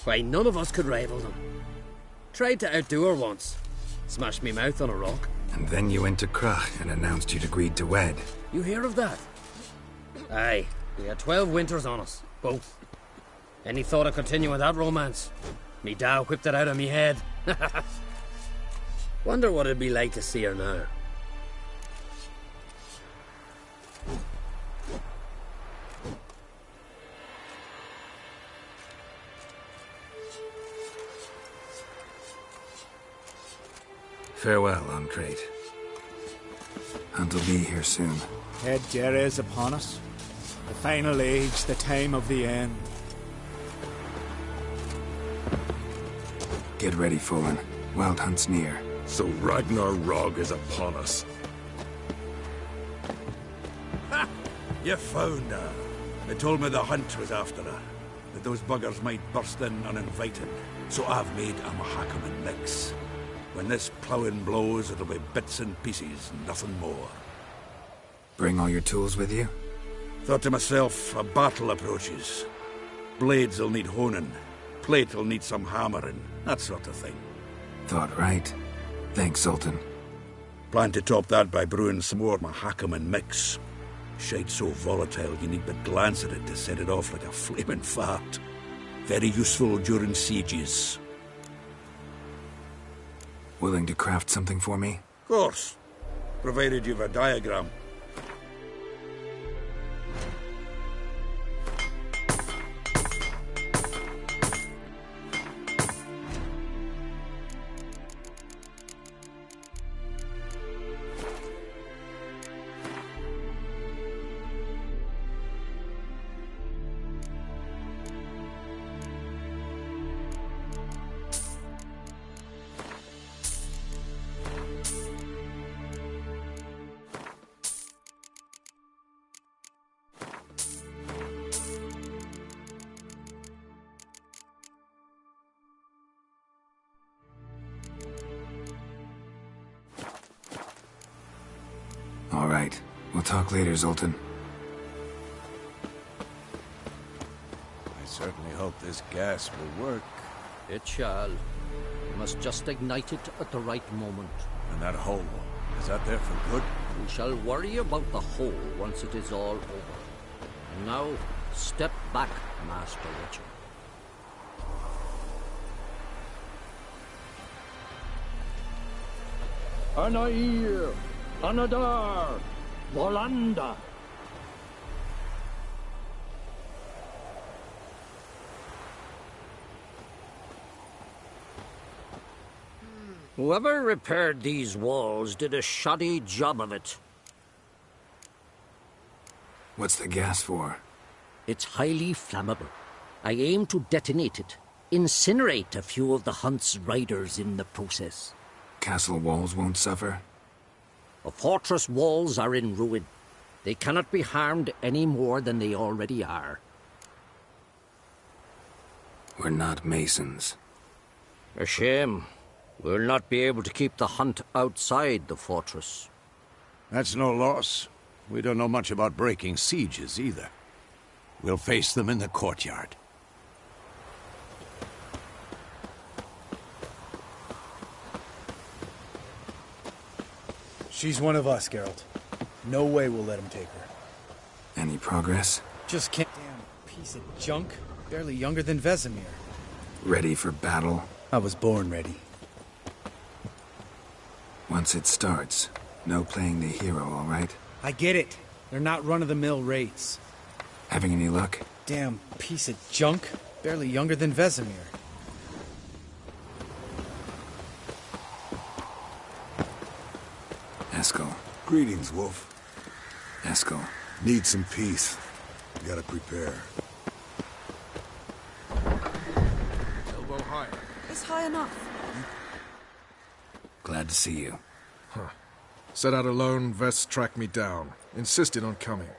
Why, none of us could rival them. Tried to outdo her once. Smashed me mouth on a rock. And then you went to Krach and announced you'd agreed to wed. You hear of that? Aye. We had 12 winters on us. Both. Any thought of continuing that romance? Me da whipped it out of me head. Wonder what it'd be like to see her now. Farewell, Ancrate. Hunt will be here soon. Head Jerry is upon us. The final age, the time of the end. Get ready, Fullen. Wild Hunt's near. So Ragnar Rog is upon us. Ha! You found her. They told me the hunt was after her. That those buggers might burst in uninvited. So I've made a Mahakaman mix. When this ploughing blows, it'll be bits and pieces, nothing more. Bring all your tools with you? Thought to myself, a battle approaches. Blades will need honing. Plate will need some hammering. That sort of thing. Thought right. Thanks, Sultan. Plan to top that by brewing some more Mahakaman mix. Shite so volatile you need but glance at it to set it off like a flaming fart. Very useful during sieges. Willing to craft something for me? Of course. Provided you've a diagram. All right. We'll talk later, Zoltan. I certainly hope this gas will work. It shall. We must just ignite it at the right moment. And that hole, is that there for good? We shall worry about the hole once it is all over. And now, step back, Master Witcher. Anair, Anadar, Volanda. Whoever repaired these walls did a shoddy job of it. What's the gas for? It's highly flammable. I aim to detonate it, incinerate a few of the hunt's riders in the process. Castle walls won't suffer? The fortress walls are in ruin. They cannot be harmed any more than they already are. We're not masons. A shame. We'll not be able to keep the hunt outside the fortress. That's no loss. We don't know much about breaking sieges either. We'll face them in the courtyard. She's one of us, Geralt. No way we'll let him take her. Any progress? Just can't... Damn piece of junk. Barely younger than Vesemir. Ready for battle? I was born ready. Once it starts, no playing the hero, all right? I get it. They're not run-of-the-mill raids. Having any luck? Damn piece of junk. Barely younger than Vesemir. Eskel. Greetings, Wolf. Eskel. Need some peace. Gotta prepare. Elbow higher. It's high enough. Glad to see you. Huh. Set out alone, Vest tracked me down. Insisted on coming.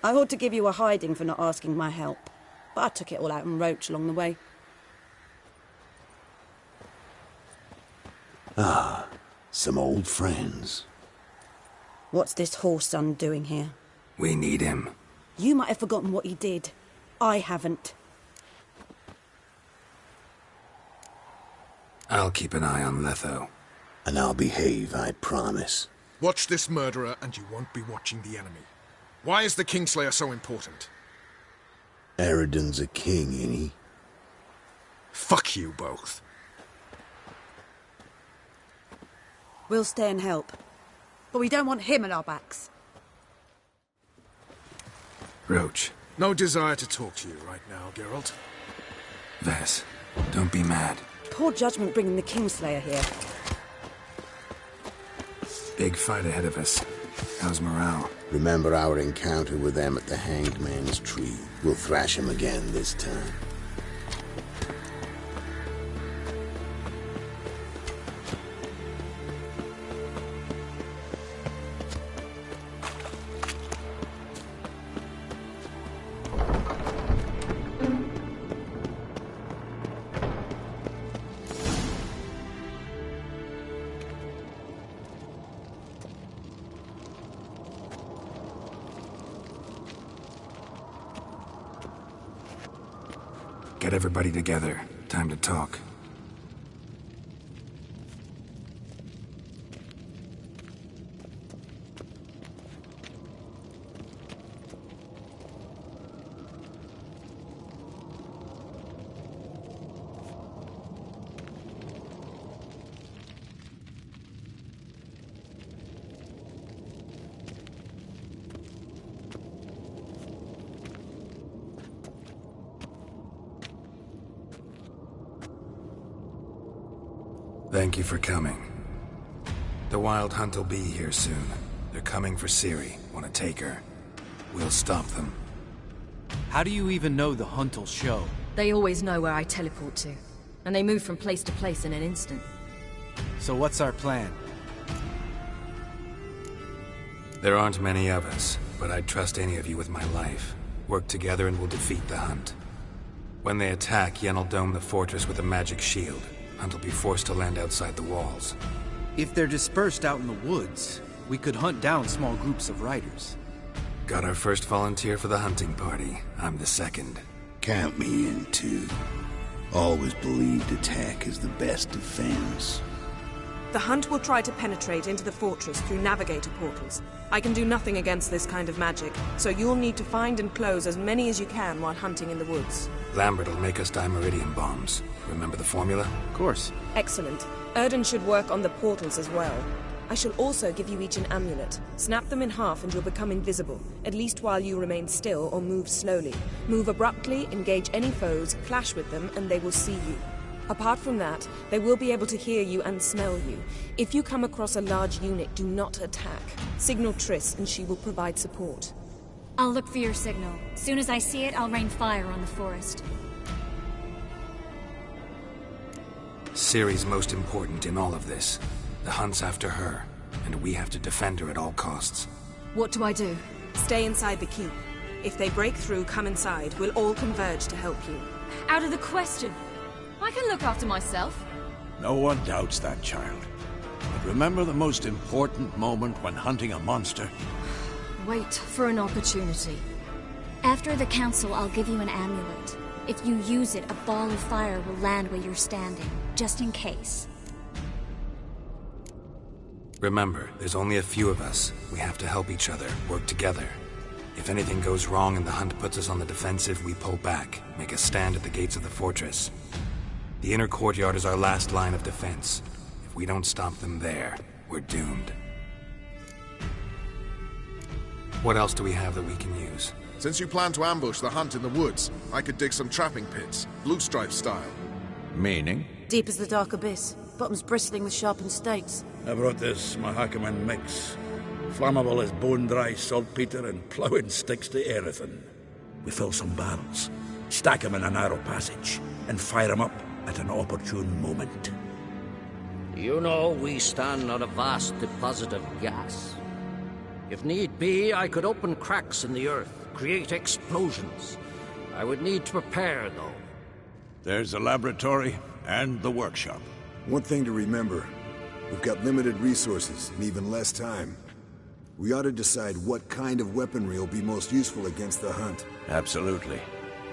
I ought to give you a hiding for not asking my help. But I took it all out in Roach along the way. Ah, some old friends. What's this horse son doing here? We need him. You might have forgotten what he did. I haven't. I'll keep an eye on Letho. And I'll behave, I promise. Watch this murderer and you won't be watching the enemy. Why is the Kingslayer so important? Eridan's a king, ain't he? Fuck you both. We'll stay and help. But we don't want him at our backs. Roach. No desire to talk to you right now, Geralt. Ves, don't be mad. Poor judgment bringing the Kingslayer here. Big fight ahead of us. How's morale? Remember our encounter with them at the Hanged Man's Tree. We'll thrash him again this time. Get everybody together. Time to talk. Thank you for coming. The Wild Hunt will be here soon. They're coming for Ciri. Want to take her? We'll stop them. How do you even know the Hunt will show? They always know where I teleport to. And they move from place to place in an instant. So what's our plan? There aren't many of us, but I'd trust any of you with my life. Work together and we'll defeat the Hunt. When they attack, Yen'll dome the fortress with a magic shield. Hunt will be forced to land outside the walls. If they're dispersed out in the woods, we could hunt down small groups of riders. Got our first volunteer for the hunting party. I'm the second. Count me in too. Always believed attack is the best defense. The Hunt will try to penetrate into the fortress through navigator portals. I can do nothing against this kind of magic, so you'll need to find and close as many as you can while hunting in the woods. Lambert will make us dimeridium bombs. Remember the formula? Of course. Excellent. Erden should work on the portals as well. I shall also give you each an amulet. Snap them in half and you'll become invisible, at least while you remain still or move slowly. Move abruptly, engage any foes, clash with them, and they will see you. Apart from that, they will be able to hear you and smell you. If you come across a large unit, do not attack. Signal Triss and she will provide support. I'll look for your signal. As soon as I see it, I'll rain fire on the forest. Ciri's most important in all of this. The Hunt's after her, and we have to defend her at all costs. What do I do? Stay inside the keep. If they break through, come inside. We'll all converge to help you. Out of the question. I can look after myself. No one doubts that, child. But remember the most important moment when hunting a monster? Wait for an opportunity. After the council, I'll give you an amulet. If you use it, a ball of fire will land where you're standing, just in case. Remember, there's only a few of us. We have to help each other, work together. If anything goes wrong and the Hunt puts us on the defensive, we pull back, make a stand at the gates of the fortress. The inner courtyard is our last line of defense. If we don't stop them there, we're doomed. What else do we have that we can use? Since you plan to ambush the Hunt in the woods, I could dig some trapping pits, blue stripe style. Meaning? Deep as the dark abyss, bottoms bristling with sharpened stakes. I brought this Mahakaman mix. Flammable as bone-dry saltpeter and ploughing sticks to everything. We fill some barrels, stack them in a narrow passage, and fire them up at an opportune moment. You know, we stand on a vast deposit of gas. If need be, I could open cracks in the earth, create explosions. I would need to prepare, though. There's the laboratory and the workshop. One thing to remember, we've got limited resources and even less time. We ought to decide what kind of weaponry will be most useful against the Hunt. Absolutely.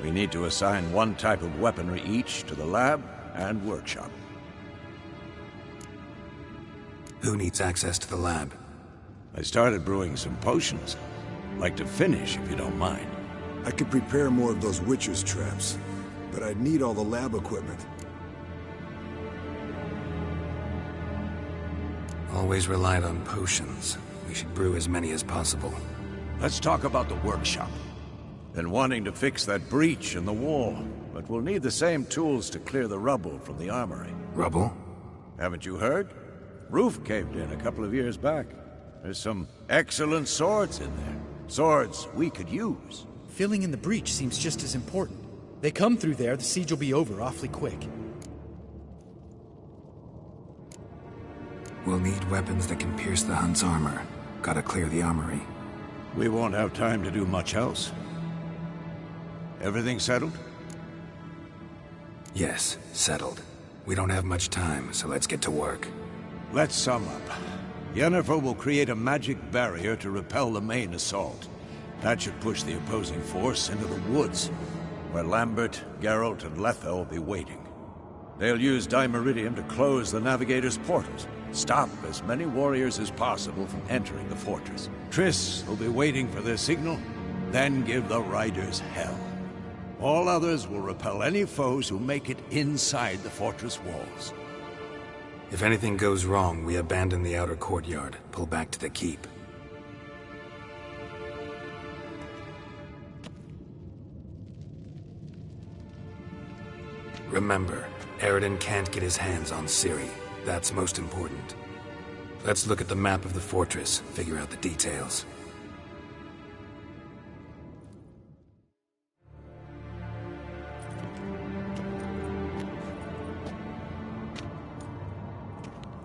We need to assign one type of weaponry each to the lab and workshop. Who needs access to the lab? I started brewing some potions. Like to finish, if you don't mind. I could prepare more of those Witcher's traps, but I'd need all the lab equipment. Always relied on potions. We should brew as many as possible. Let's talk about the workshop. Been wanting to fix that breach in the wall, but we'll need the same tools to clear the rubble from the armory. Rubble? Haven't you heard? Roof caved in a couple of years back. There's some excellent swords in there. Swords we could use. Filling in the breach seems just as important. They come through there, the siege will be over awfully quick. We'll need weapons that can pierce the Hunt's armor. Gotta clear the armory. We won't have time to do much else. Everything settled? Yes, settled. We don't have much time, so let's get to work. Let's sum up. Yennefer will create a magic barrier to repel the main assault. That should push the opposing force into the woods, where Lambert, Geralt, and Letha will be waiting. They'll use dimeridium to close the navigator's portals, stop as many warriors as possible from entering the fortress. Triss will be waiting for their signal, then give the riders hell. All others will repel any foes who make it inside the fortress walls. If anything goes wrong, we abandon the outer courtyard, pull back to the keep. Remember, Eridan can't get his hands on Ciri. That's most important. Let's look at the map of the fortress, figure out the details.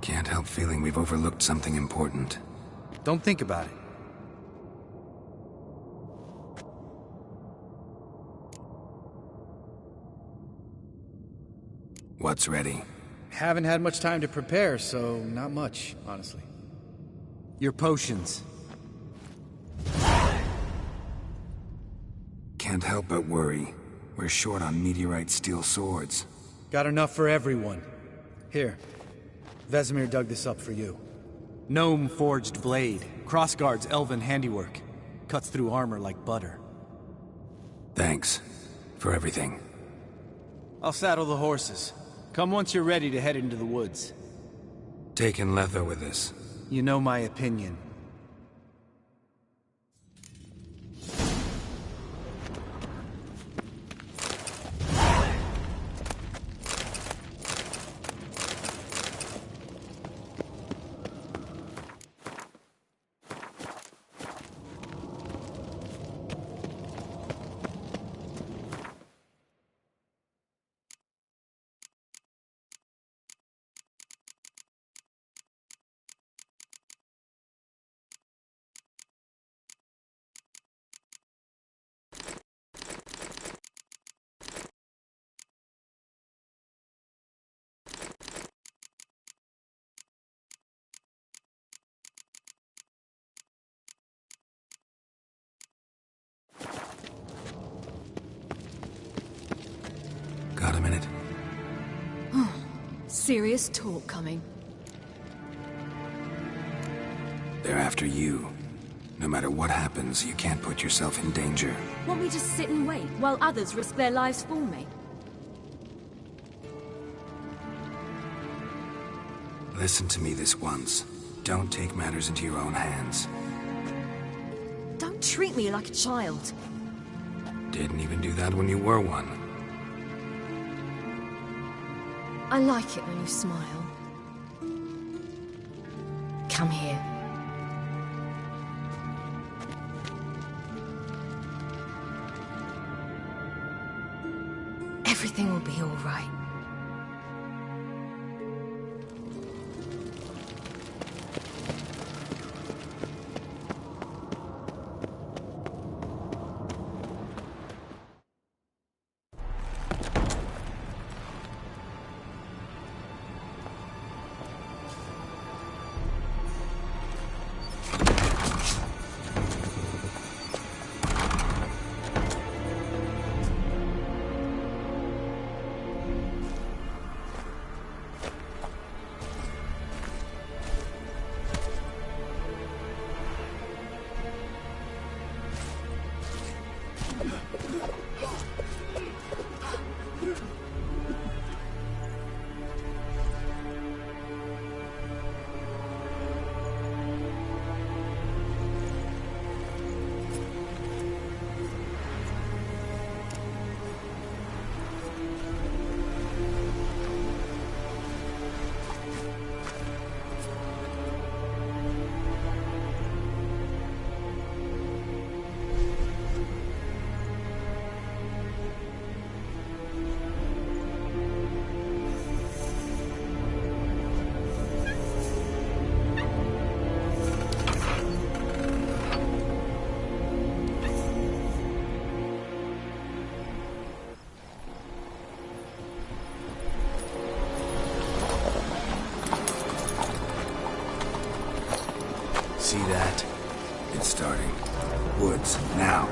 Can't help feeling we've overlooked something important. Don't think about it. What's ready? Haven't had much time to prepare, so not much, honestly. Your potions. Can't help but worry. We're short on meteorite steel swords. Got enough for everyone. Here. Vesemir dug this up for you. Gnome forged blade. Crossguard's elven handiwork. Cuts through armor like butter. Thanks. For everything. I'll saddle the horses. Come once you're ready to head into the woods. Taking Letho with us. You know my opinion. Got a minute? Serious talk coming. They're after you. No matter what happens, you can't put yourself in danger. Want me to sit and wait while others risk their lives for me? Listen to me this once. Don't take matters into your own hands. Don't treat me like a child. Didn't even do that when you were one. I like it when you smile. Come here. Everything will be all right. See that? It's starting. Woods, now.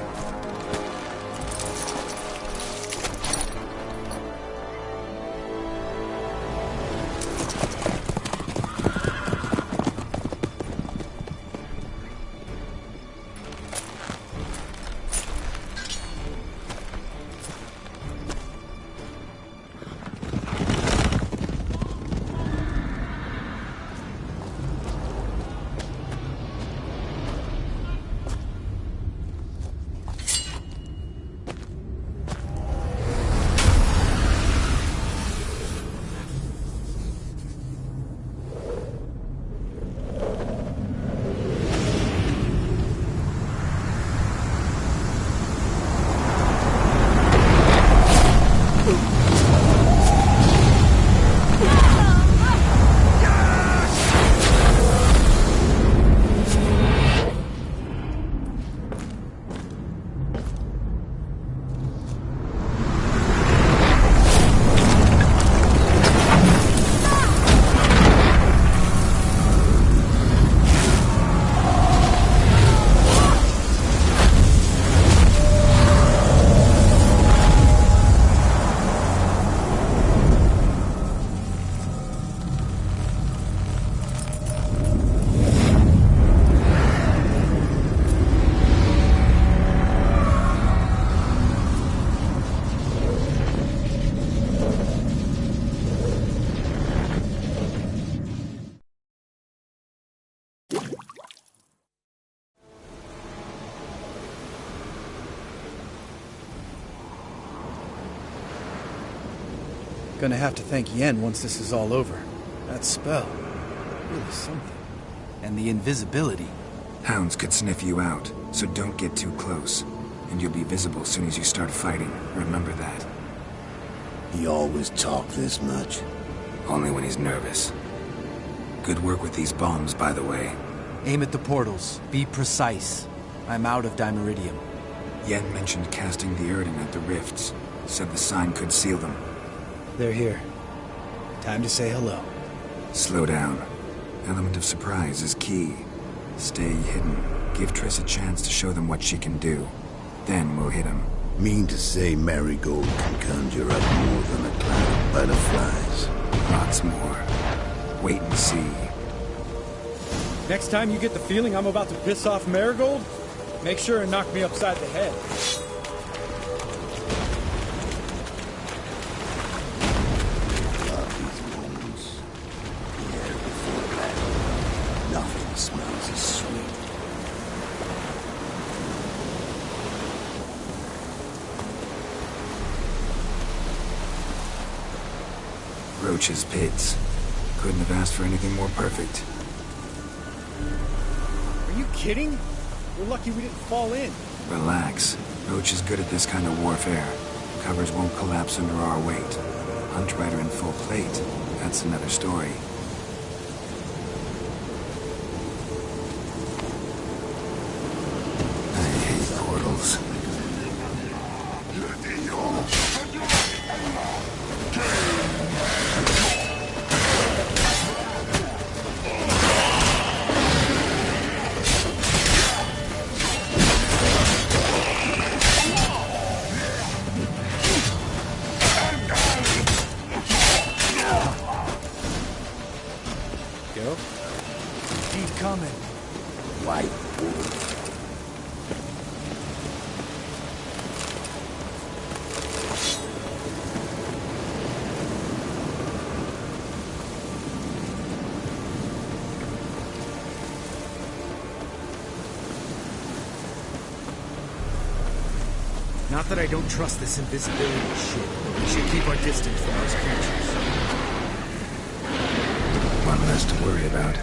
Gonna have to thank Yen once this is all over. That spell, really something. And the invisibility. Hounds could sniff you out, so don't get too close. And you'll be visible as soon as you start fighting. Remember that. He always talk this much? Only when he's nervous. Good work with these bombs, by the way. Aim at the portals. Be precise. I'm out of Dimeridium. Yen mentioned casting the Erden at the rifts. Said the sign could seal them. They're here. Time to say hello. Slow down. Element of surprise is key. Stay hidden. Give Triss a chance to show them what she can do. Then we'll hit him. Mean to say Marigold can conjure up more than a cloud of butterflies? Lots more. Wait and see. Next time you get the feeling I'm about to piss off Marigold, make sure and knock me upside the head. Nothing smells as sweet. Roach's pits. Couldn't have asked for anything more perfect. Are you kidding? We're lucky we didn't fall in. Relax. Roach is good at this kind of warfare. Covers won't collapse under our weight. Hunt Rider in full plate. That's another story. I hate portals. Not that I don't trust this invisibility shit, but we should keep our distance from those creatures. One less to worry about.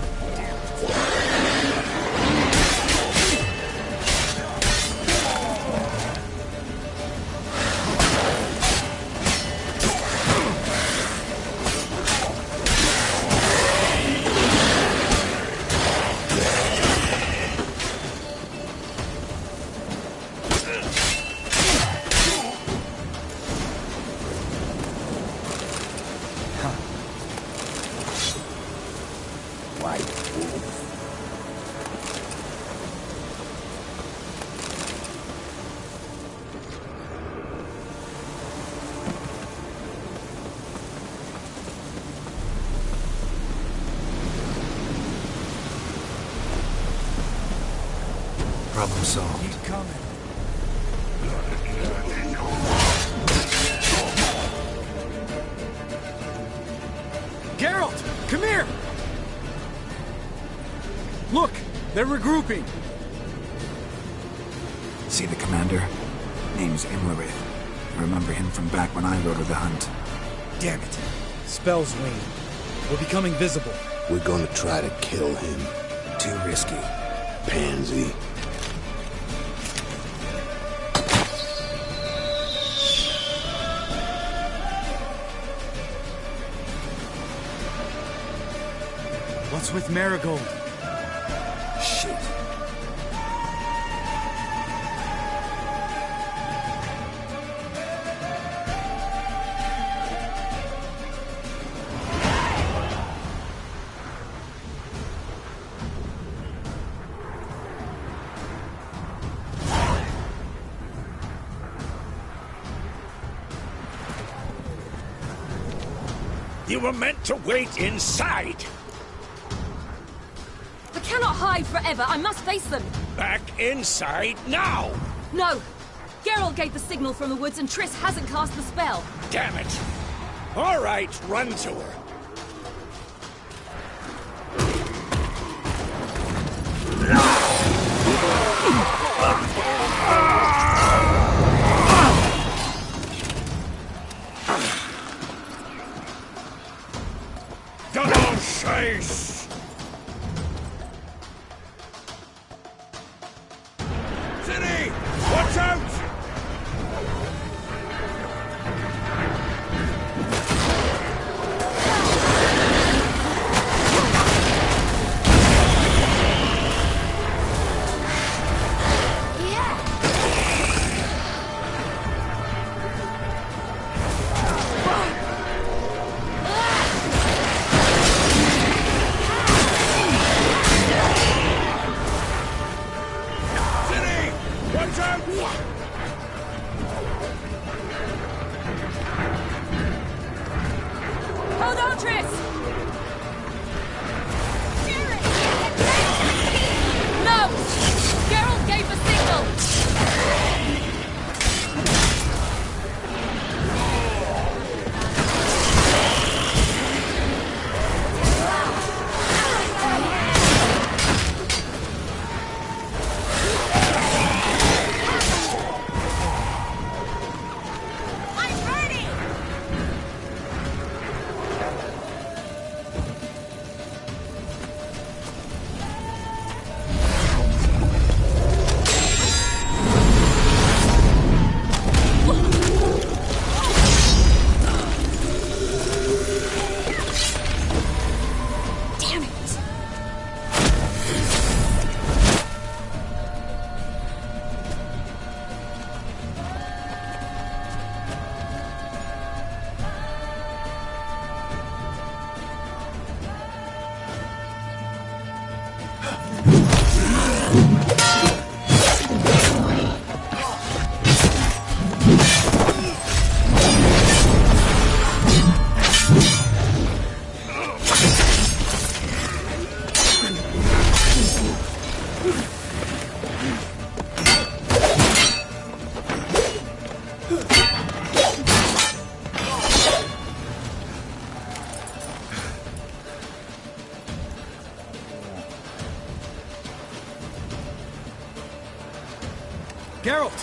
Problem solved. Keep coming. Geralt, come here! Look, they're regrouping. See the commander? Name's Imlerith. I remember him from back when I rode with the hunt. Damn it. Spells wane. We're becoming visible. We're gonna try to kill him. Too risky. Pansy. What's with Marigold? Shit. You were meant to wait inside! I cannot hide forever. I must face them. Back inside now! No! Geralt gave the signal from the woods and Triss hasn't cast the spell. Damn it! All right, run to her. Geralt!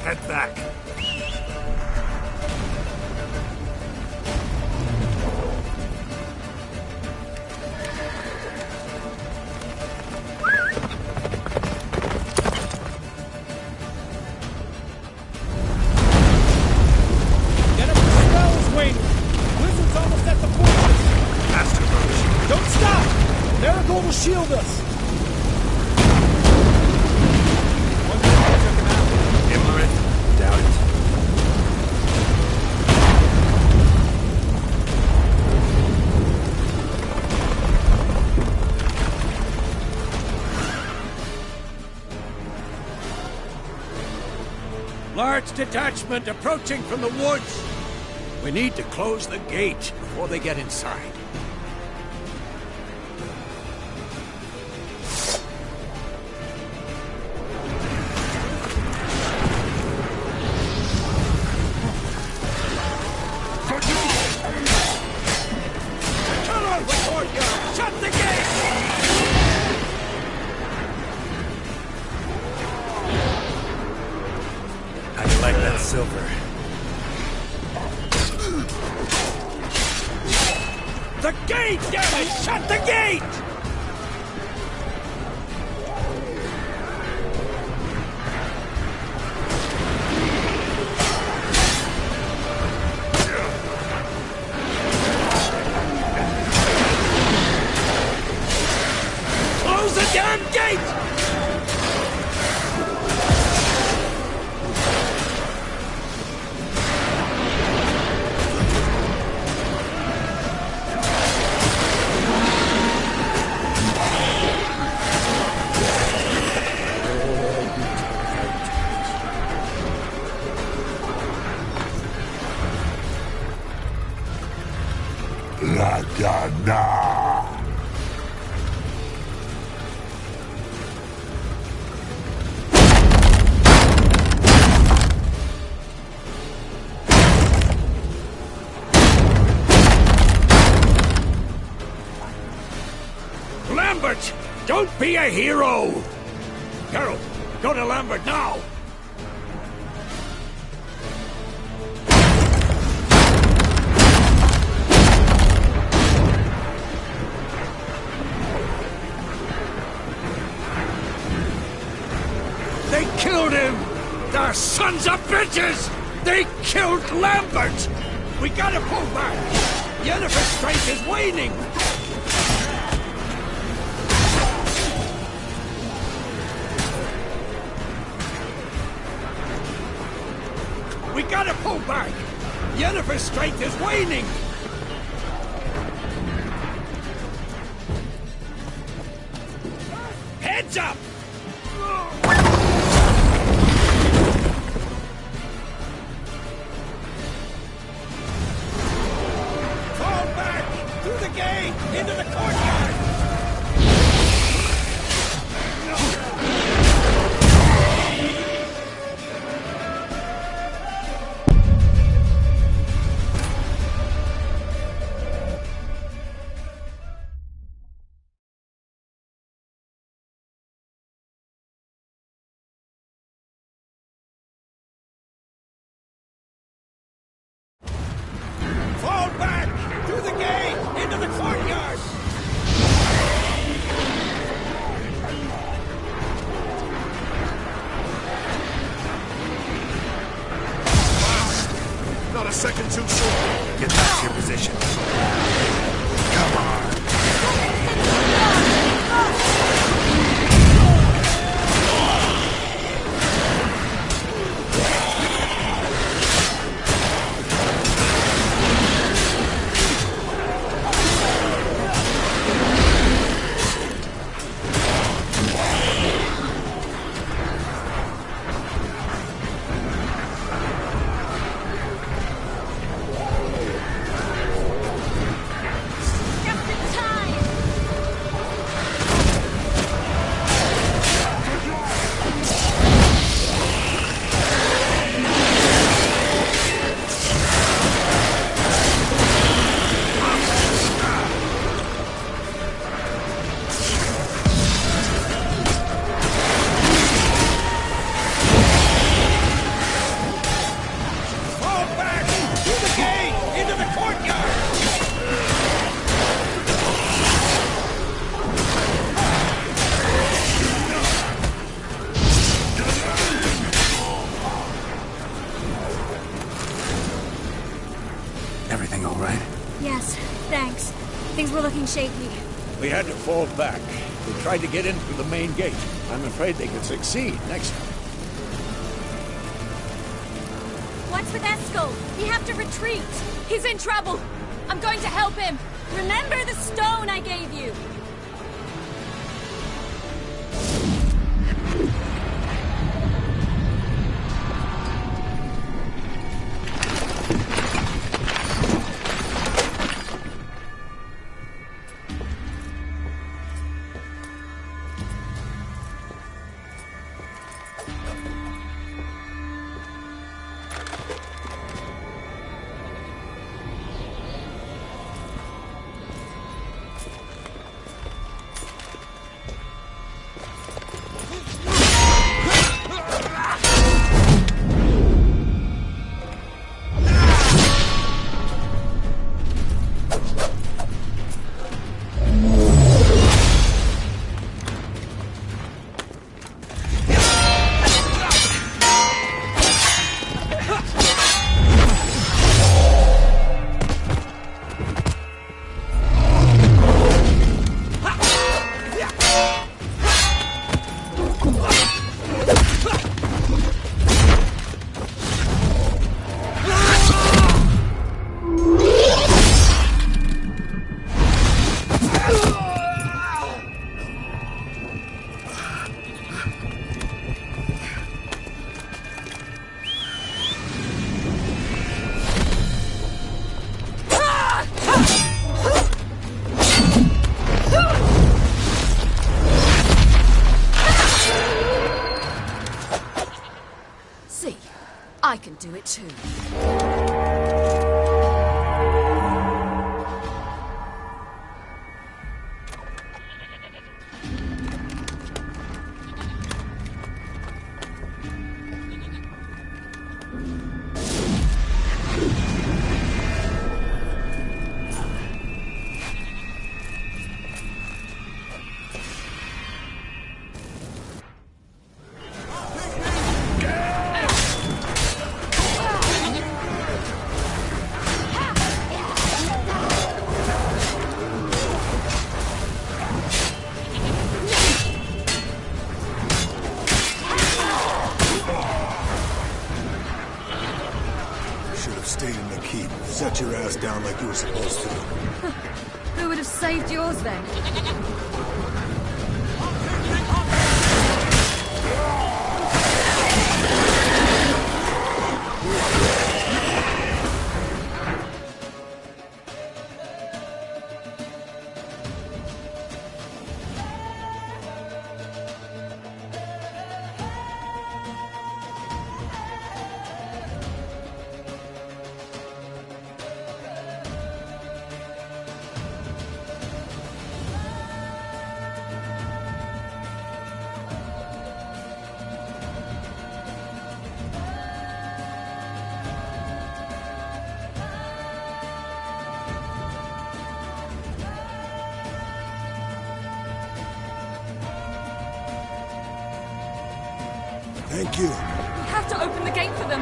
Head back. Get up the spells, Wing! Wizard's almost at the fortress! Master Roach. Don't stop! Marigold will shield us! Imlerith, doubt it. Large detachment approaching from the woods. We need to close the gate before they get inside. Come on, the courtyard! Shut the gate! How do you like that silver? The gate, damn it! Shut the gate! Close the damn gate! Lambert! Don't be a hero! Geralt, go to Lambert now! They killed him! They're sons of bitches! They killed Lambert! We gotta pull back! Yennefer's strength is waning! We gotta pull back! Yennefer's strength is waning! Heads up! Fall back! Through the gate! Into the courtyard! Fall back! Through the gate! Into the courtyard! Not a second too soon. Get back to your position. Come on. Just in Everything all right? Yes, thanks. Things were looking shaky. We had to fall back. They tried to get in through the main gate. I'm afraid they could succeed next time. What's with Eskel? We have to retreat. He's in trouble. I'm going to help him. Remember the stone I gave you. I can do it too. Stayed in the keep. Set your ass down like you were supposed to. Who would have saved yours then? Thank you. We have to open the gate for them.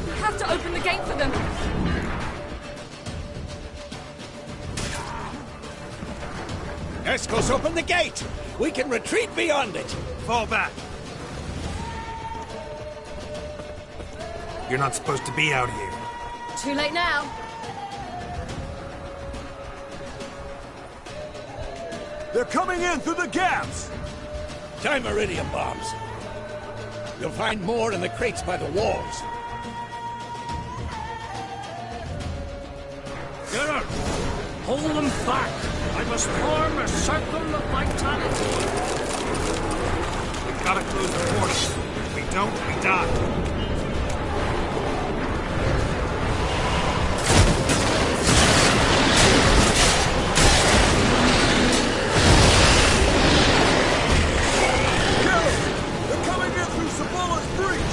We have to open the gate for them. Eskel's open the gate! We can retreat beyond it! Fall back. You're not supposed to be out here. Too late now. They're coming in through the gaps! Time iridium bombs. You'll find more in the crates by the walls. Get up! Hold them back! I must form a circle of vitality. We've got to close the portal. If we don't, we die. They're coming in through Sabula's breach!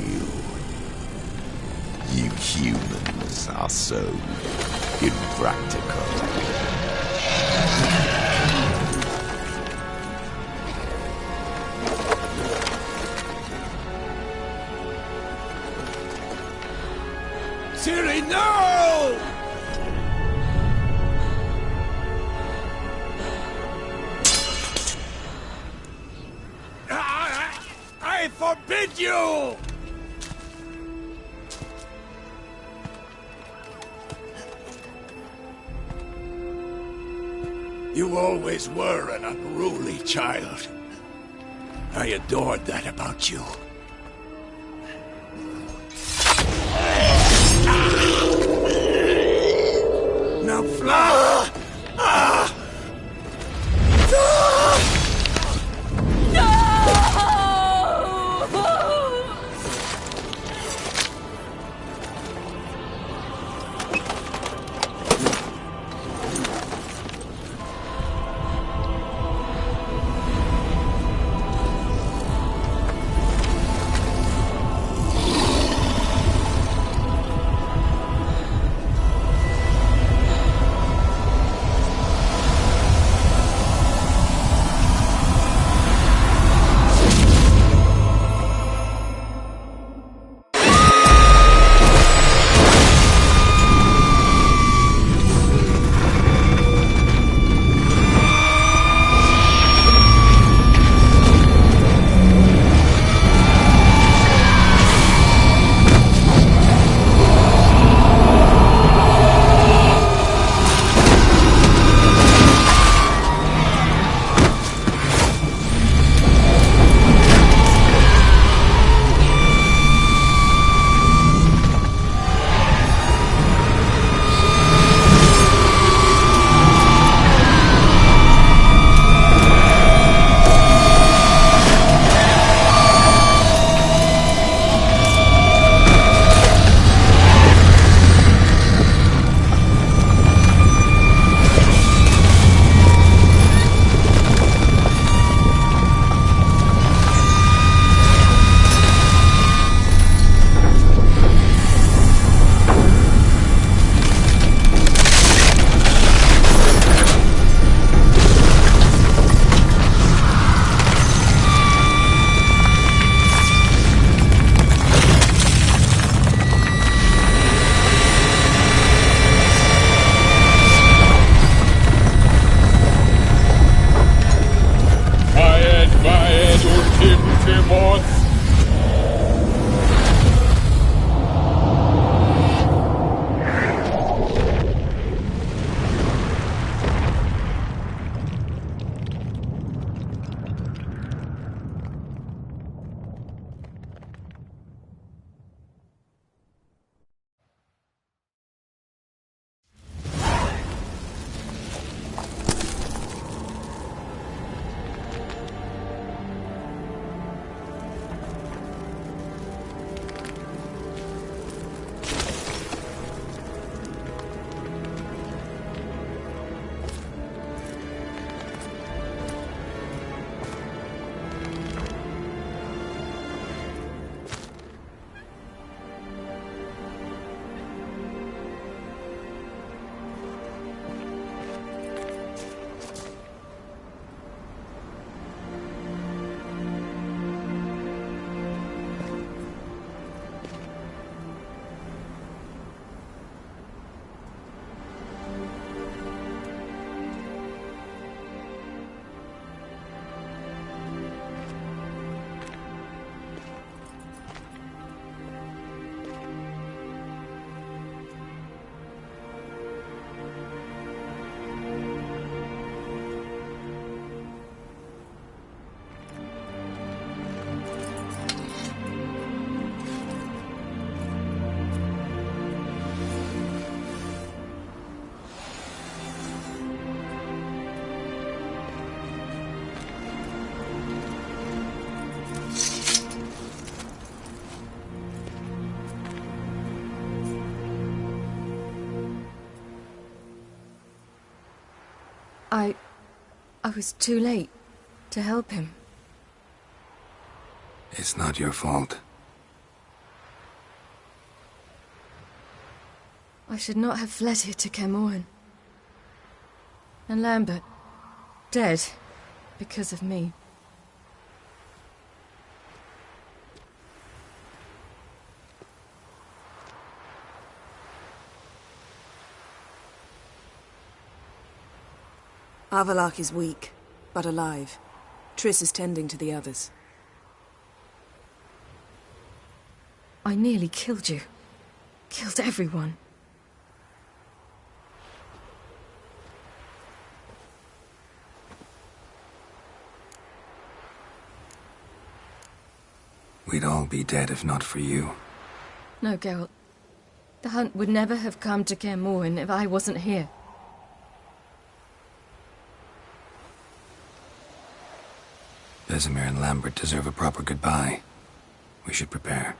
you. You humans are so impractical. Ciri, no! I forbid you! You always were an unruly child. I adored that about you. Now fly! I was too late to help him. It's not your fault. I should not have fled here to Caermorhen. And Lambert, dead, because of me. Avallac'h is weak, but alive. Triss is tending to the others. I nearly killed you. Killed everyone. We'd all be dead if not for you. No, Geralt. The hunt would never have come to Caermorhen if I wasn't here. Vesemir and Lambert deserve a proper goodbye. We should prepare.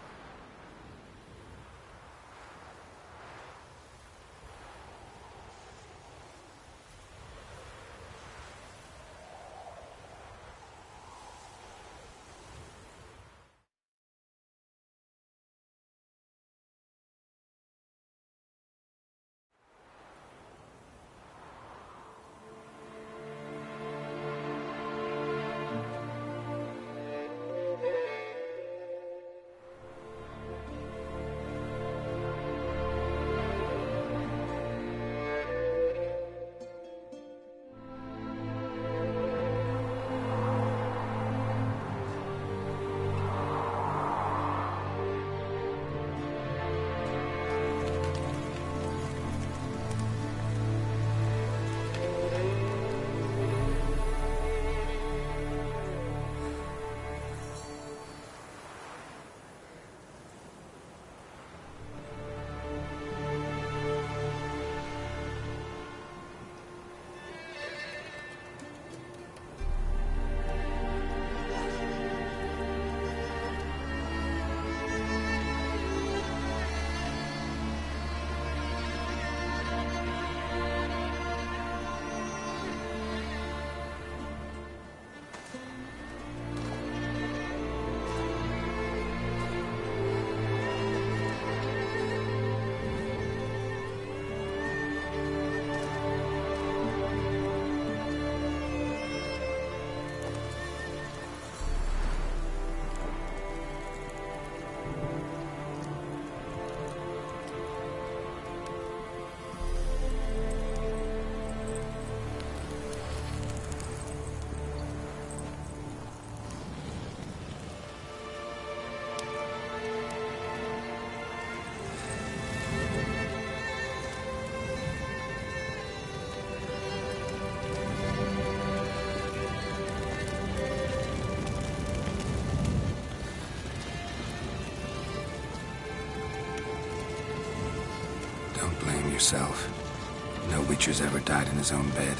Yourself. No Witcher's ever died in his own bed.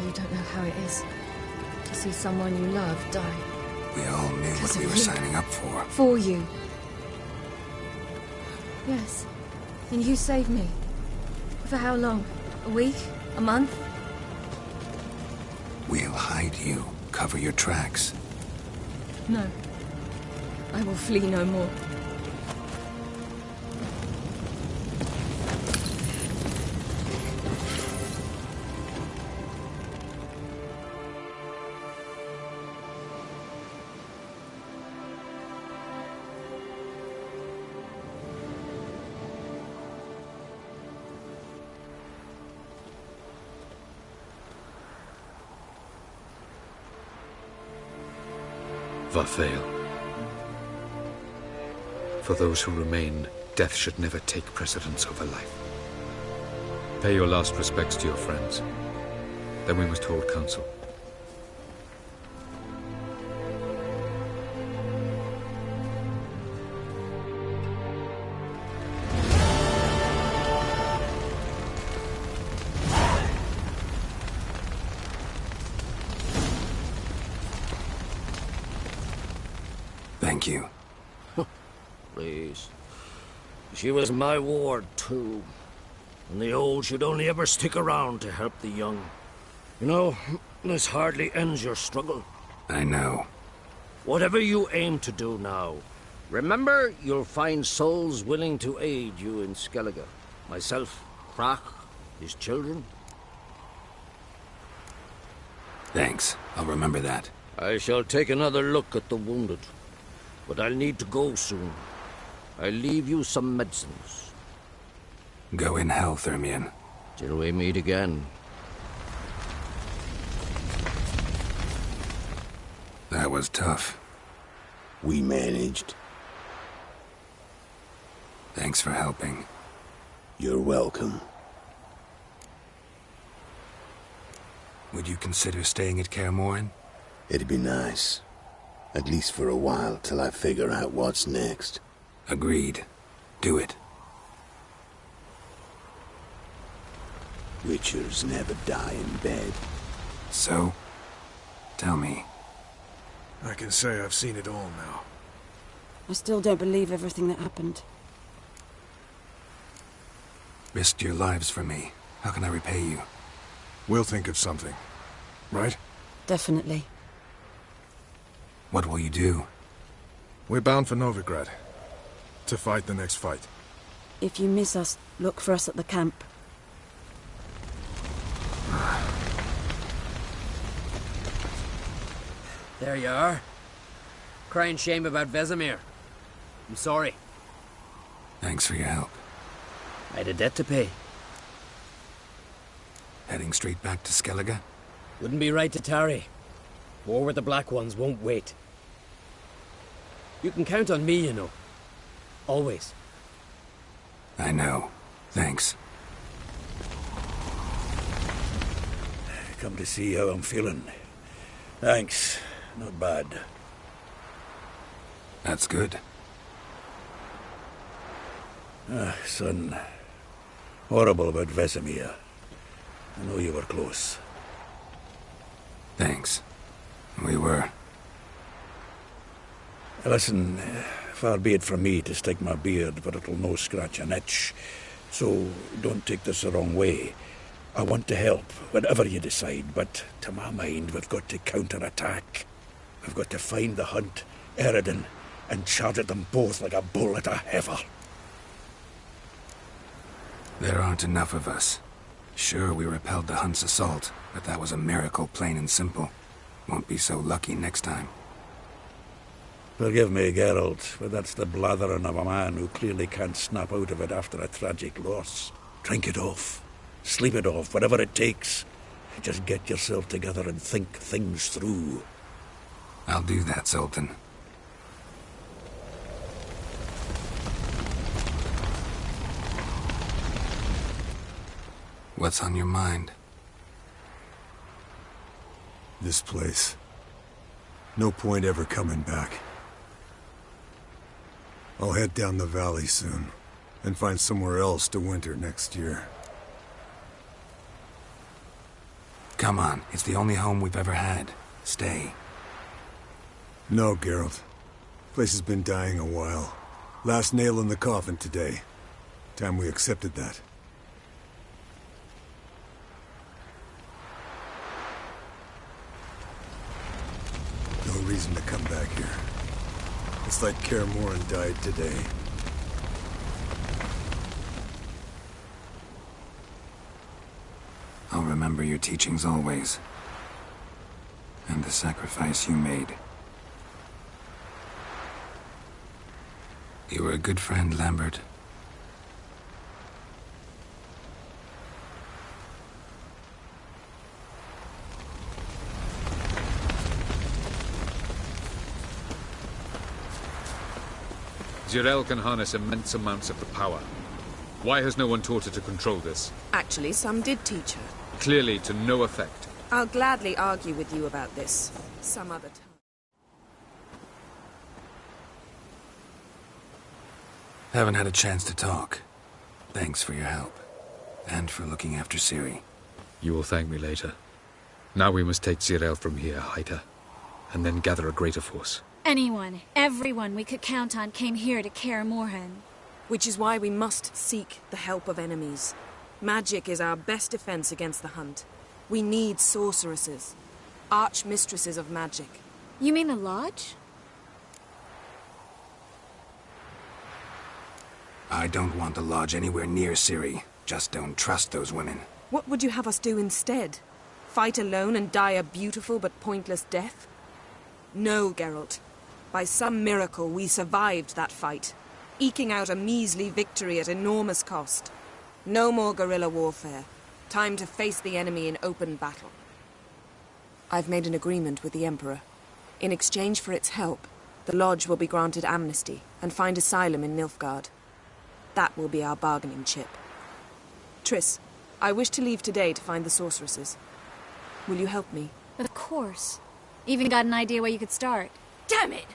You don't know how it is to see someone you love die. We all knew what we were signing up for. For you. Yes. And you saved me. For how long? A week? A month? We'll hide you. Cover your tracks. No. I will flee no more. Vafael. For those who remain, death should never take precedence over life. Pay your last respects to your friends. Then we must hold council. Thank you. Please. She was my ward, too. And the old should only ever stick around to help the young. You know, this hardly ends your struggle. I know. Whatever you aim to do now, Remember, you'll find souls willing to aid you in Skellige. Myself, Crach, his children. Thanks. I'll remember that. I shall take another look at the wounded. But I'll need to go soon. I'll leave you some medicines. Go in hell, Thermian. Till we meet again. That was tough. We managed. Thanks for helping. You're welcome. Would you consider staying at Kaer Morhen? It'd be nice. At least for a while, till I figure out what's next. Agreed. Do it. Witchers never die in bed. So? Tell me. I can say I've seen it all now. I still don't believe everything that happened. Risked your lives for me. How can I repay you? We'll think of something. Right? Definitely. What will you do? We're bound for Novigrad. To fight the next fight. If you miss us, look for us at the camp. There you are. Crying shame about Vesemir. I'm sorry. Thanks for your help. I had a debt to pay. Heading straight back to Skellige? Wouldn't be right to tarry. War with the Black Ones won't wait. You can count on me, you know. Always. I know. Thanks. Come to see how I'm feeling. Thanks. Not bad. That's good. Son. Horrible about Vesemir. I know you were close. Thanks. We were. Listen, far be it from me to stick my beard, but it'll no scratch an itch. So don't take this the wrong way. I want to help, whatever you decide, but to my mind, we've got to counterattack. We've got to find the Hunt, Eredin, and charge at them both like a bull at a heifer. There aren't enough of us. Sure, we repelled the Hunt's assault, but that was a miracle, plain and simple. Won't be so lucky next time. Forgive me, Geralt, but that's the blathering of a man who clearly can't snap out of it after a tragic loss. Drink it off. Sleep it off, whatever it takes. Just get yourself together and think things through. I'll do that, Sultan. What's on your mind? This place. No point ever coming back. I'll head down the valley soon, and find somewhere else to winter next year. Come on, it's the only home we've ever had. Stay. No, Geralt. Place has been dying a while. Last nail in the coffin today. Time we accepted that. No reason to come back here. It's like Kaer Morhen died today. I'll remember your teachings always. And the sacrifice you made. You were a good friend, Lambert. Zirael can harness immense amounts of the power. Why has no one taught her to control this? Actually, some did teach her. Clearly to no effect. I'll gladly argue with you about this some other time. Haven't had a chance to talk. Thanks for your help. And for looking after Ciri. You will thank me later. Now we must take Zirael from here, hide her, and then gather a greater force. Anyone, everyone we could count on came here to Kaer Morhen. Which is why we must seek the help of enemies. Magic is our best defense against the Hunt. We need sorceresses. Archmistresses of magic. You mean the Lodge? I don't want the Lodge anywhere near Ciri. Just don't trust those women. What would you have us do instead? Fight alone and die a beautiful but pointless death? No, Geralt. By some miracle, we survived that fight, eking out a measly victory at enormous cost. No more guerrilla warfare. Time to face the enemy in open battle. I've made an agreement with the Emperor. In exchange for its help, the Lodge will be granted amnesty and find asylum in Nilfgaard. That will be our bargaining chip. Triss, I wish to leave today to find the sorceresses. Will you help me? Of course. Even got an idea where you could start. Damn it!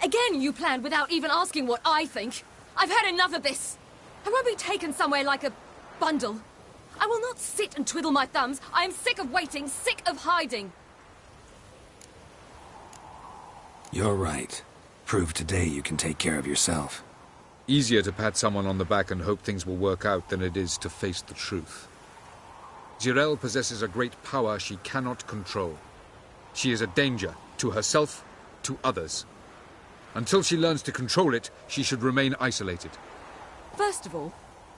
Again you planned without even asking what I think. I've had enough of this. I won't be taken somewhere like a bundle. I will not sit and twiddle my thumbs. I am sick of waiting, sick of hiding. You're right. Prove today you can take care of yourself. Easier to pat someone on the back and hope things will work out than it is to face the truth. Jirel possesses a great power she cannot control. She is a danger to herself, to others. Until she learns to control it, she should remain isolated. First of all,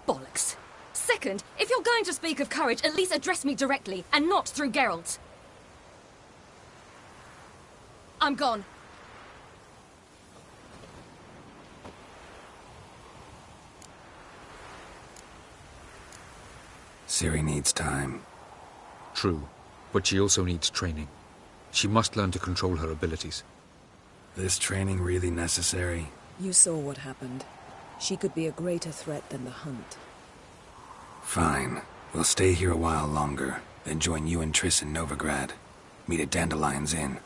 bollocks. Second, if you're going to speak of courage, at least address me directly, and not through Geralt. I'm gone. Ciri needs time. True, but she also needs training. She must learn to control her abilities. This training really necessary? You saw what happened. She could be a greater threat than the Hunt. Fine. We'll stay here a while longer, then join you and Triss in Novigrad. Meet at Dandelion's Inn.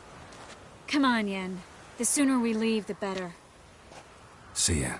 Come on, Yen. The sooner we leave, the better. See ya.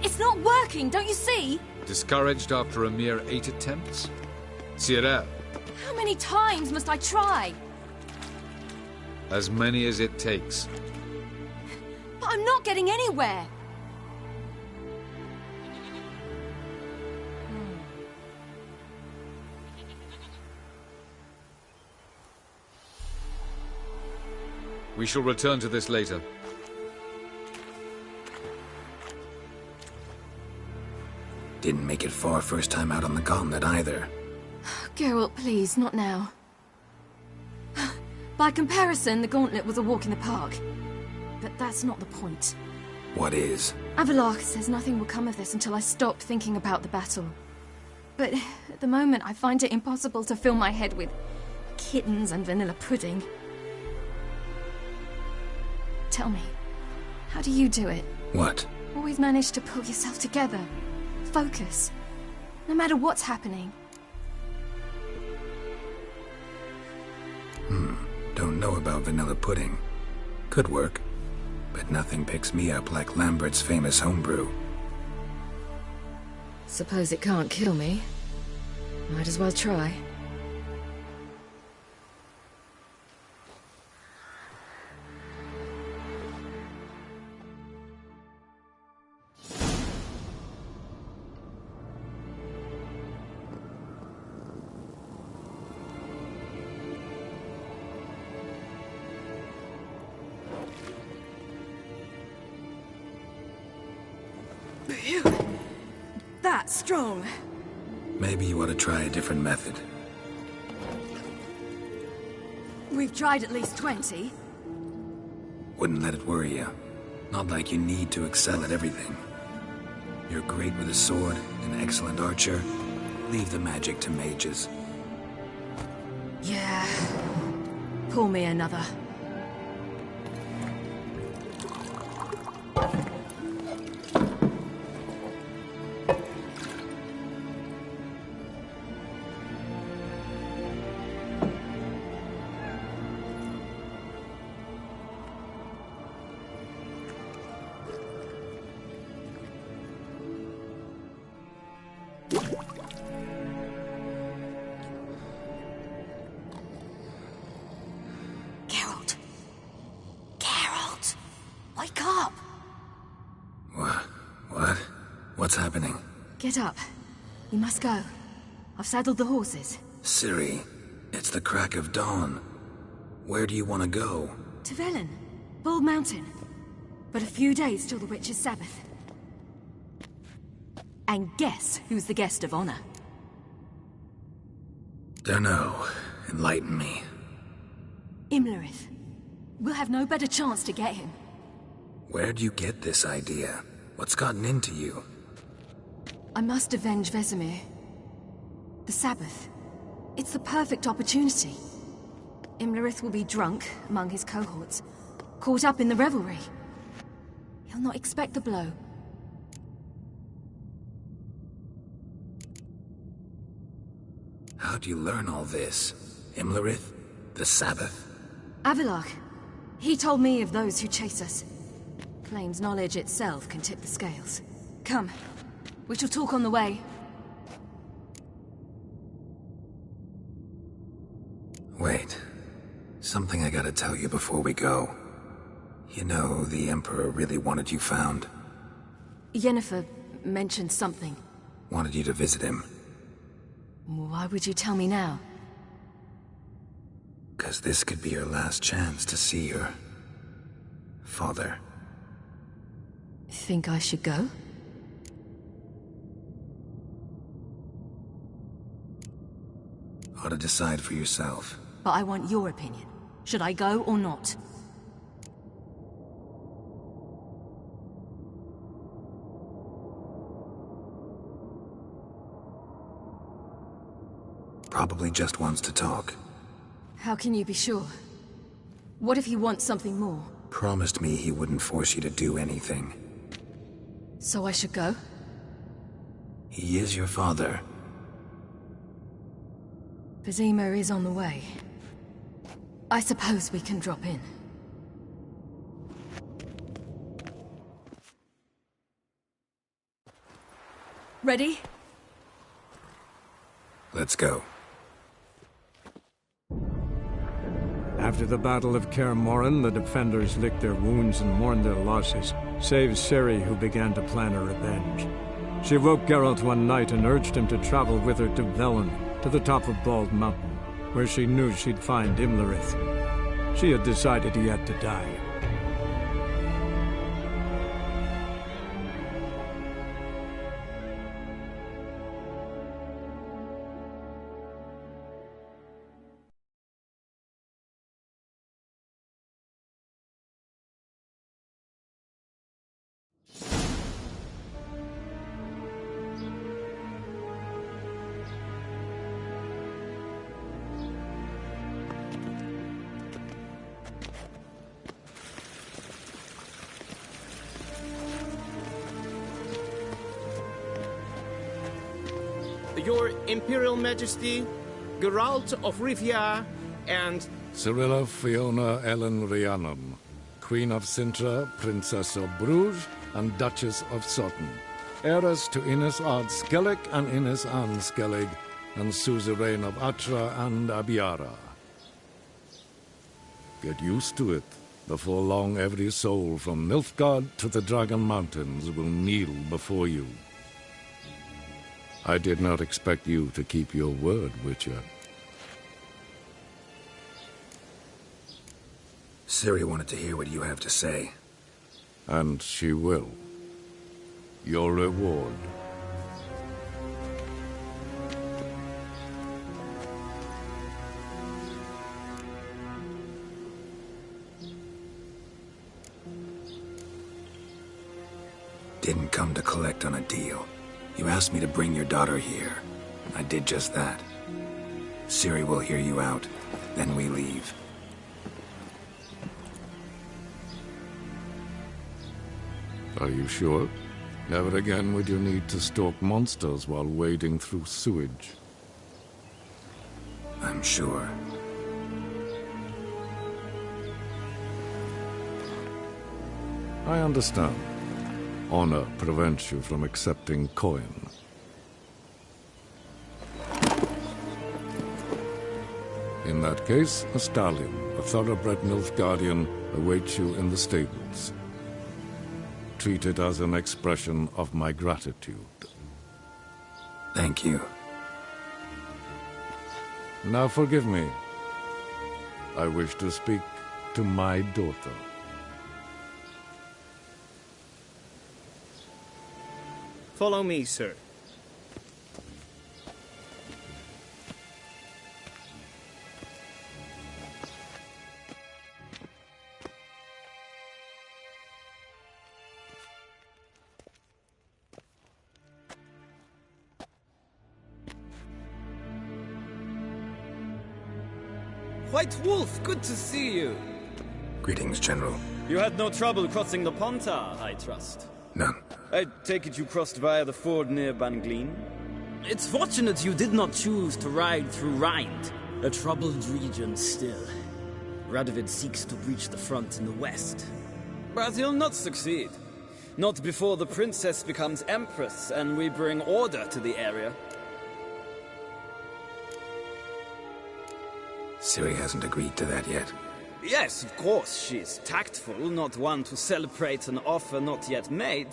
It's not working, don't you see? Discouraged after a mere 8 attempts? Cyril. How many times must I try? As many as it takes. But I'm not getting anywhere. We shall return to this later. Didn't make it far first time out on the gauntlet either. Geralt, please, not now. By comparison, the gauntlet was a walk in the park. But that's not the point. What is? Avallac'h says nothing will come of this until I stop thinking about the battle. But at the moment, I find it impossible to fill my head with kittens and vanilla pudding. Tell me, how do you do it? What? Always manage to pull yourself together. Focus. No matter what's happening. Don't know about vanilla pudding. Could work. But nothing picks me up like Lambert's famous homebrew. Suppose it can't kill me. Might as well try. That strong. Maybe you ought to try a different method. We've tried at least 20. Wouldn't let it worry you. Not like you need to excel at everything. You're great with a sword, an excellent archer. Leave the magic to mages. Yeah. Pour me another. Wake up! What? What's happening? Get up. We must go. I've saddled the horses. Ciri, it's the crack of dawn. Where do you want to go? To Velen. Bald Mountain. But a few days till the Witch's Sabbath. And guess who's the guest of honor? Dunno. Enlighten me. Imlerith. We'll have no better chance to get him. Where'd you get this idea? What's gotten into you? I must avenge Vesemir. The Sabbath. It's the perfect opportunity. Imlerith will be drunk among his cohorts, caught up in the revelry. He'll not expect the blow. How'd you learn all this? Imlerith? The Sabbath? Avalok. He told me of those who chase us. Claims knowledge itself can tip the scales. Come. We shall talk on the way. Wait. Something I gotta tell you before we go. You know, the Emperor really wanted you found. Yennefer mentioned something. Wanted you to visit him. Why would you tell me now? 'Cause this could be your last chance to see your father. Think I should go? Ought to decide for yourself. But I want your opinion. Should I go or not? Probably just wants to talk. How can you be sure? What if he wants something more? Promised me he wouldn't force you to do anything. So I should go? He is your father. Vesemir is on the way. I suppose we can drop in. Ready? Let's go. After the Battle of Kaer Morhen, the defenders licked their wounds and mourned their losses, save Ciri, who began to plan a revenge. She woke Geralt one night and urged him to travel with her to Velen, to the top of Bald Mountain, where she knew she'd find Imlerith. She had decided he had to die. Your Imperial Majesty, Geralt of Rivia, and... Cirilla Fiona Ellen Rhiannon, Queen of Sintra, Princess of Bruges, and Duchess of Sutton. Heiress to Innes Ard Skellig and Innes Anne Skellig, and suzerain of Atra and Abiara. Get used to it. Before long, every soul from Nilfgaard to the Dragon Mountains will kneel before you. I did not expect you to keep your word, Witcher. Ciri wanted to hear what you have to say. And she will. Your reward. Didn't come to collect on a deal. You asked me to bring your daughter here. I did just that. Ciri will hear you out, then we leave. Are you sure? Never again would you need to stalk monsters while wading through sewage. I'm sure. I understand. Honor prevents you from accepting coin. In that case, a stallion, a thoroughbred Nilfgaardian, awaits you in the stables. treat it as an expression of my gratitude. Thank you. Now forgive me. I wish to speak to my daughter. Follow me, sir. White Wolf, good to see you. Greetings, General. You had no trouble crossing the Pontar, I trust. None. I take it you crossed via the ford near Bangleen? It's fortunate you did not choose to ride through Rind, a troubled region still. Radovid seeks to breach the front in the west. But he'll not succeed. Not before the princess becomes empress and we bring order to the area. Ciri hasn't agreed to that yet. Yes, of course, she's tactful, not one to celebrate an offer not yet made.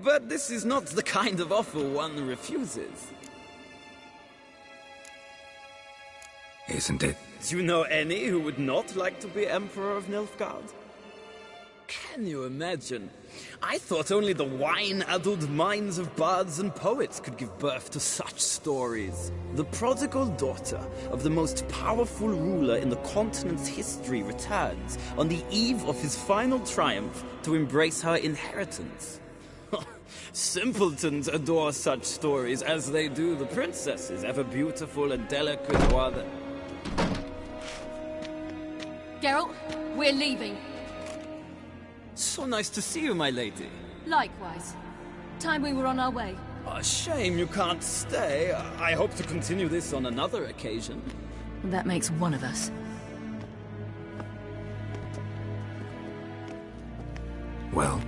But this is not the kind of offer one refuses. Isn't it? Do you know any who would not like to be Emperor of Nilfgaard? Can you imagine? I thought only the wine-addled minds of bards and poets could give birth to such stories. The prodigal daughter of the most powerful ruler in the continent's history returns on the eve of his final triumph to embrace her inheritance. Simpletons adore such stories as they do the princesses, ever beautiful and delicate while the... Geralt, we're leaving. So nice to see you, my lady. Likewise. Time we were on our way. A shame you can't stay. I hope to continue this on another occasion. That makes one of us. Well?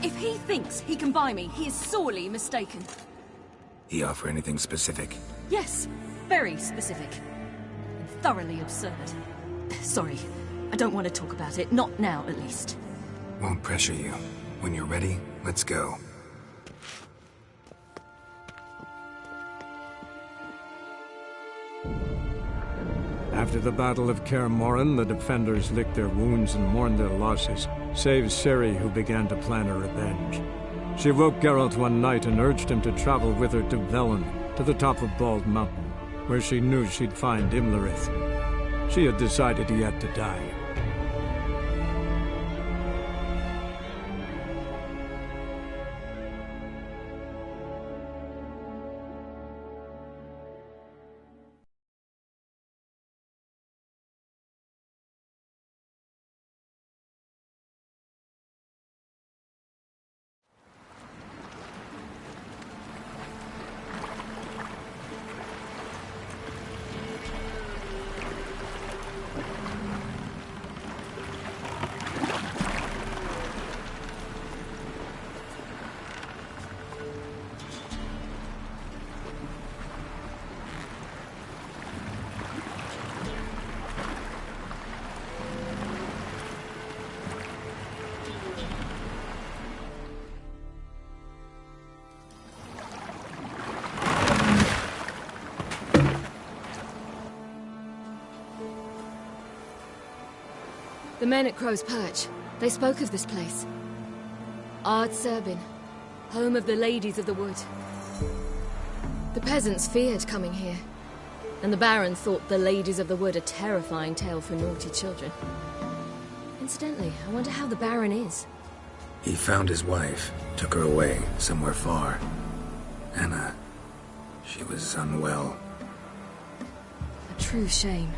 If he thinks he can buy me, he is sorely mistaken. He offer anything specific? Yes, very specific. And thoroughly absurd. Sorry, I don't want to talk about it. Not now, at least. Won't pressure you. When you're ready, let's go. After the Battle of Kaer Morhen, the defenders licked their wounds and mourned their losses, save Ciri, who began to plan her revenge. She woke Geralt one night and urged him to travel with her to Velen, to the top of Bald Mountain, where she knew she'd find Imlerith. She had decided he had to die. The men at Crow's Perch, they spoke of this place. Ard Serbin, home of the Ladies of the Wood. The peasants feared coming here, and the Baron thought the Ladies of the Wood a terrifying tale for naughty children. Incidentally, I wonder how the Baron is. He found his wife, took her away, somewhere far. Anna, she was unwell. A true shame.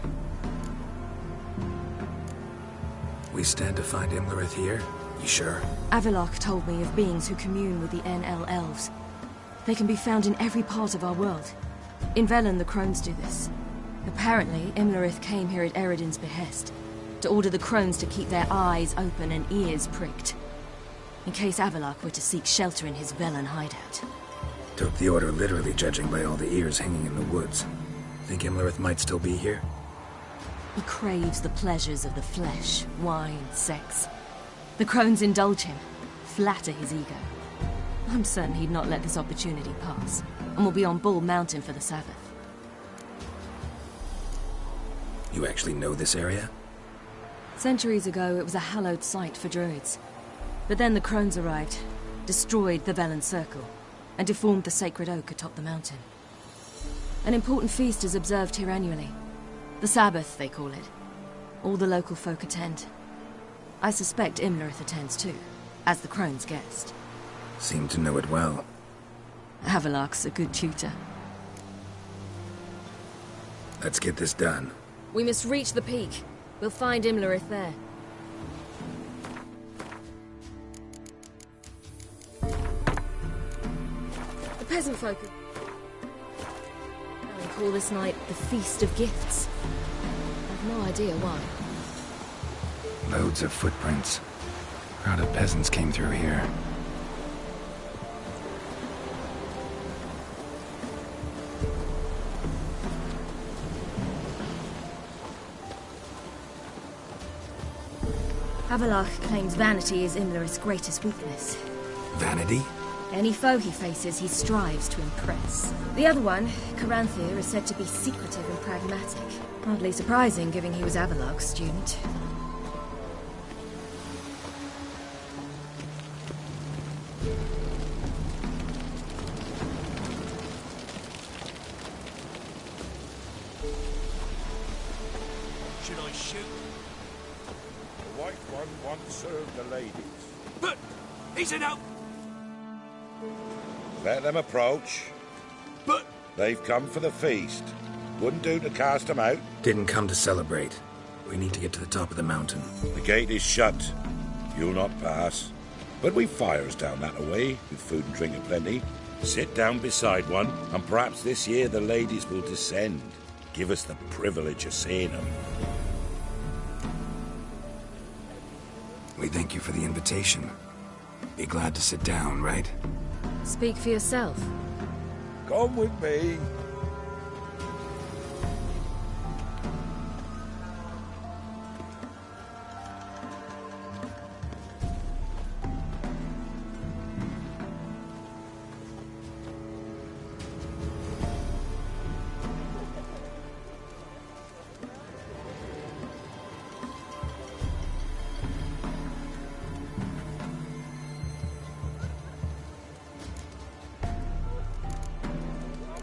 We stand to find Imlerith here? You sure? Avilark told me of beings who commune with the NL elves. They can be found in every part of our world. In Velen, the crones do this. Apparently, Imlerith came here at Eredin's behest, to order the crones to keep their eyes open and ears pricked, in case Avilark were to seek shelter in his Velen hideout. Took the order literally, judging by all the ears hanging in the woods. Think Imlerith might still be here? He craves the pleasures of the flesh, wine, sex. The crones indulge him, flatter his ego. I'm certain he'd not let this opportunity pass, and will be on Bull Mountain for the Sabbath. You actually know this area? Centuries ago, it was a hallowed site for druids. But then the crones arrived, destroyed the Velen Circle, and deformed the sacred oak atop the mountain. An important feast is observed here annually. The Sabbath, they call it. All the local folk attend. I suspect Imlerith attends too, as the crone's guest. Seem to know it well. Avalok's a good tutor. Let's get this done. We must reach the peak. We'll find Imlerith there. The peasant folk call this night the Feast of Gifts. I've no idea why. Loads of footprints. A crowd of peasants came through here. Avalok claims vanity is Imlerith's greatest weakness. Vanity? Any foe he faces, he strives to impress. The other one, Caranthir, is said to be secretive and pragmatic. Hardly surprising, given he was Avalok's student. Should I shoot? The White One once served the ladies. But he's an out. Let them approach. But they've come for the feast. Wouldn't do to cast them out. Didn't come to celebrate. We need to get to the top of the mountain. The gate is shut. You'll not pass. But we've fires down that way, with food and drink aplenty. Sit down beside one, and perhaps this year the ladies will descend. Give us the privilege of seeing them. We thank you for the invitation. Be glad to sit down, right? Speak for yourself. Come with me.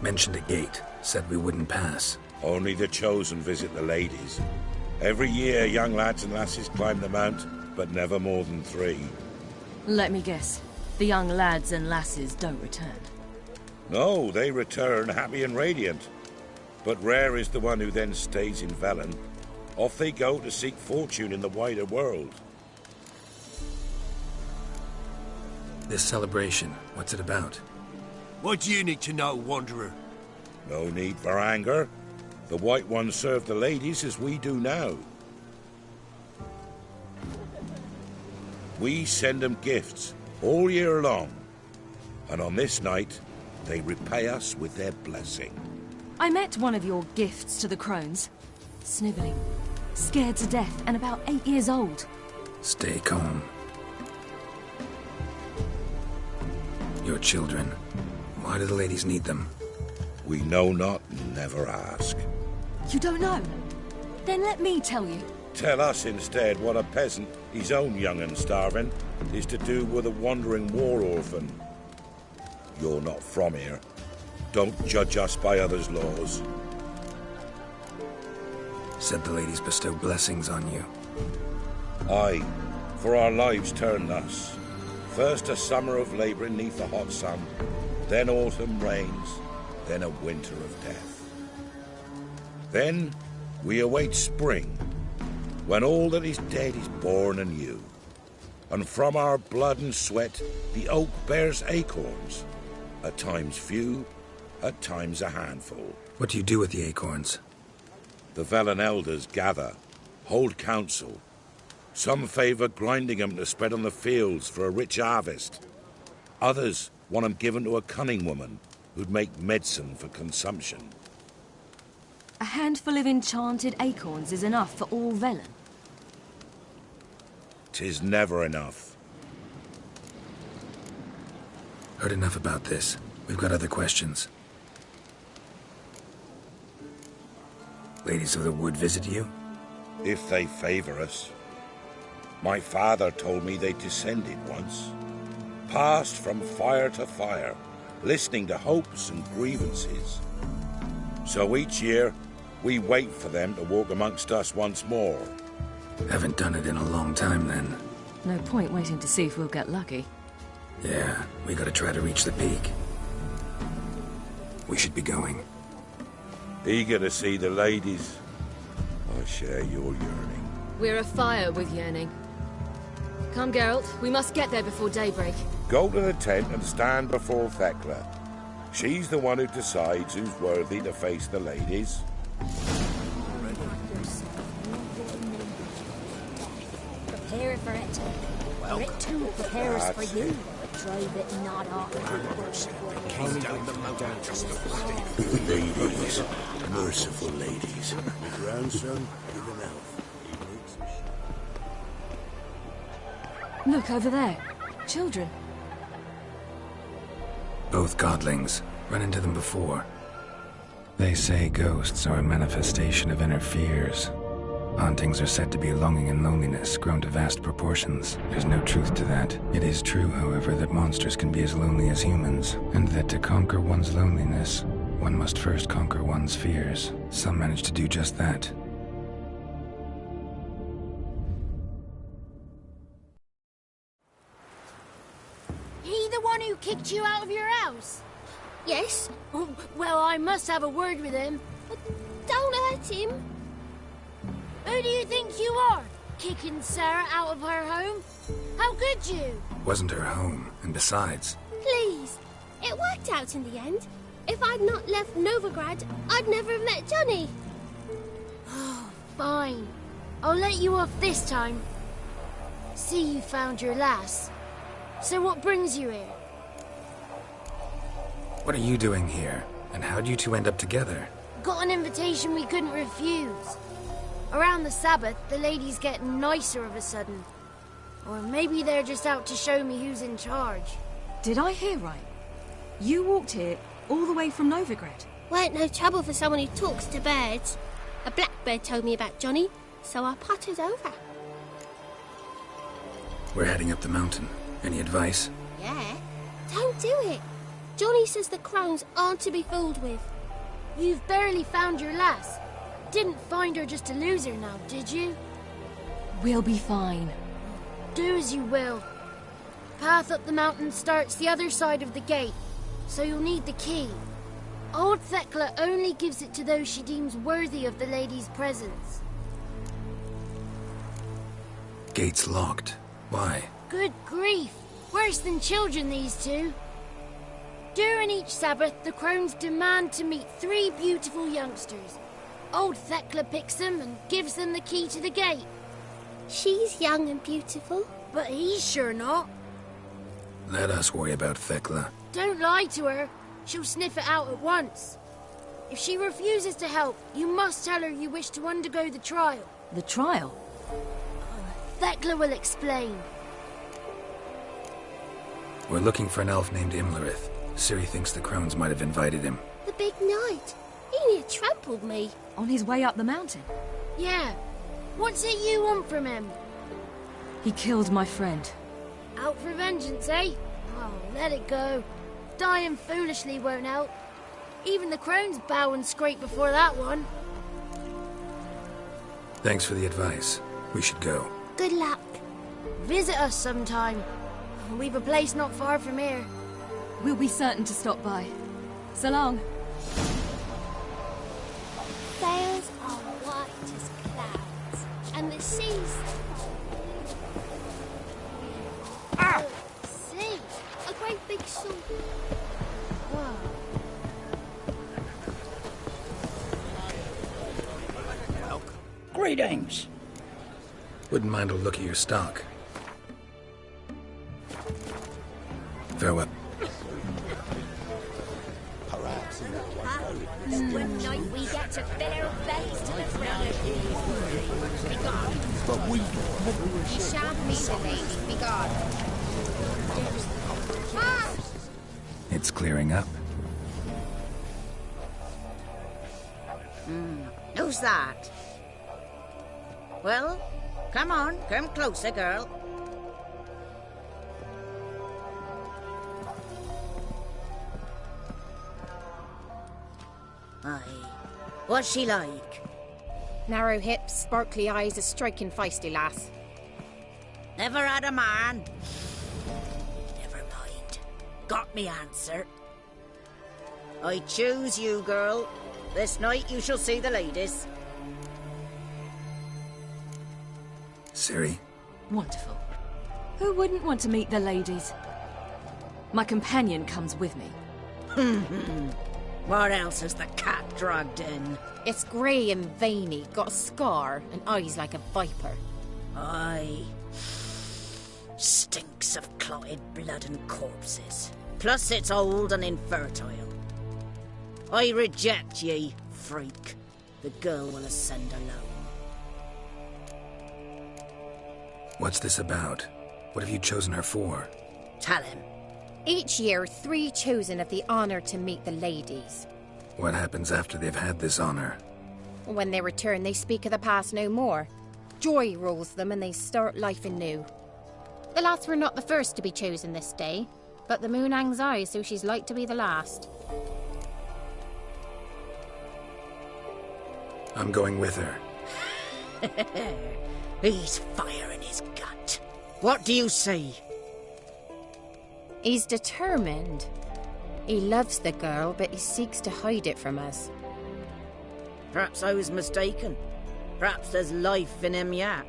Mentioned a gate. Said we wouldn't pass. Only the chosen visit the ladies. Every year, young lads and lasses climb the mount, but never more than 3. Let me guess. The young lads and lasses don't return. No, they return happy and radiant. But rare is the one who then stays in Velen. Off they go to seek fortune in the wider world. This celebration, what's it about? what do you need to know, Wanderer? No need for anger. The White Ones serve the ladies as we do now. We send them gifts all year long. And on this night, they repay us with their blessing. I met one of your gifts to the crones. Snivelling, scared to death, and about 8 years old. Stay calm. Your children. Why do the ladies need them? We know not, never ask. You don't know? Then let me tell you. Tell us instead what a peasant, his own young and starving, is to do with a wandering war orphan. You're not from here. Don't judge us by others' laws. Said the ladies bestow blessings on you. Aye, for our lives turn thus. First a summer of labouring neath the hot sun, then autumn rains, then a winter of death. Then we await spring, when all that is dead is born anew. And from our blood and sweat the oak bears acorns, at times few, at times a handful. What do you do with the acorns? The Velen elders gather, hold council. Some favour grinding them to spread on the fields for a rich harvest. Others want them given to a cunning woman who'd make medicine for consumption. A handful of enchanted acorns is enough for all Velen. 'Tis never enough. Heard enough about this. We've got other questions. Ladies of the Wood visit you? If they favor us. My father told me they descended once. Passed from fire to fire, listening to hopes and grievances. So each year, we wait for them to walk amongst us once more. Haven't done it in a long time, then. No point waiting to see if we'll get lucky. Yeah, we gotta try to reach the peak. We should be going. Eager to see the ladies. I share your yearning. We're afire with yearning. Come, Geralt. We must get there before daybreak. Go to the tent and stand before Thekla. She's the one who decides who's worthy to face the ladies. Prepare for it. For it too prepares for you. Drive it not off. Came down the mountain just Ladies, merciful ladies. My grandson, give an elf. Look over there. Children. Both godlings. Run into them before. They say ghosts are a manifestation of inner fears. Hauntings are said to be longing and loneliness grown to vast proportions. There's no truth to that. It is true, however, that monsters can be as lonely as humans, and that to conquer one's loneliness, one must first conquer one's fears. Some manage to do just that. He the one who kicked you out of your house? Yes. Oh, well, I must have a word with him. But don't hurt him. Who do you think you are? Kicking Sarah out of her home? How could you? Wasn't her home, and besides... Please. It worked out in the end. If I'd not left Novigrad, I'd never have met Johnny. Oh, fine. I'll let you off this time. See, you found your lass. So what brings you here? What are you doing here? And how'd you two end up together? Got an invitation we couldn't refuse. Around the Sabbath, the ladies get nicer of a sudden. Or maybe they're just out to show me who's in charge. Did I hear right? You walked here all the way from Novigrad? Weren't no trouble for someone who talks to birds. A blackbird told me about Johnny, so I pottered over. We're heading up the mountain. Any advice? Yeah? Don't do it. Johnny says the crones aren't to be fooled with. You've barely found your lass. Didn't find her just to lose her now, did you? We'll be fine. Do as you will. Path up the mountain starts the other side of the gate, so you'll need the key. Old Thekla only gives it to those she deems worthy of the lady's presence. Gate's locked. Why? Good grief. Worse than children, these two. During each Sabbath, the crones demand to meet 3 beautiful youngsters. Old Thekla picks them and gives them the key to the gate. She's young and beautiful. But he's sure not. Let us worry about Thekla. Don't lie to her. She'll sniff it out at once. If she refuses to help, you must tell her you wish to undergo the trial. The trial? Thekla will explain. We're looking for an elf named Imlerith. Ciri thinks the crones might have invited him. The big knight. He near trampled me. On his way up the mountain? Yeah. What's it you want from him? He killed my friend. Out for vengeance, eh? Oh, let it go. Dying foolishly won't help. Even the crones bow and scrape before that one. Thanks for the advice. We should go. Good luck. Visit us sometime. We've a place not far from here. We'll be certain to stop by. So long. Sails are white as clouds, and the sea's... Ah! Sea, a great big sword. Whoa. Greetings. Wouldn't mind a look at your stock. Farewell. One night we get to fill our bellies to the brim. Begone. But we... You shan't meet the lady. Begone. Ah! It's clearing up. Who's that? Well, come on, come closer, girl. Aye. What's she like? Narrow hips, sparkly eyes, a striking feisty lass. Never had a man. Never mind. Got me answer. I choose you, girl. This night you shall see the ladies. Ciri? Wonderful. Who wouldn't want to meet the ladies? My companion comes with me. What else has the cat dragged in? It's grey and veiny, got a scar, and eyes like a viper. Aye. Stinks of clotted blood and corpses. Plus it's old and infertile. I reject ye, freak. The girl will ascend alone. What's this about? What have you chosen her for? Tell him. Each year, 3 chosen have the honour to meet the ladies. What happens after they've had this honor? When they return, they speak of the past no more. Joy rules them and they start life anew. The lads were not the first to be chosen this day, but the moon hangs high, so she's like to be the last. I'm going with her. He's fire in his gut. What do you say? He's determined. He loves the girl, but he seeks to hide it from us. Perhaps I was mistaken. Perhaps there's life in him yet.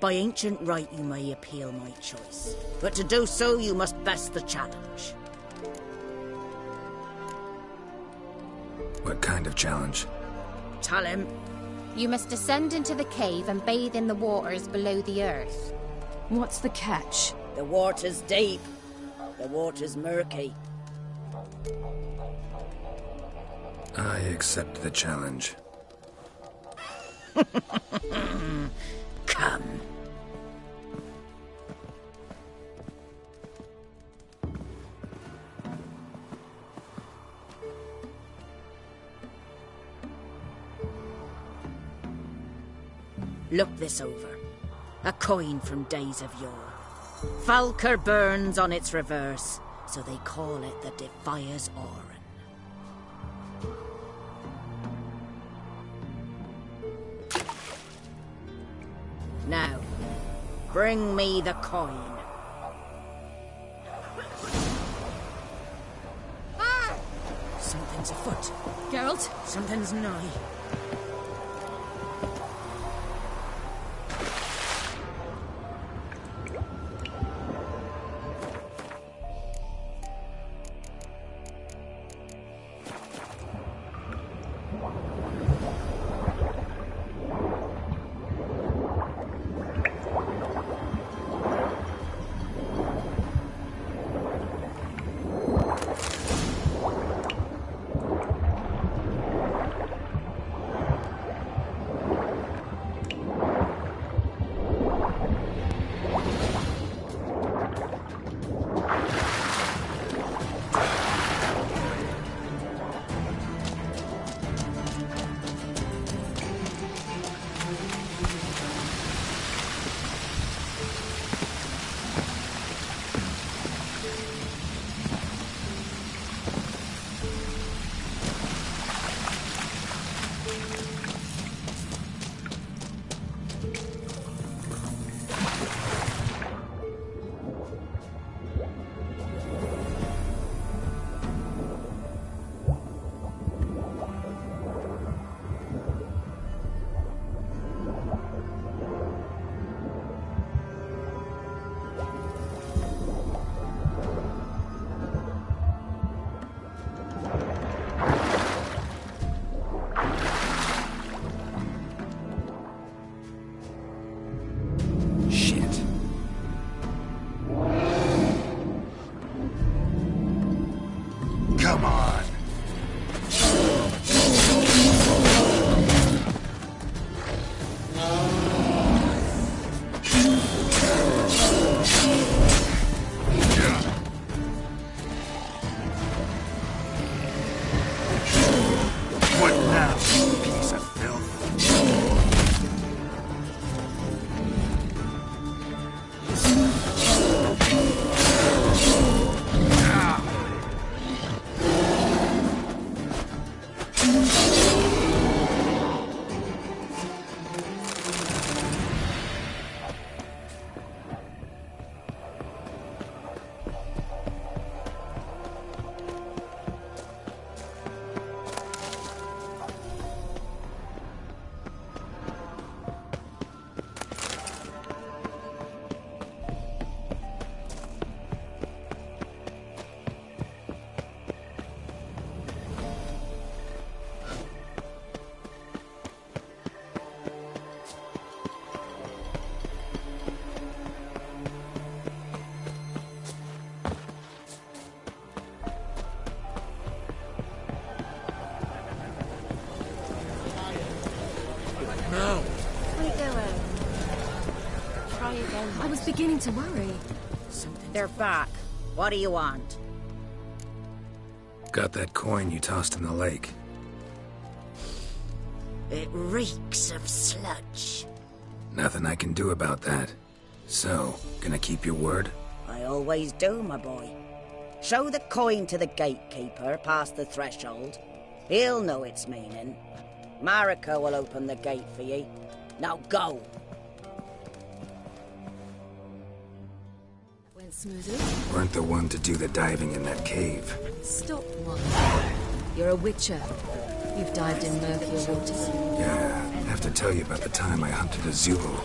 By ancient right you may appeal my choice, but to do so you must best the challenge. What kind of challenge? Tell him. You must descend into the cave and bathe in the waters below the earth. What's the catch? The water's deep. The water's murky. I accept the challenge. Come. Look this over. A coin from days of yore. Falker burns on its reverse, so they call it the Defier's Oran. Now, bring me the coin. Something's afoot. Geralt? Something's nigh. What now, you piece of filth? No. Where are you going? Try again. I was beginning to worry. They're back. What do you want? Got that coin you tossed in the lake. It reeks of sludge. Nothing I can do about that. So, gonna keep your word? I always do, my boy. Show the coin to the gatekeeper past the threshold. He'll know its meaning. Marika will open the gate for ye. Now go! Went smoothly. Weren't the one to do the diving in that cave. Stop one. You're a witcher. You've dived in murkier waters. Yeah, I have to tell you about the time I hunted a Zulu.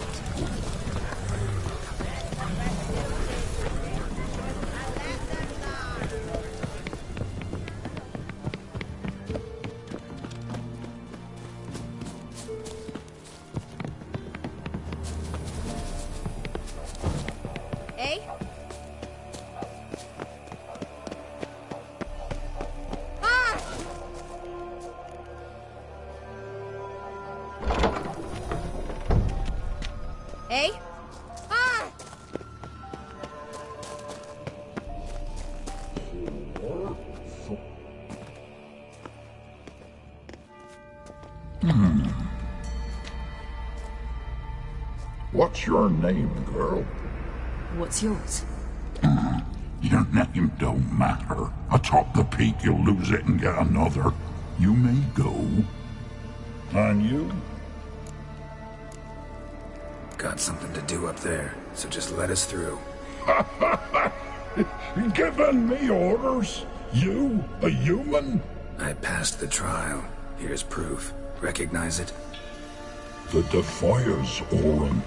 Eh? Ah! Eh? Ah! What's your name, girl? What's yours? Your name don't matter. Atop the peak, you'll lose it and get another. You may go. And you? Got something to do up there, so just let us through. Giving me orders? You, a human? I passed the trial. Here's proof. Recognize it? The Defiers, Orin.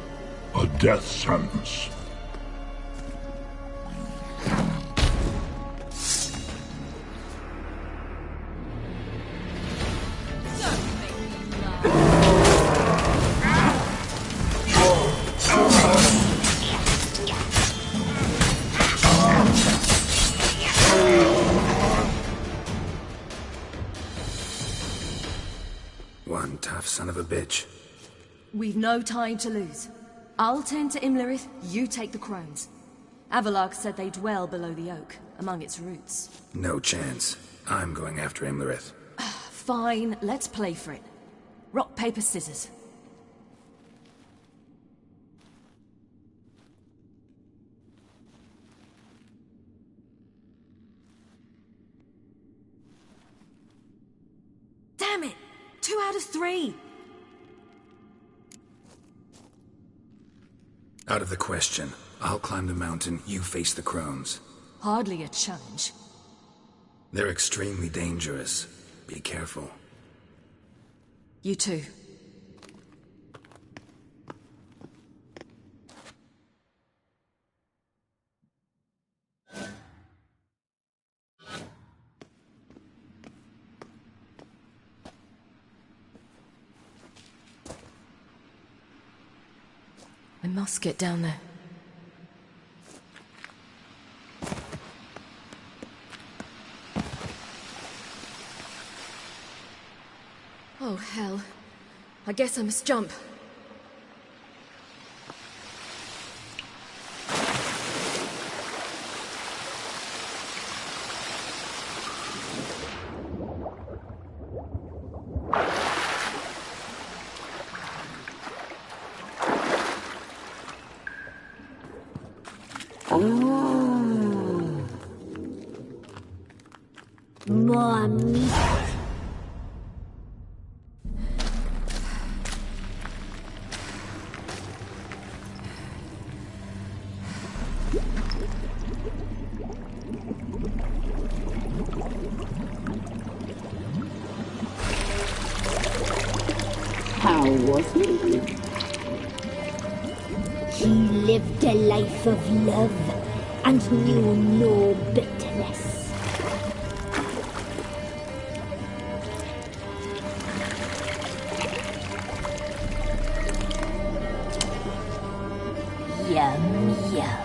A death sentence. One tough son of a bitch. We've no time to lose. I'll tend to Imlerith, you take the crones. Avalok said they dwell below the oak, among its roots. No chance. I'm going after Imlerith. Fine, let's play for it. Rock, paper, scissors. Damn it! 2 out of 3! Out of the question. I'll climb the mountain, you face the crones. Hardly a challenge. They're extremely dangerous. Be careful. You too. I must get down there. Oh, hell. I guess I must jump. How was he? He lived a life of love and knew no bitterness. Yum, yum.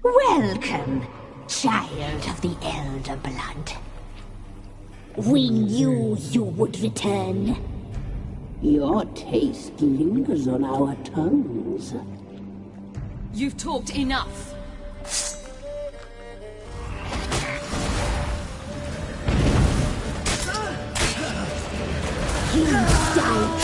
Welcome, child of the Elder Blood. We knew you would return. Your taste lingers on our tongues. You've talked enough. You died.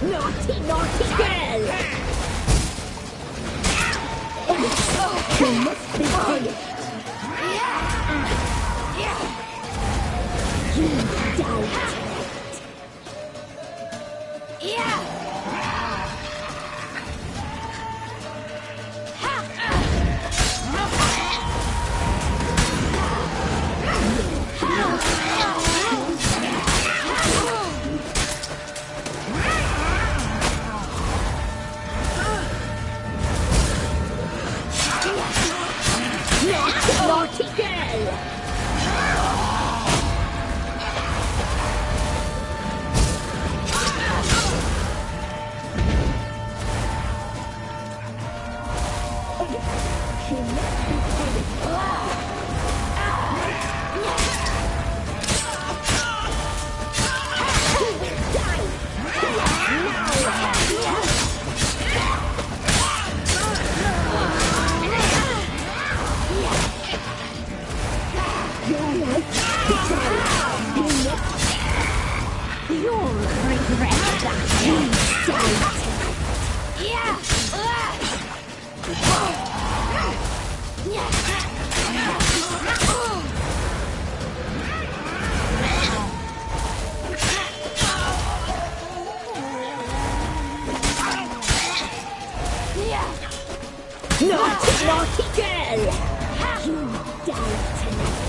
Naughty, naughty girl! You must be punished. You died. Naughty girl! You'll regret that you died. Naughty, naughty girl! You died tonight.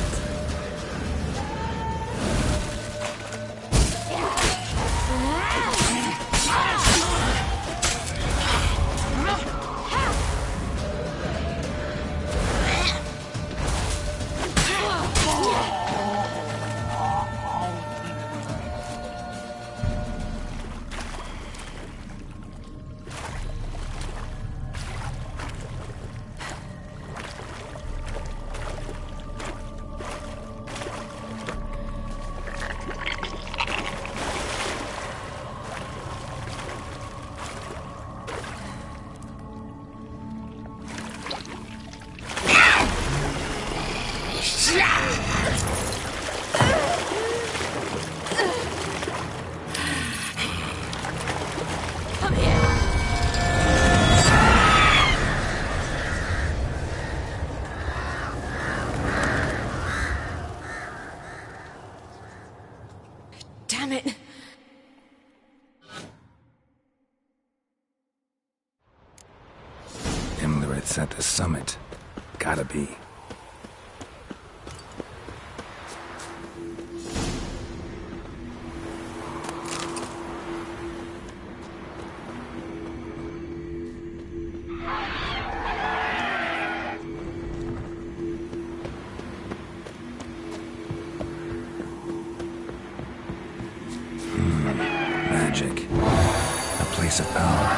Damn it! Imlerit's at the summit. Gotta be. place of power.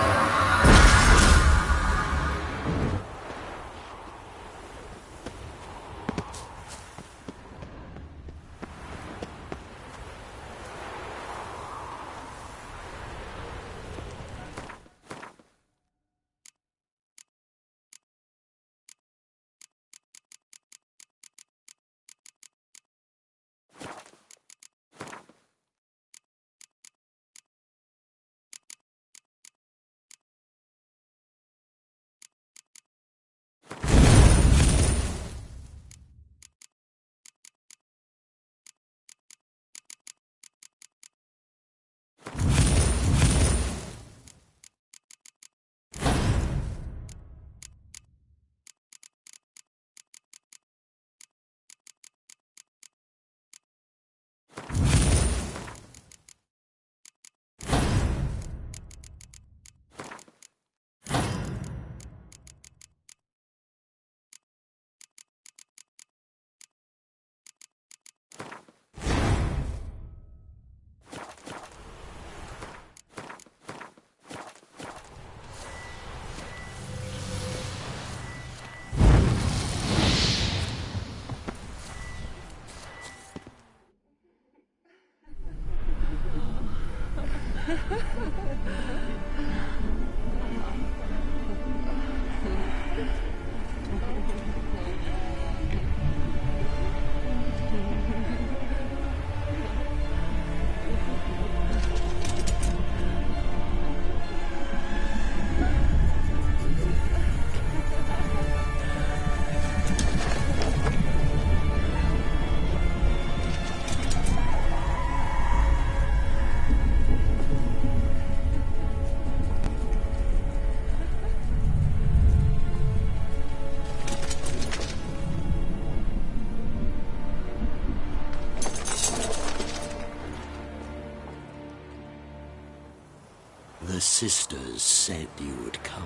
The sisters said you would come.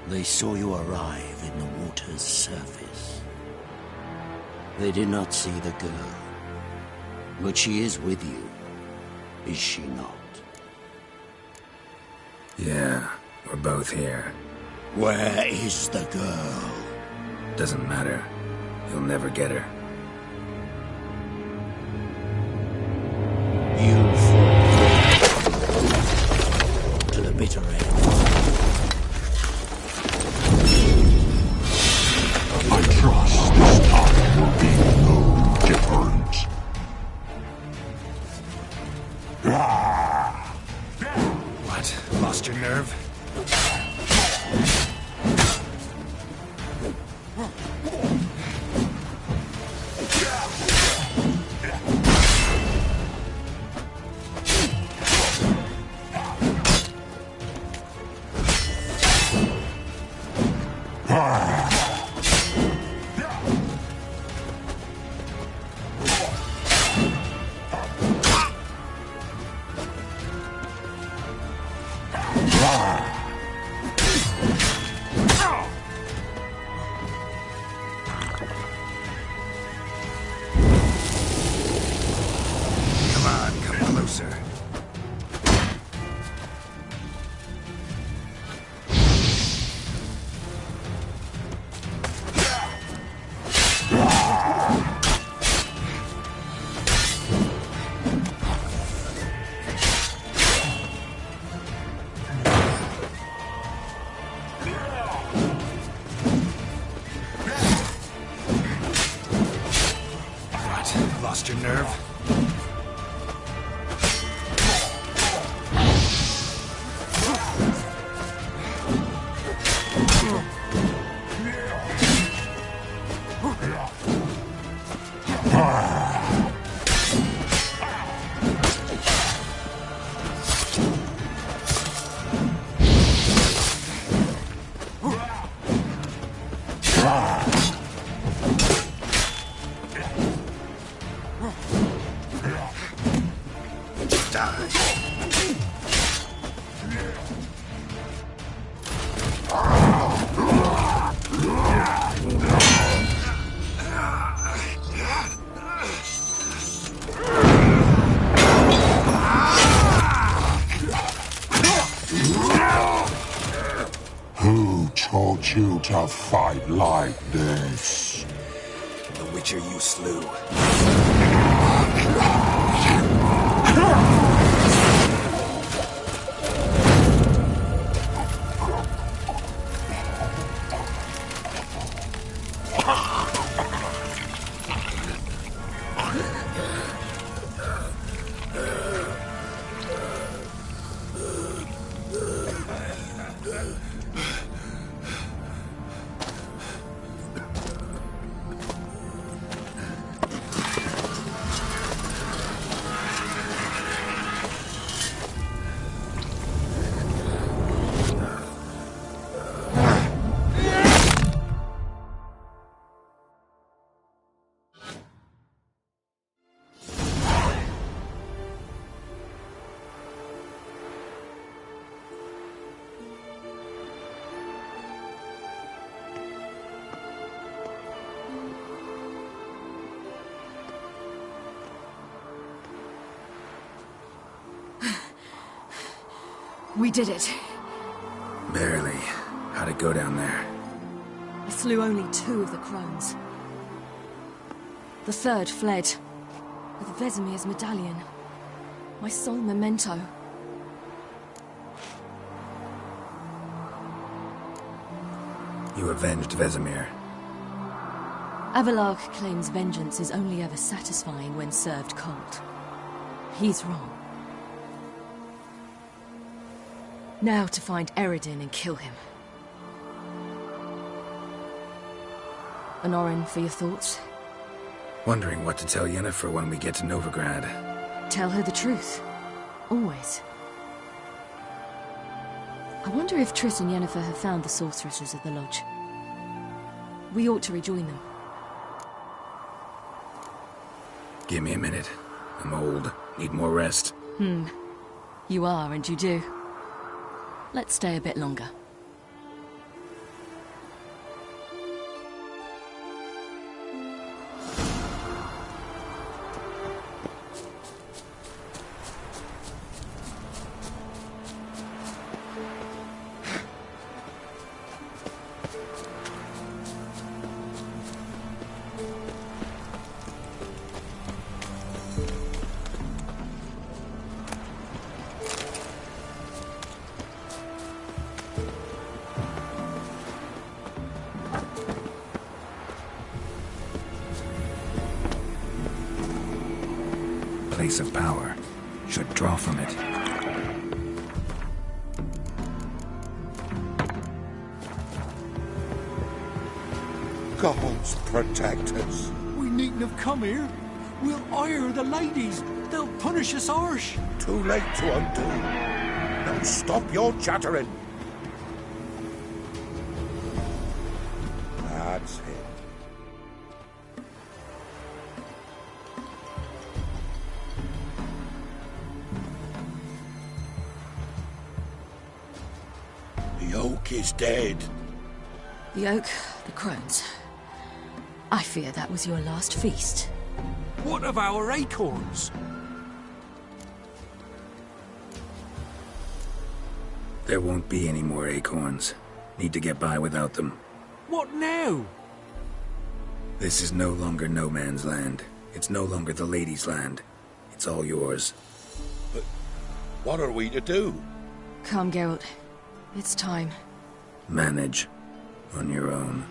They saw you arrive in the water's surface. They did not see the girl. But she is with you, is she not? Yeah, we're both here. Where is the girl? Doesn't matter. You'll never get her. You fought to the bitter end. I trust this time will be no different. What? Lost your nerve? Lost your nerve? taught you to fight like this? The Witcher you slew. We did it. Barely. How'd it go down there? I slew only 2 of the crones. The third fled, with Vesemir's medallion. My sole memento. You avenged Vesemir. Avalark claims vengeance is only ever satisfying when served cold. He's wrong. Now to find Eredin and kill him. Honorin, for your thoughts? Wondering what to tell Yennefer when we get to Novigrad. Tell her the truth. Always. I wonder if Triss and Yennefer have found the sorceresses at the lodge. We ought to rejoin them. Give me a minute. I'm old. Need more rest. You are, and you do. Let's stay a bit longer. Place of power. Should draw from it. Gods protect us. We needn't have come here. We'll ire the ladies. They'll punish us harsh. Too late to undo. Now stop your chattering. That's it. The oak is dead. The oak, the crones. I fear that was your last feast. What of our acorns? There won't be any more acorns. Need to get by without them. What now? This is no longer no man's land. It's no longer the lady's land. It's all yours. But what are we to do? Come, Geralt. It's time. Manage. On your own.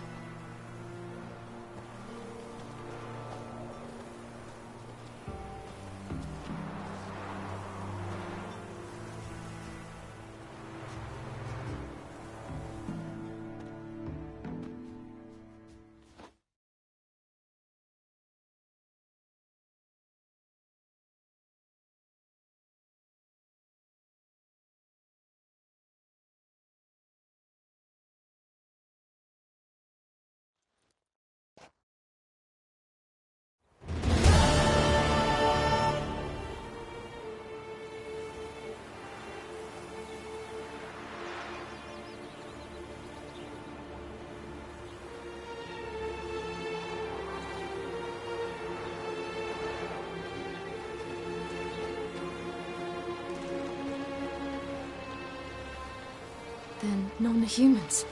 Then non-humans.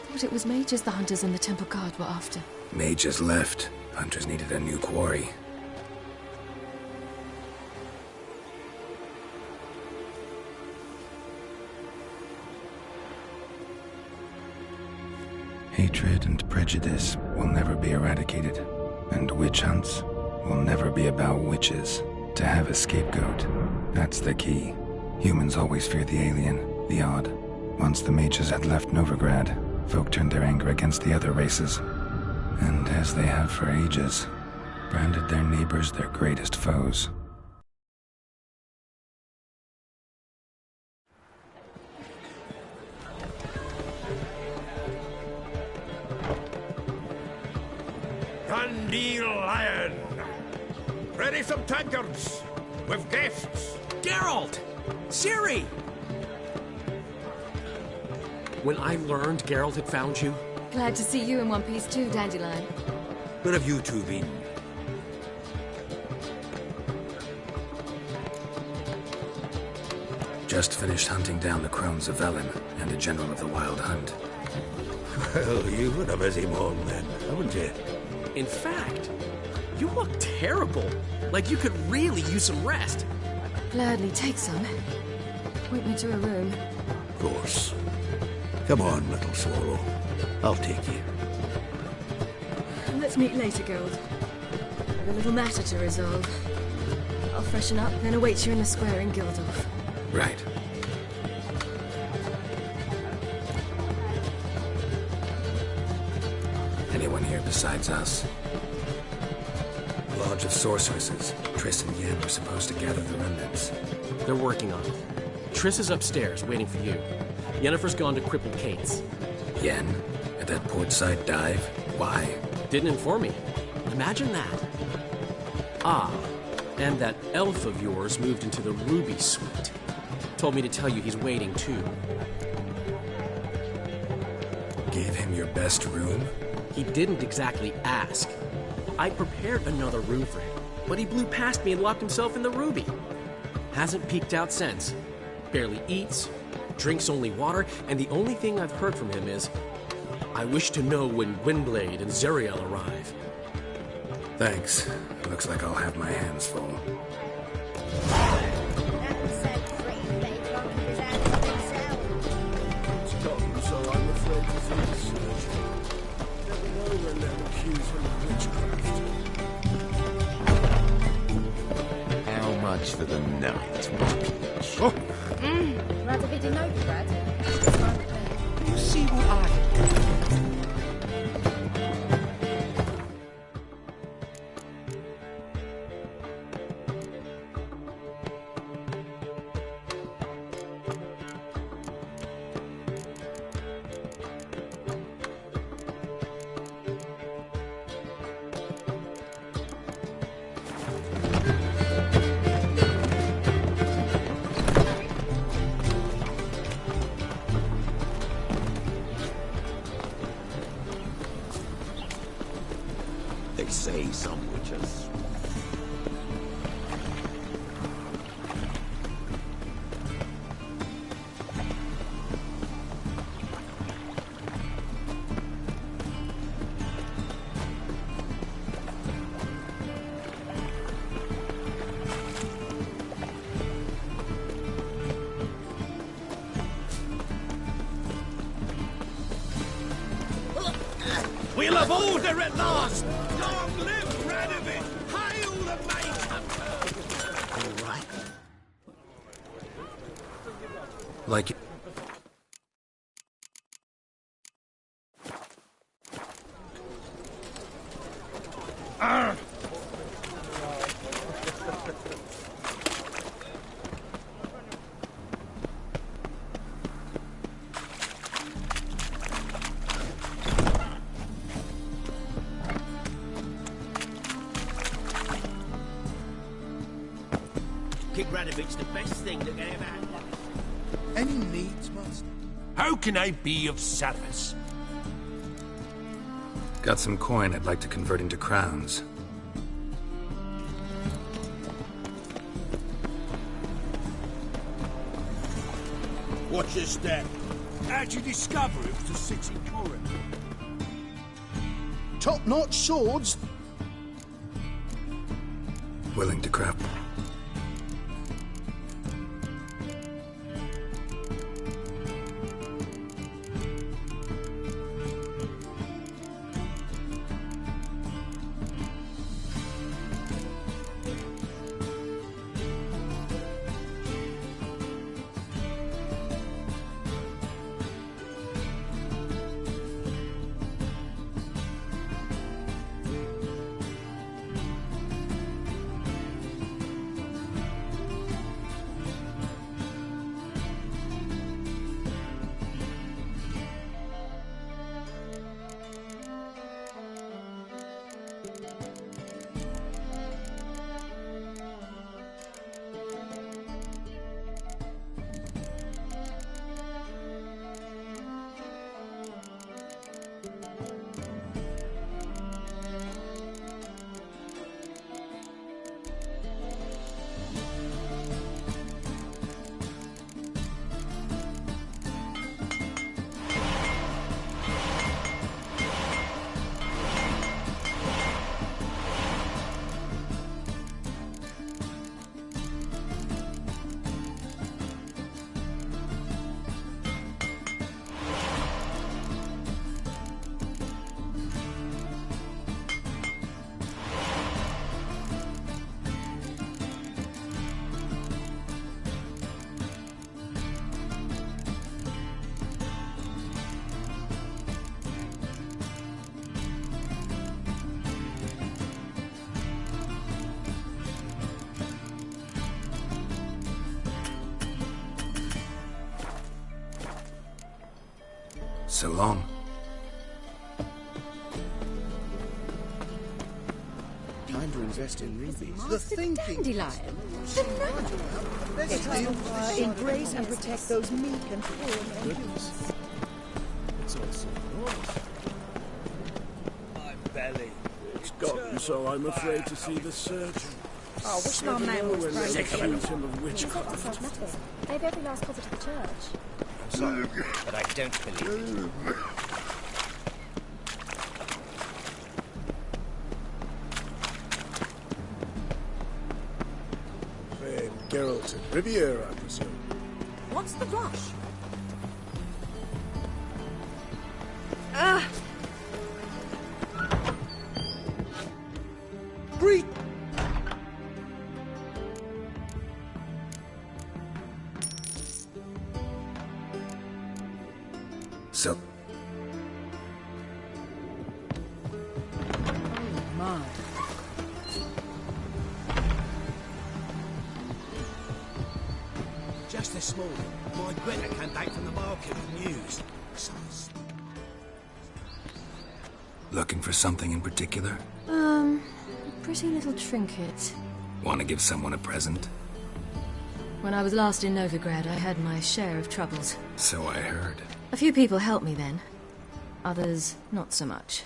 thought it was mages the hunters and the temple guard were after. Mages left. Hunters needed a new quarry. Hatred and prejudice will never be eradicated, and witch hunts will never be about witches. To have a scapegoat, that's the key. Humans always fear the alien, the odd. Once the mages had left Novigrad, folk turned their anger against the other races, and as they have for ages, branded their neighbors their greatest foes. Dandelion! Ready some tankards! With guests! Geralt! Ciri! When I learned Geralt had found you... Glad to see you in one piece too, Dandelion. Where have you two been? Just finished hunting down the crones of Velen and a general of the Wild Hunt. Well, you've had a busy morning then, haven't you? In fact, you look terrible. Like you could really use some rest. Gladly take some. Point me to a room. Of course. Come on, little swallow. I'll take you. Let's meet later, Geralt. I've a little matter to resolve. I'll freshen up, then await you in the square in Gildorf. Right. Anyone here besides us? Lodge of Sorceresses. Triss and Yen were supposed to gather the remnants. They're working on it. Triss is upstairs, waiting for you. Yennefer's gone to cripple Kate's. Yen? At that portside dive? Why? Didn't inform me. Imagine that. Ah, and that elf of yours moved into the Ruby Suite. Told me to tell you he's waiting, too. Gave him your best room? He didn't exactly ask. I prepared another room for him, but he blew past me and locked himself in the Ruby. Hasn't peeked out since. Barely eats, drinks only water, and the only thing I've heard from him is, I wish to know when Gwynblade and Zeriel arrive. Thanks. Looks like I'll have my hands full. So I'm afraid to see the surgery. Never know when they'll accuse him of witchcraft. How much for the night, Peach? Oh! Rather be to know, Brad. You see what I... They say some witches. We'll have order at last! Long live Radovid! Hail the Mayhem! All right. Like... Arr! King Radovid's the best thing that ever happened. Any needs, Master? How can I be of service? Got some coin I'd like to convert into crowns. Watch your step. How'd you discover it was a city coroner? Top-notch swords. Willing to craft. So long. Time to invest in rubies. The thinking. Dandelion. Embrace and protect those meek and poor men. It's also yours. My belly. It's gotten so I'm afraid to see the surgeon. Oh, I wish my man was brave. Accuse him of witchcraft. They've every last copy to the church. I'm sorry, but I don't believe it. Geralt and Riviera, I presume. What's the rush? Greet! So, My. Just this morning, my Greta came back from the market with news. looking for something in particular? A pretty little trinket. Want to give someone a present? When I was last in Novigrad, I had my share of troubles. So I heard. A few people helped me then. Others, not so much.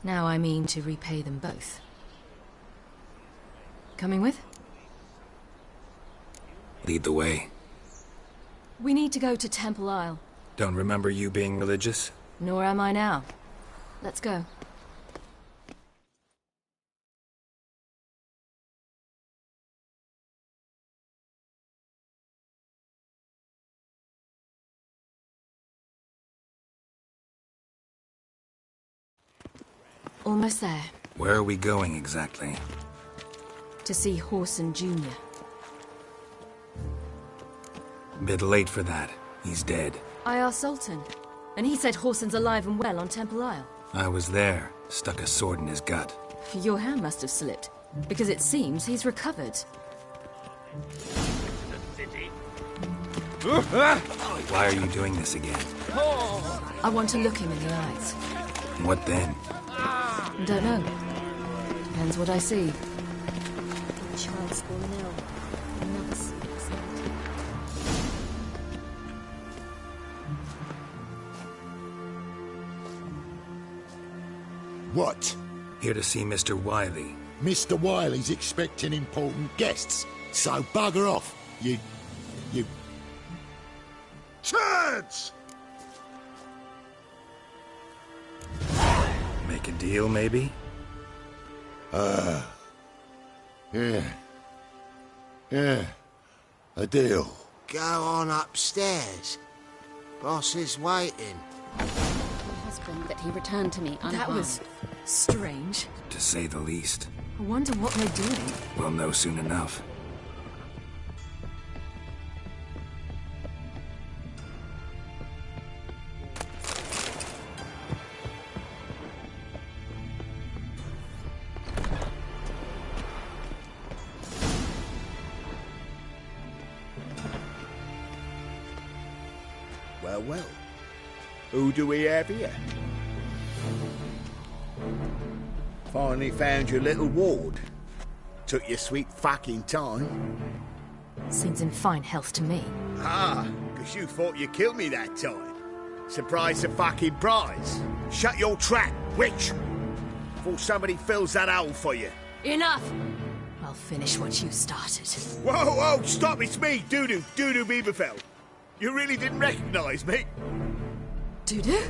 Now I mean to repay them both. Coming with? Lead the way. We need to go to Temple Isle. Don't remember you being religious? Nor am I now. Let's go. Almost there. Where are we going exactly? To see Horson Jr. Bit late for that. He's dead. I asked Sultan, and he said Horson's alive and well on Temple Isle. I was there. Stuck a sword in his gut. Your hand must have slipped, because it seems he's recovered. Why are you doing this again? I want to look him in the eyes. What then? Don't know. Depends what I see. Child's fallen ill. Another sleepless night. What? Here to see Mr. Wiley. Mr. Wiley's expecting important guests, so bugger off, you... Turds! Make a deal, maybe? Yeah. Yeah. A deal. Go on upstairs. Boss is waiting. Husband that he returned to me unharmed. That was strange. To say the least. I wonder what they're doing. We'll know soon enough. Well. Who do we have here? Finally found your little ward. Took your sweet fucking time. Seems in fine health to me. Ah, because you thought you killed me that time. Surprise the fucking prize. Shut your trap, witch! Before somebody fills that hole for you. Enough! I'll finish what you started. Whoa, stop, it's me, Dudu Bieberfeld. You really didn't recognize me? Dudu?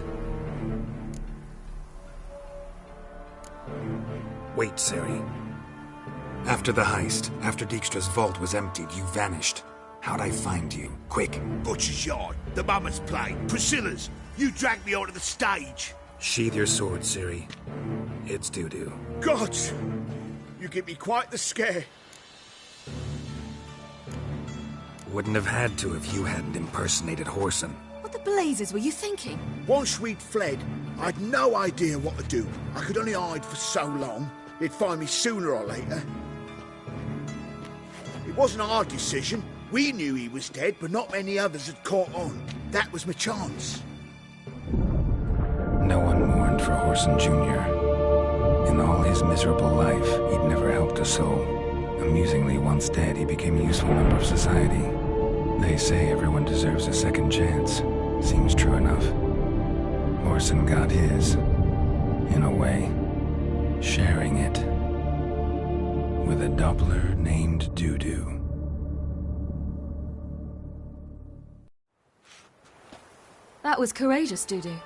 Wait, Ciri. After the heist, after Dijkstra's vault was emptied, you vanished. How'd I find you? Quick. Butcher's Yard, the Mama's Play, Priscilla's. You dragged me onto the stage. Sheathe your sword, Ciri. It's Dudu. God! You give me quite the scare. Wouldn't have had to if you hadn't impersonated Whoreson. What the blazes were you thinking? Once we'd fled, I'd no idea what to do. I could only hide for so long. They'd find me sooner or later. It wasn't our decision. We knew he was dead, but not many others had caught on. That was my chance. No one mourned for Whoreson Jr. In all his miserable life, he'd never helped a soul. Amusingly, once dead, he became a useful member of society. They say everyone deserves a second chance. Seems true enough. Whoreson got his, in a way, sharing it with a Doppler named Dudu. That was courageous, Dudu.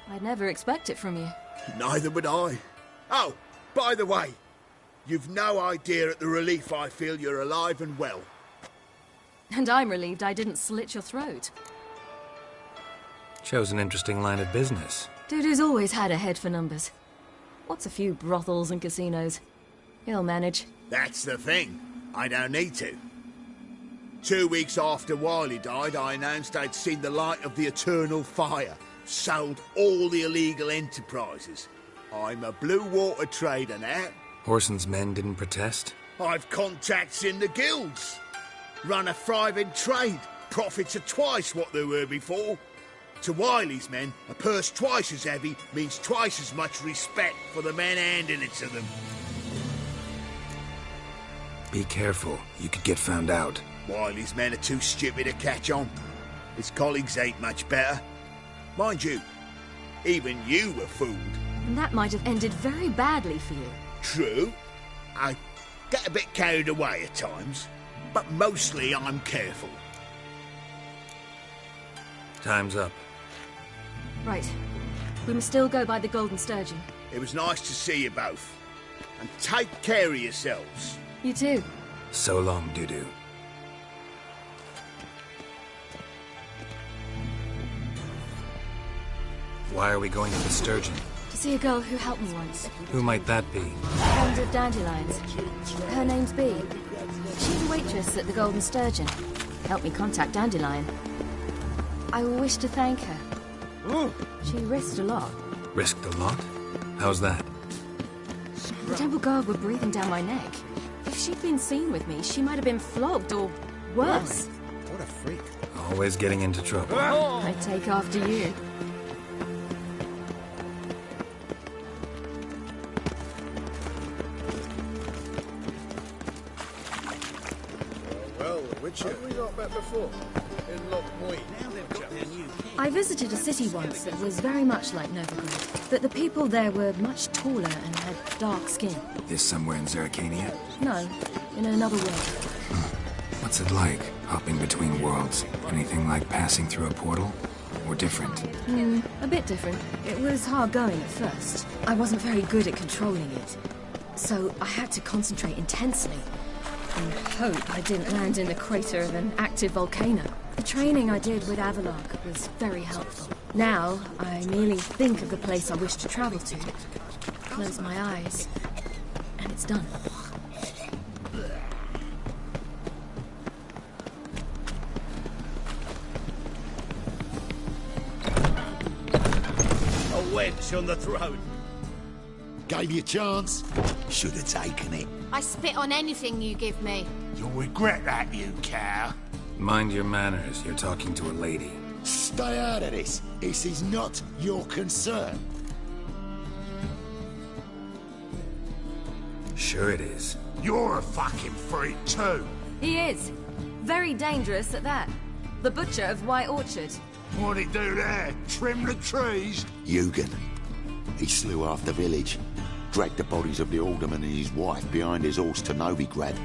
I'd never expect it from you. Neither would I. Oh, by the way, you've no idea at the relief I feel you're alive and well. And I'm relieved I didn't slit your throat. Chose an interesting line of business. Dudu's always had a head for numbers. What's a few brothels and casinos? He'll manage. That's the thing. I don't need to. 2 weeks after Wiley died, I announced I'd seen the light of the eternal fire. Sold all the illegal enterprises. I'm a blue water trader now. Whoreson's men didn't protest? I've contacts in the guilds. Run a thriving trade. Profits are twice what they were before. To Wiley's men, a purse twice as heavy means twice as much respect for the men handing it to them. Be careful. You could get found out. Wiley's men are too stupid to catch on. His colleagues ain't much better. Mind you, even you were fooled. And that might have ended very badly for you. True. I get a bit carried away at times, but mostly I'm careful. Time's up. Right. We must still go by the Golden Sturgeon. It was nice to see you both. And take care of yourselves. You too. So long, Dudu. Why are we going to the Sturgeon? To see a girl who helped me once. Who might that be? Friend of Dandelion's. Her name's Bee. She's a waitress at the Golden Sturgeon. Helped me contact Dandelion. I wish to thank her. Ooh. She risked a lot. Risked a lot? How's that? The temple guard were breathing down my neck. If she'd been seen with me, she might have been flogged or worse. What a freak. Always getting into trouble. I take after you. Well, Witcher. Have we not met before? In Lockmoy. Now they've got their new king. I visited a city once that was very much like Novigrad, but the people there were much taller and had dark skin. This somewhere in Zeracania? No, in another world. What's it like, hopping between worlds? Anything like passing through a portal? or different? A bit different. It was hard going at first. I wasn't very good at controlling it. So I had to concentrate intensely and hope I didn't land in the crater of an active volcano. The training I did with Avalok was very helpful. Now, I merely think of the place I wish to travel to, close my eyes, and it's done. A wedge on the throat. Gave you a chance. Should have taken it. I spit on anything you give me. You'll regret that, you cow. Mind your manners, you're talking to a lady. Stay out of this. This is not your concern. Sure it is. You're a fucking freak too. He is. Very dangerous at that. The butcher of White Orchard. What'd he do there? Trim the trees? Eugen. He slew half the village. Dragged the bodies of the alderman and his wife behind his horse to Novigrad.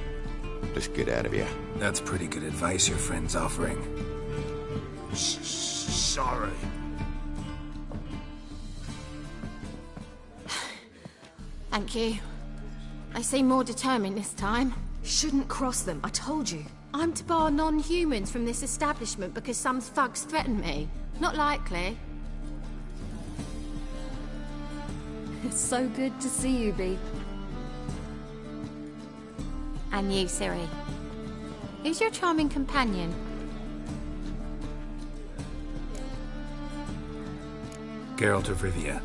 Let's get out of here. That's pretty good advice your friend's offering. Sorry. Thank you. They seem more determined this time. Shouldn't cross them, I told you. I'm to bar non-humans from this establishment because some thugs threaten me. Not likely. It's so good to see you, Bee. And you, Ciri. Who's your charming companion? Geralt of Rivia.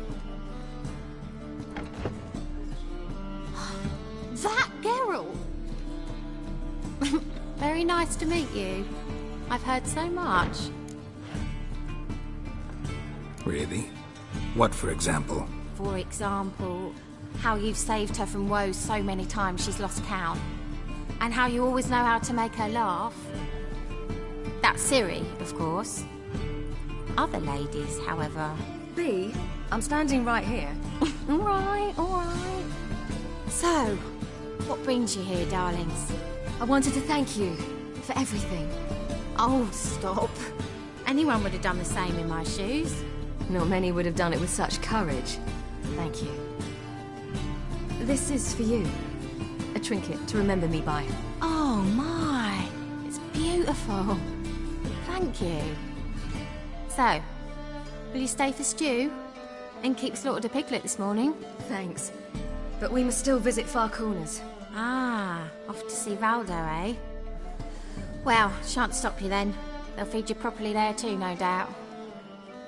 That Geralt! Very nice to meet you. I've heard so much. Really? What, for example? For example, how you've saved her from woes so many times she's lost count. And how you always know how to make her laugh. That's Ciri, of course. Other ladies, however... Bee, I'm standing right here. All right. So, what brings you here, darlings? I wanted to thank you for everything. Oh, stop. Anyone would have done the same in my shoes. Not many would have done it with such courage. Thank you. This is for you. A trinket to remember me by. Oh, my. It's beautiful. Thank you. So, will you stay for stew? And keep slaughtered a piglet this morning? Thanks. But we must still visit Far Corners. Ah, off to see Valdo, eh? Well, shan't stop you then. They'll feed you properly there too, no doubt.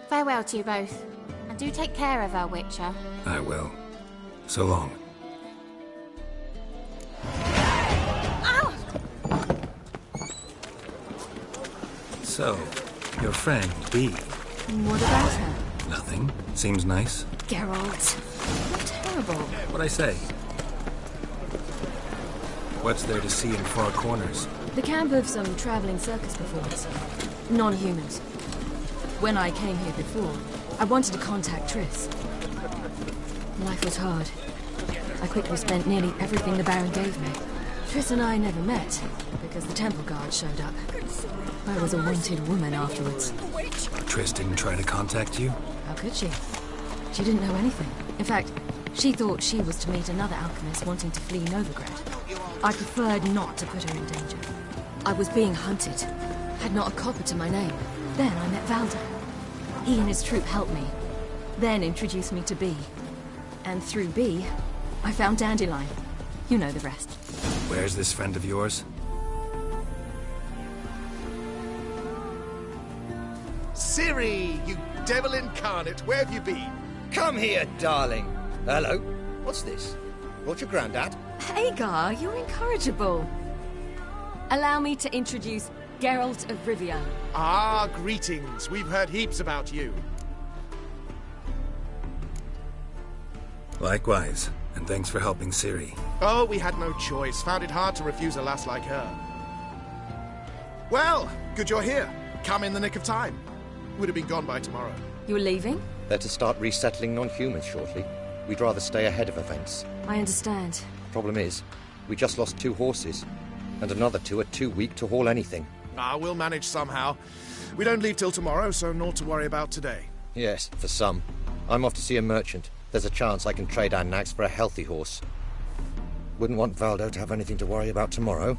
Farewell to you both. And do take care of her, Witcher. I will. So long. Ow! So, your friend, Bee. What about her? Nothing. Seems nice. Geralt. You're terrible. What'd I say? What's there to see in Far Corners? The camp of some traveling circus performers. Non-humans. When I came here before, I wanted to contact Triss. Life was hard. I quickly spent nearly everything the Baron gave me. Triss and I never met, because the temple guard showed up. I was a wanted woman afterwards. Triss didn't try to contact you? How could she? She didn't know anything. In fact, she thought she was to meet another alchemist wanting to flee Novigrad. I preferred not to put her in danger. I was being hunted. Had not a copper to my name. Then I met Valdo. He and his troop helped me. Then introduced me to Bee. And through Bee, I found Dandelion. You know the rest. Where's this friend of yours? Ciri, you devil incarnate, where have you been? Come here, darling. Hello. What's this? Brought your granddad? Hagar, you're incorrigible. Allow me to introduce Geralt of Rivia. Ah, greetings. We've heard heaps about you. Likewise, and thanks for helping Ciri. Oh, we had no choice. Found it hard to refuse a lass like her. Well, good you're here. Come in the nick of time. Would have been gone by tomorrow. You're leaving? They're to start resettling non-humans shortly. We'd rather stay ahead of events. I understand. Problem is, we just lost 2 horses, and another 2 are too weak to haul anything. Ah, we'll manage somehow. We don't leave till tomorrow, so naught to worry about today. Yes, for some. I'm off to see a merchant. There's a chance I can trade our nags for a healthy horse. Wouldn't want Valdo to have anything to worry about tomorrow.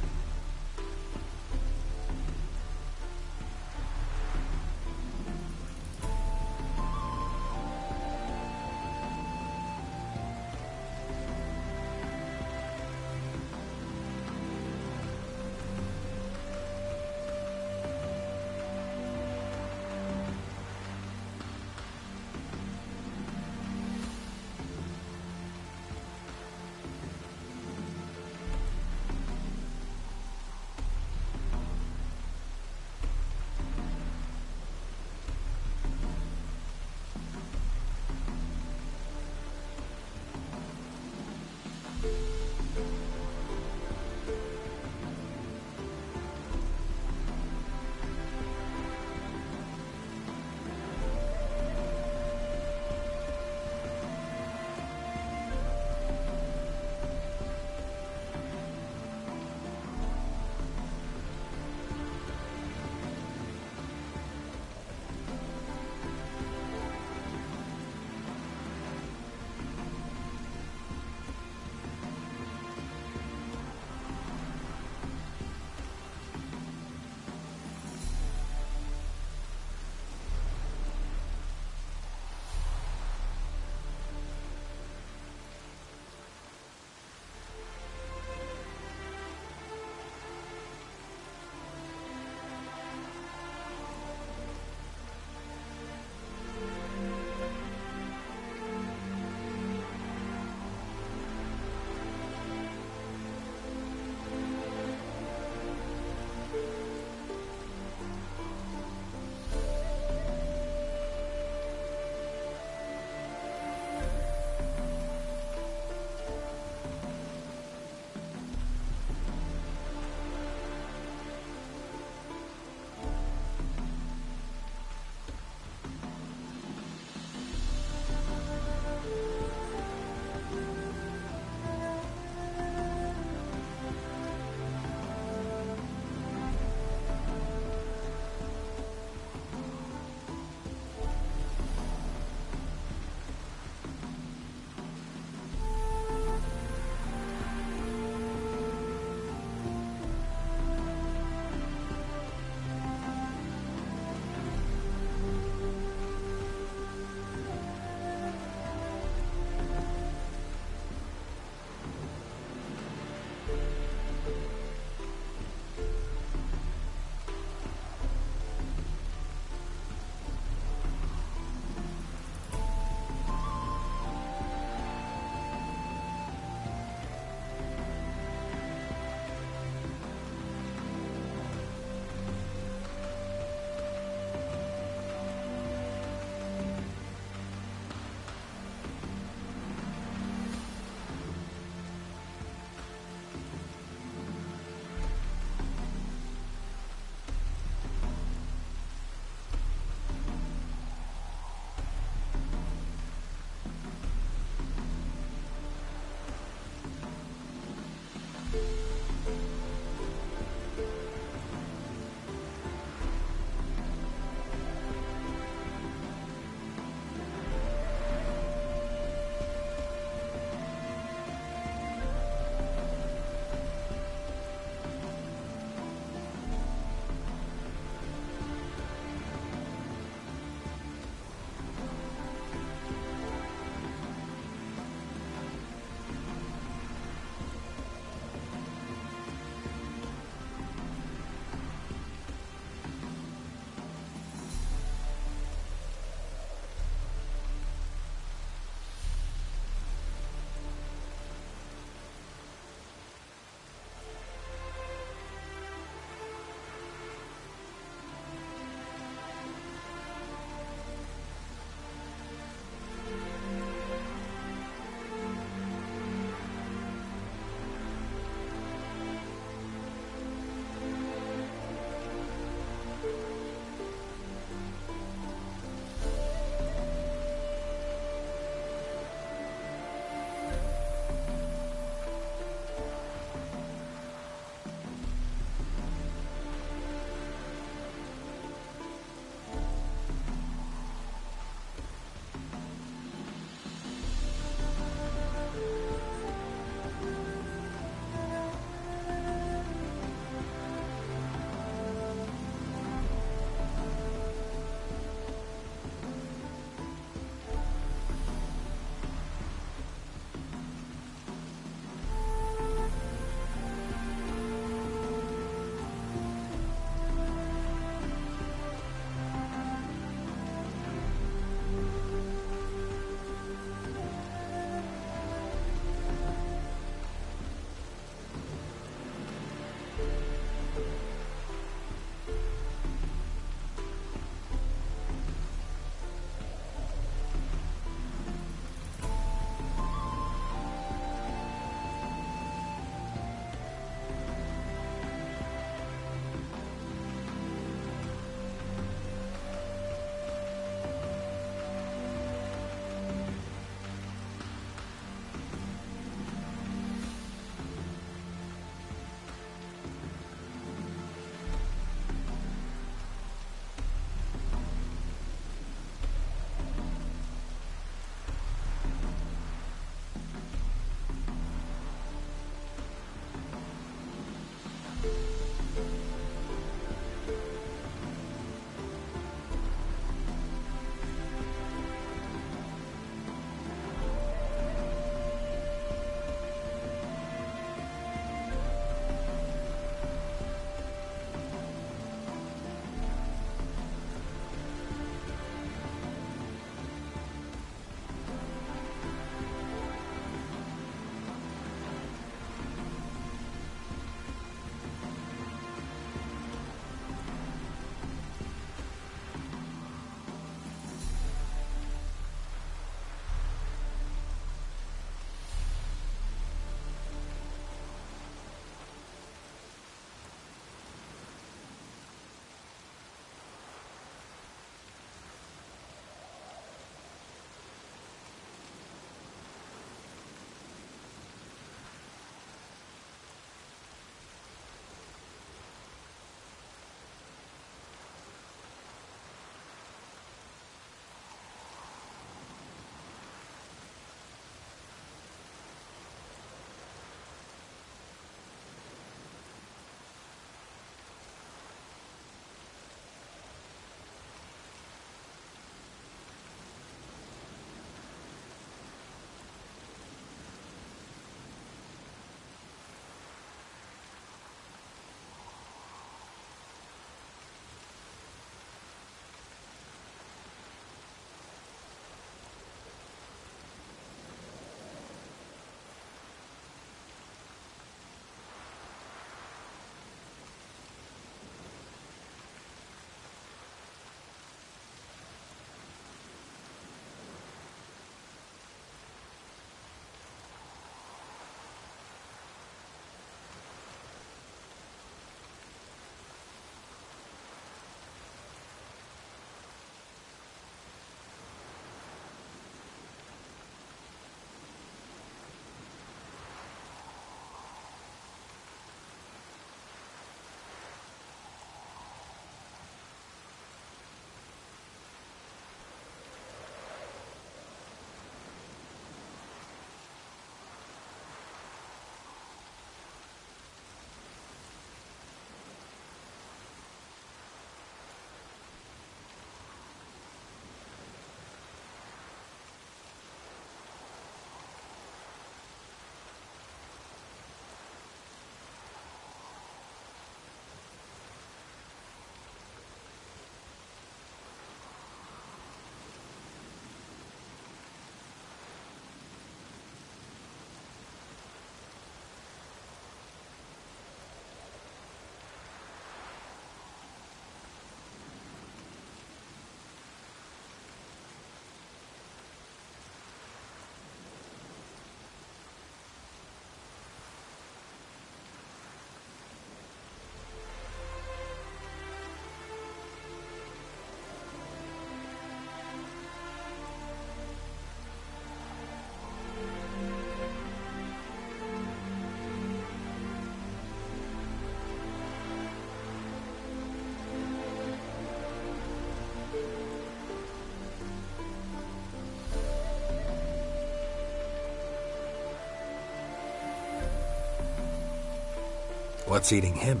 What's eating him?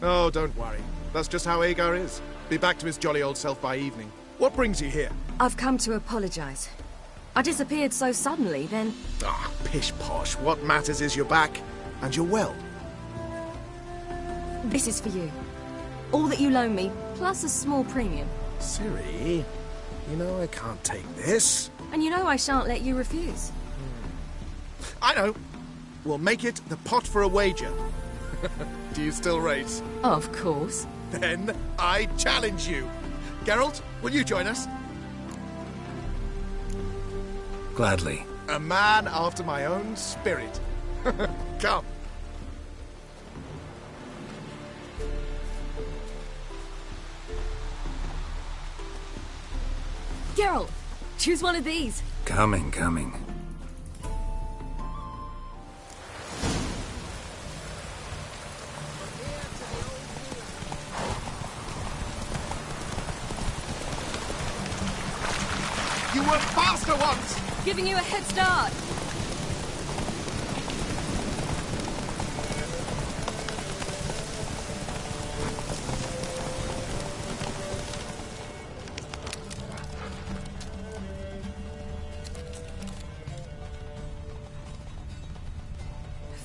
Oh, don't worry. That's just how Agar is. Be back to his jolly old self by evening. What brings you here? I've come to apologize. I disappeared so suddenly, then... Ah, pish-posh. What matters is you're back, and you're well. This is for you. All that you loan me, plus a small premium. Ciri, you know I can't take this. And you know I shan't let you refuse. I know. We'll make it the pot for a wager. Do you still race? Of course. Then I challenge you. Geralt, will you join us? Gladly. A man after my own spirit. Come. Geralt, choose one of these. Coming. You were faster once! Giving you a head start.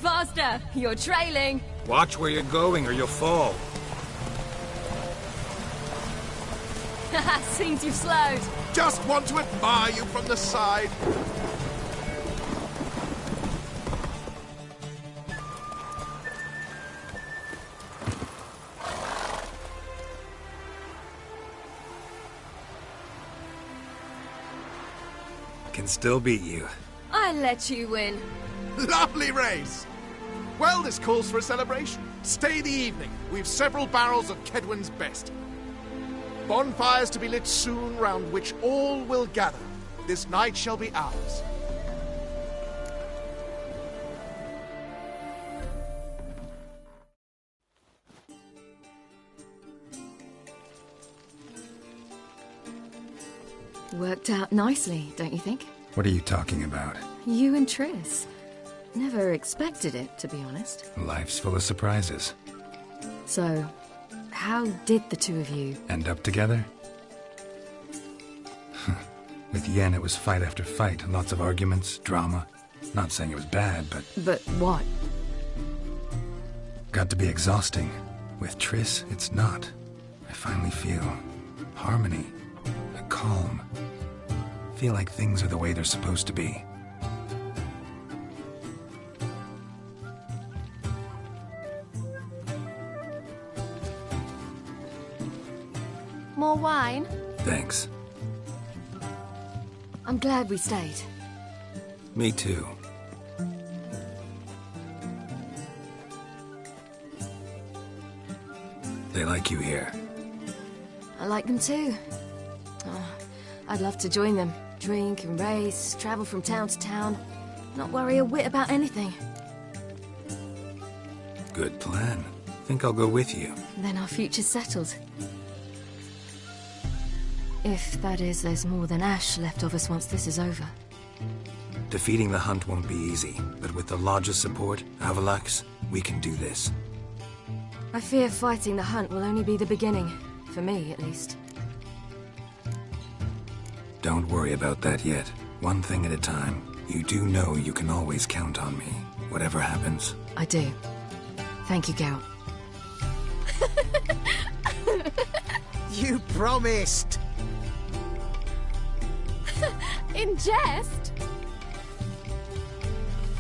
Faster! You're trailing. Watch where you're going or you'll fall. Seems you've slowed. Just want to admire you from the side. Can still beat you. I let you win. Lovely race! Well, this calls for a celebration. Stay the evening. We've several barrels of Kedwen's best. Bonfires to be lit soon, round which all will gather. This night shall be ours. Worked out nicely, don't you think? What are you talking about? You and Triss. Never expected it, to be honest. Life's full of surprises. So, how did the two of you... End up together? With Yen, it was fight after fight. Lots of arguments, drama. Not saying it was bad, but... But what? Got to be exhausting. With Triss, it's not. I finally feel harmony, a calm. Feel like things are the way they're supposed to be. More wine? Thanks. I'm glad we stayed. Me too. They like you here. I like them too. I'd love to join them. Drink and race, travel from town to town. Not worry a whit about anything. Good plan. Think I'll go with you. Then our future's settled. If, that is, there's more than ash left of us once this is over. Defeating the hunt won't be easy, but with the Lodge's support, Avalax, we can do this. I fear fighting the hunt will only be the beginning. For me, at least. Don't worry about that yet. One thing at a time. You do know you can always count on me, whatever happens. I do. Thank you, Geralt. You promised! In jest?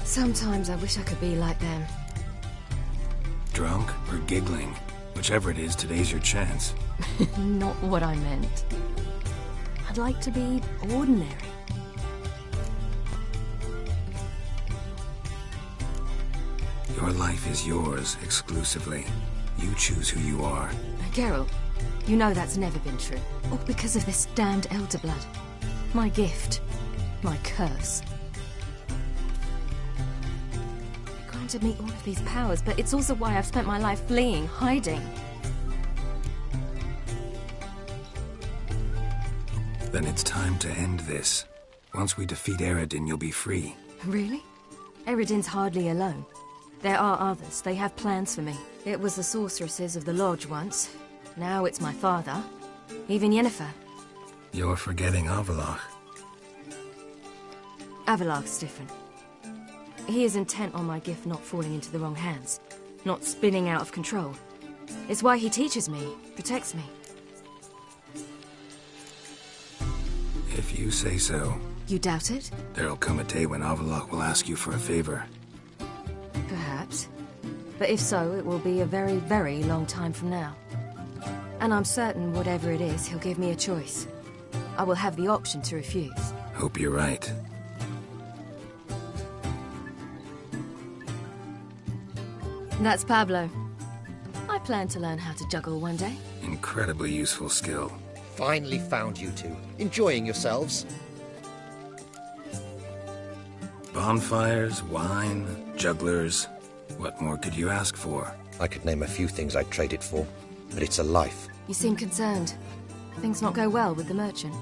Sometimes I wish I could be like them. Drunk or giggling? Whichever it is, today's your chance. Not what I meant. I'd like to be ordinary. Your life is yours, exclusively. You choose who you are. Geralt, you know that's never been true. All because of this damned Elder Blood. My gift. My curse. It granted me all of these powers, but it's also why I've spent my life fleeing, hiding. Then it's time to end this. Once we defeat Eredin, you'll be free. Really? Eredin's hardly alone. There are others. They have plans for me. It was the sorceresses of the Lodge once. Now it's my father. Even Yennefer. You're forgetting Avallac'h. Avallac'h's different. He is intent on my gift not falling into the wrong hands. Not spinning out of control. It's why he teaches me, protects me. If you say so. You doubt it? There'll come a day when Avallac'h will ask you for a favor. Perhaps. But if so, it will be a very, very long time from now. And I'm certain whatever it is, he'll give me a choice. I will have the option to refuse. Hope you're right. That's Pablo. I plan to learn how to juggle one day. Incredibly useful skill. Finally found you two. Enjoying yourselves? Bonfires, wine, jugglers. What more could you ask for? I could name a few things I'd trade it for, but it's a life. You seem concerned. Things not go well with the merchant.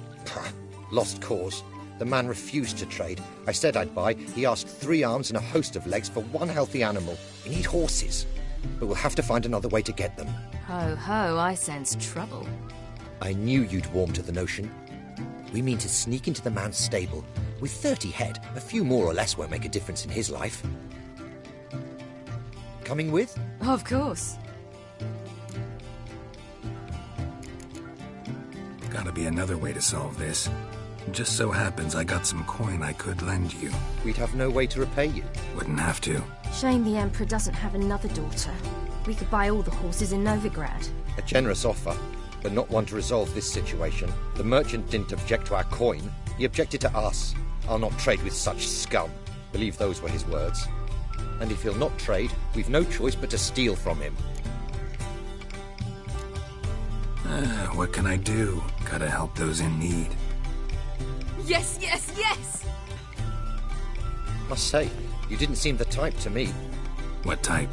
Lost cause. The man refused to trade. I said I'd buy. He asked 3 arms and a host of legs for 1 healthy animal. We need horses, but we'll have to find another way to get them. Ho ho, I sense trouble. I knew you'd warm to the notion. We mean to sneak into the man's stable. With 30 head, a few more or less won't make a difference in his life. Coming with? Of course. Gotta be another way to solve this. Just so happens I got some coin I could lend you. We'd have no way to repay you. Wouldn't have to. Shame the Emperor doesn't have another daughter. We could buy all the horses in Novigrad. A generous offer, but not one to resolve this situation. The merchant didn't object to our coin. He objected to us. I'll not trade with such scum. Believe those were his words. And if he'll not trade, we've no choice but to steal from him. What can I do? Gotta help those in need. Yes, yes, yes! Must say, you didn't seem the type to me. What type?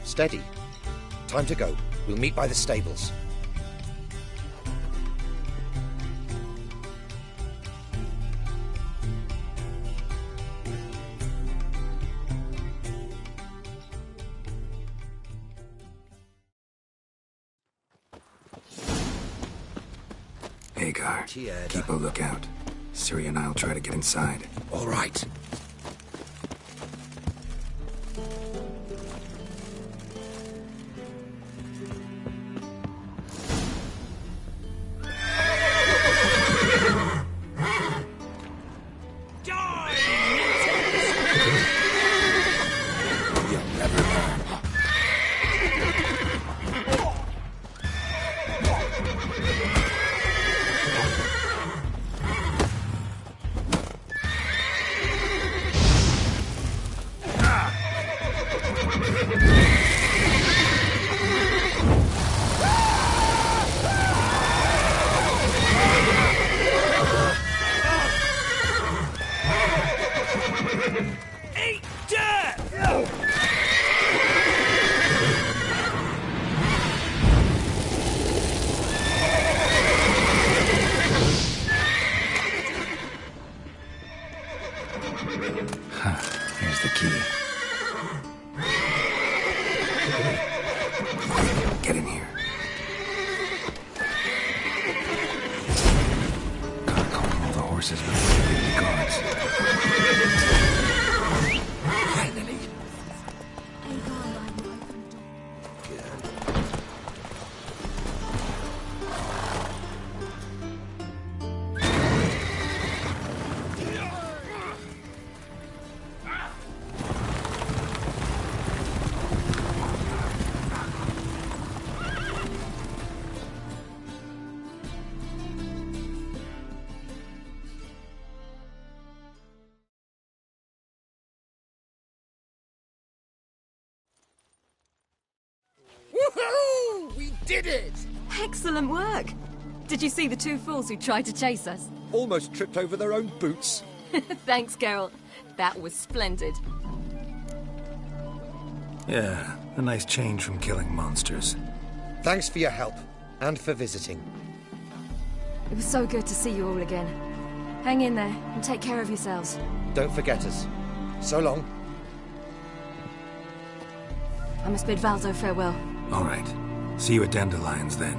Steady. Time to go. We'll meet by the stables. Hagar, keep a lookout. Ciri and I'll try to get inside. All right. Here's the key. Get in here. Gotta calm all the horses before they leave the guards. Finally. Woohoo! We did it! Excellent work! Did you see the 2 fools who tried to chase us? Almost tripped over their own boots. Thanks, Carol. That was splendid. Yeah, a nice change from killing monsters. Thanks for your help, and for visiting. It was so good to see you all again. Hang in there, and take care of yourselves. Don't forget us. So long. I must bid Valzo farewell. All right. See you at Dandelions, then.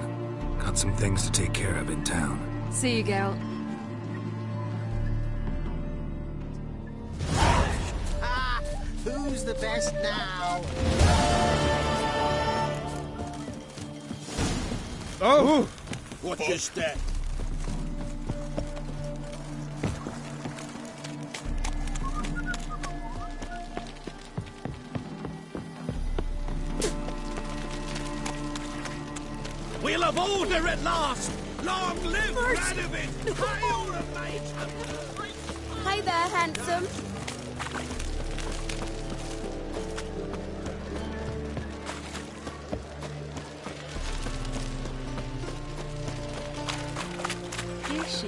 Got some things to take care of in town. See you, Geralt. Who's the best now? Oh! Watch your step. We'll have order at last! Long live Radovid! Hail the mate! Hey there, handsome. Is she?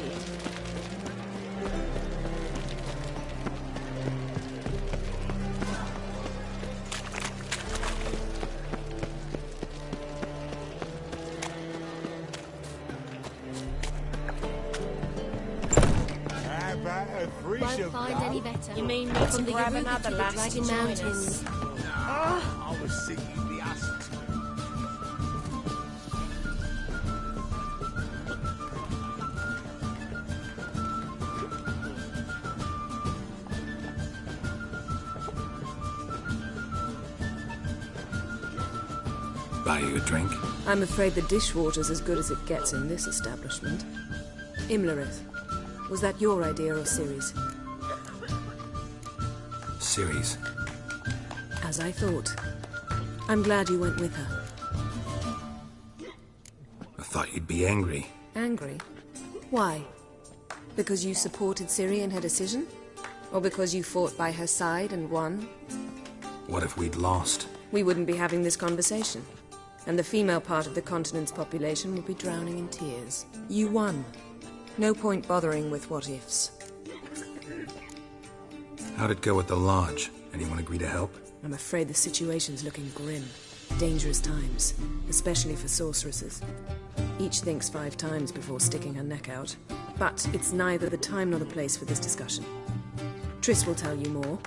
Won't find any better. You mean me to grab another lass Dragon to join Mountains. us? I was thinking the asked. Buy you a drink? I'm afraid the dishwater's as good as it gets in this establishment. Imlerith, was that your idea or Ciri's? Ciri's. As I thought. I'm glad you went with her. I thought you'd be angry. Angry? Why? Because you supported Ciri in her decision? Or because you fought by her side and won? What if we'd lost? We wouldn't be having this conversation. And the female part of the continent's population would be drowning in tears. You won. No point bothering with what-ifs. How'd it go at the lodge? Anyone agree to help? I'm afraid the situation's looking grim. Dangerous times, especially for sorceresses. Each thinks 5 times before sticking her neck out. But it's neither the time nor the place for this discussion. Triss will tell you more.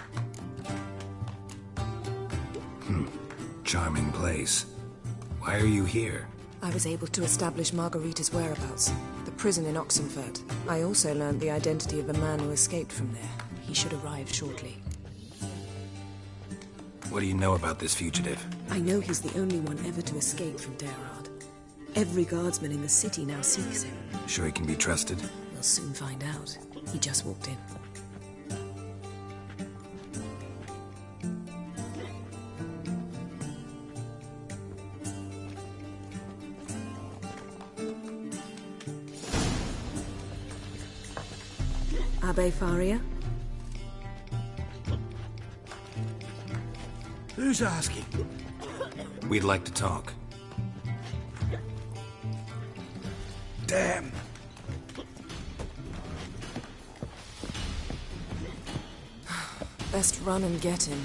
Charming place. Why are you here? I was able to establish Margarita's whereabouts, the prison in Oxenfurt. I also learned the identity of the man who escaped from there. He should arrive shortly. What do you know about this fugitive? I know he's the only one ever to escape from Daerard. Every guardsman in the city now seeks him. Sure he can be trusted? We'll soon find out. He just walked in. Abbe Faria? Who's asking? We'd like to talk. Damn. Best run and get him.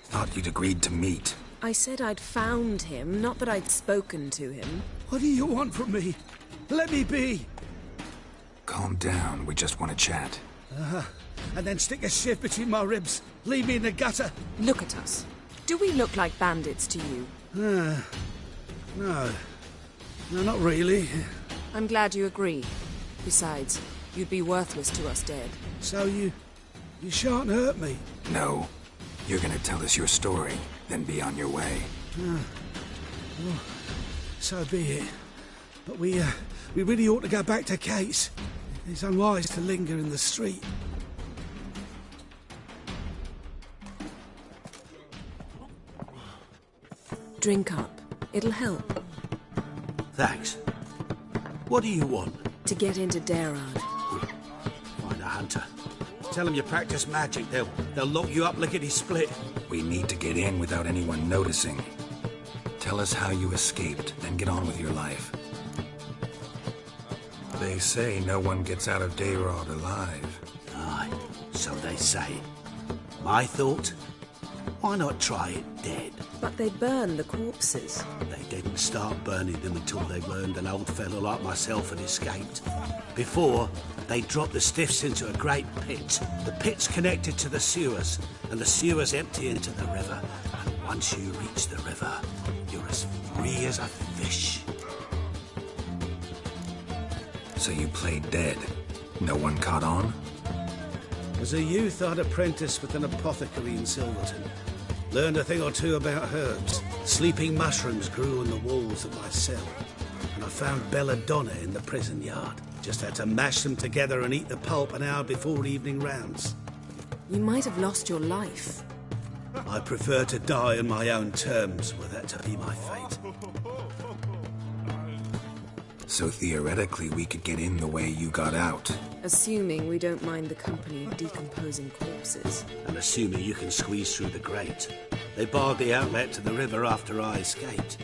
Thought you'd agreed to meet. I said I'd found him, not that I'd spoken to him. What do you want from me? Let me be. Calm down, we just want to chat. And then stick a shiv between my ribs. Leave me in the gutter. Look at us. Do we look like bandits to you? No. No, not really. I'm glad you agree. Besides, you'd be worthless to us dead. So you shan't hurt me? No. You're gonna tell us your story, then be on your way. Well, so be it. But we really ought to go back to Kate's. It's unwise to linger in the street. Drink up. It'll help. Thanks. What do you want? To get into Daerard. Find a hunter. Tell them you practice magic. They'll lock you up lickety-split. We need to get in without anyone noticing. Tell us how you escaped, then get on with your life. They say no one gets out of Daerard alive. Aye, so they say. My thought? Why not try it dead? But they burn the corpses. They didn't start burning them until they learned an old fellow like myself had escaped. Before, they dropped the stiffs into a great pit. The pit's connected to the sewers, and the sewers empty into the river. And once you reach the river, you're as free as a fish. So you played dead? No one caught on? As a youth, I'd apprenticed with an apothecary in Silverton. Learned a thing or two about herbs. Sleeping mushrooms grew on the walls of my cell. And I found belladonna in the prison yard. Just had to mash them together and eat the pulp an hour before evening rounds. You might have lost your life. I prefer to die on my own terms, were that to be my fate. So theoretically, we could get in the way you got out. Assuming we don't mind the company of decomposing corpses. And assuming you can squeeze through the grate. They barred the outlet to the river after I escaped.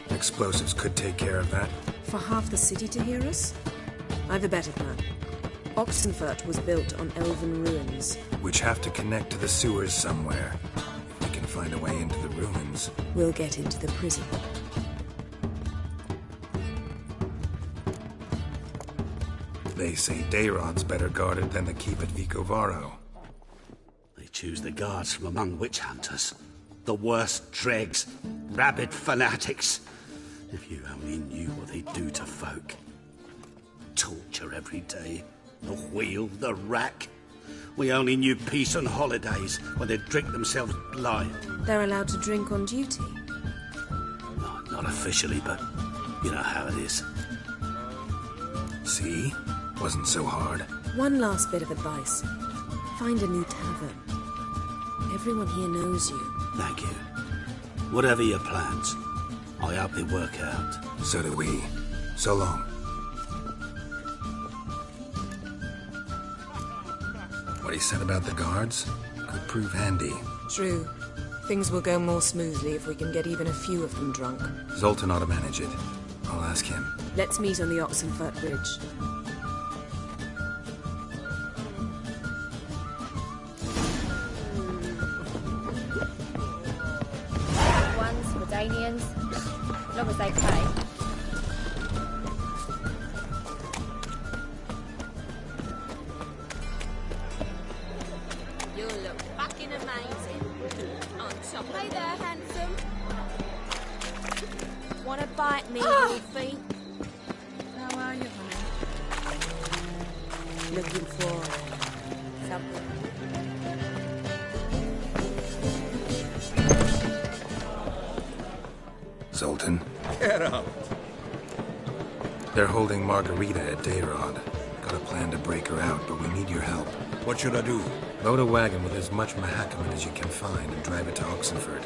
Explosives could take care of that. For half the city to hear us? I've a better plan. Oxenfurt was built on elven ruins. Which have to connect to the sewers somewhere. If we can find a way into the ruins. We'll get into the prison. They say Dayrod's better guarded than the keep at Vicovaro. They choose the guards from among witch hunters. The worst dregs. Rabid fanatics. If you only knew what they do to folk. Torture every day. The wheel, the rack. We only knew peace on holidays when they'd drink themselves blind. They're allowed to drink on duty? No, not officially, but you know how it is. See? Wasn't so hard. One last bit of advice. Find a new tavern. Everyone here knows you. Thank you. Whatever your plans, I hope they work out. So do we. So long. What he said about the guards could prove handy. True. Things will go more smoothly if we can get even a few of them drunk. Zoltan ought to manage it. I'll ask him. Let's meet on the Oxenfurt Bridge. Ones, Redanians, as long as they pay. You look fucking amazing. On top. Hey there, handsome. Wanna bite me, Wolfie? How are you, honey? Looking for something. Zoltan. Get up. They're holding Margarita at Dayrod. Got a plan to break her out, but we need your help. What should I do? Load a wagon with as much Mahakaman as you can find and drive it to Oxenfurt.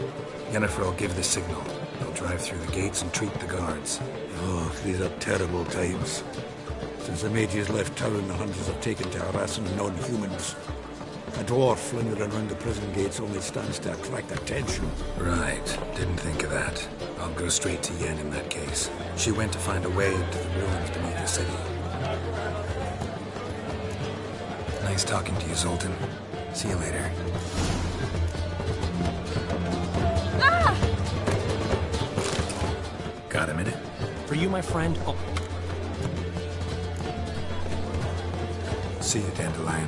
Yennefer will give the signal. They'll drive through the gates and treat the guards. Oh, these are terrible times. Since the mages left town, the hunters have taken to harassing non-humans. A dwarf lingering around the prison gates only stands to attract attention. Right. Didn't think of that. I'll go straight to Yen in that case. She went to find a way into the ruins beneath the city. Nice talking to you, Zoltan. See you later. Ah! Got a minute? For you, my friend. Oh. See you, Dandelion.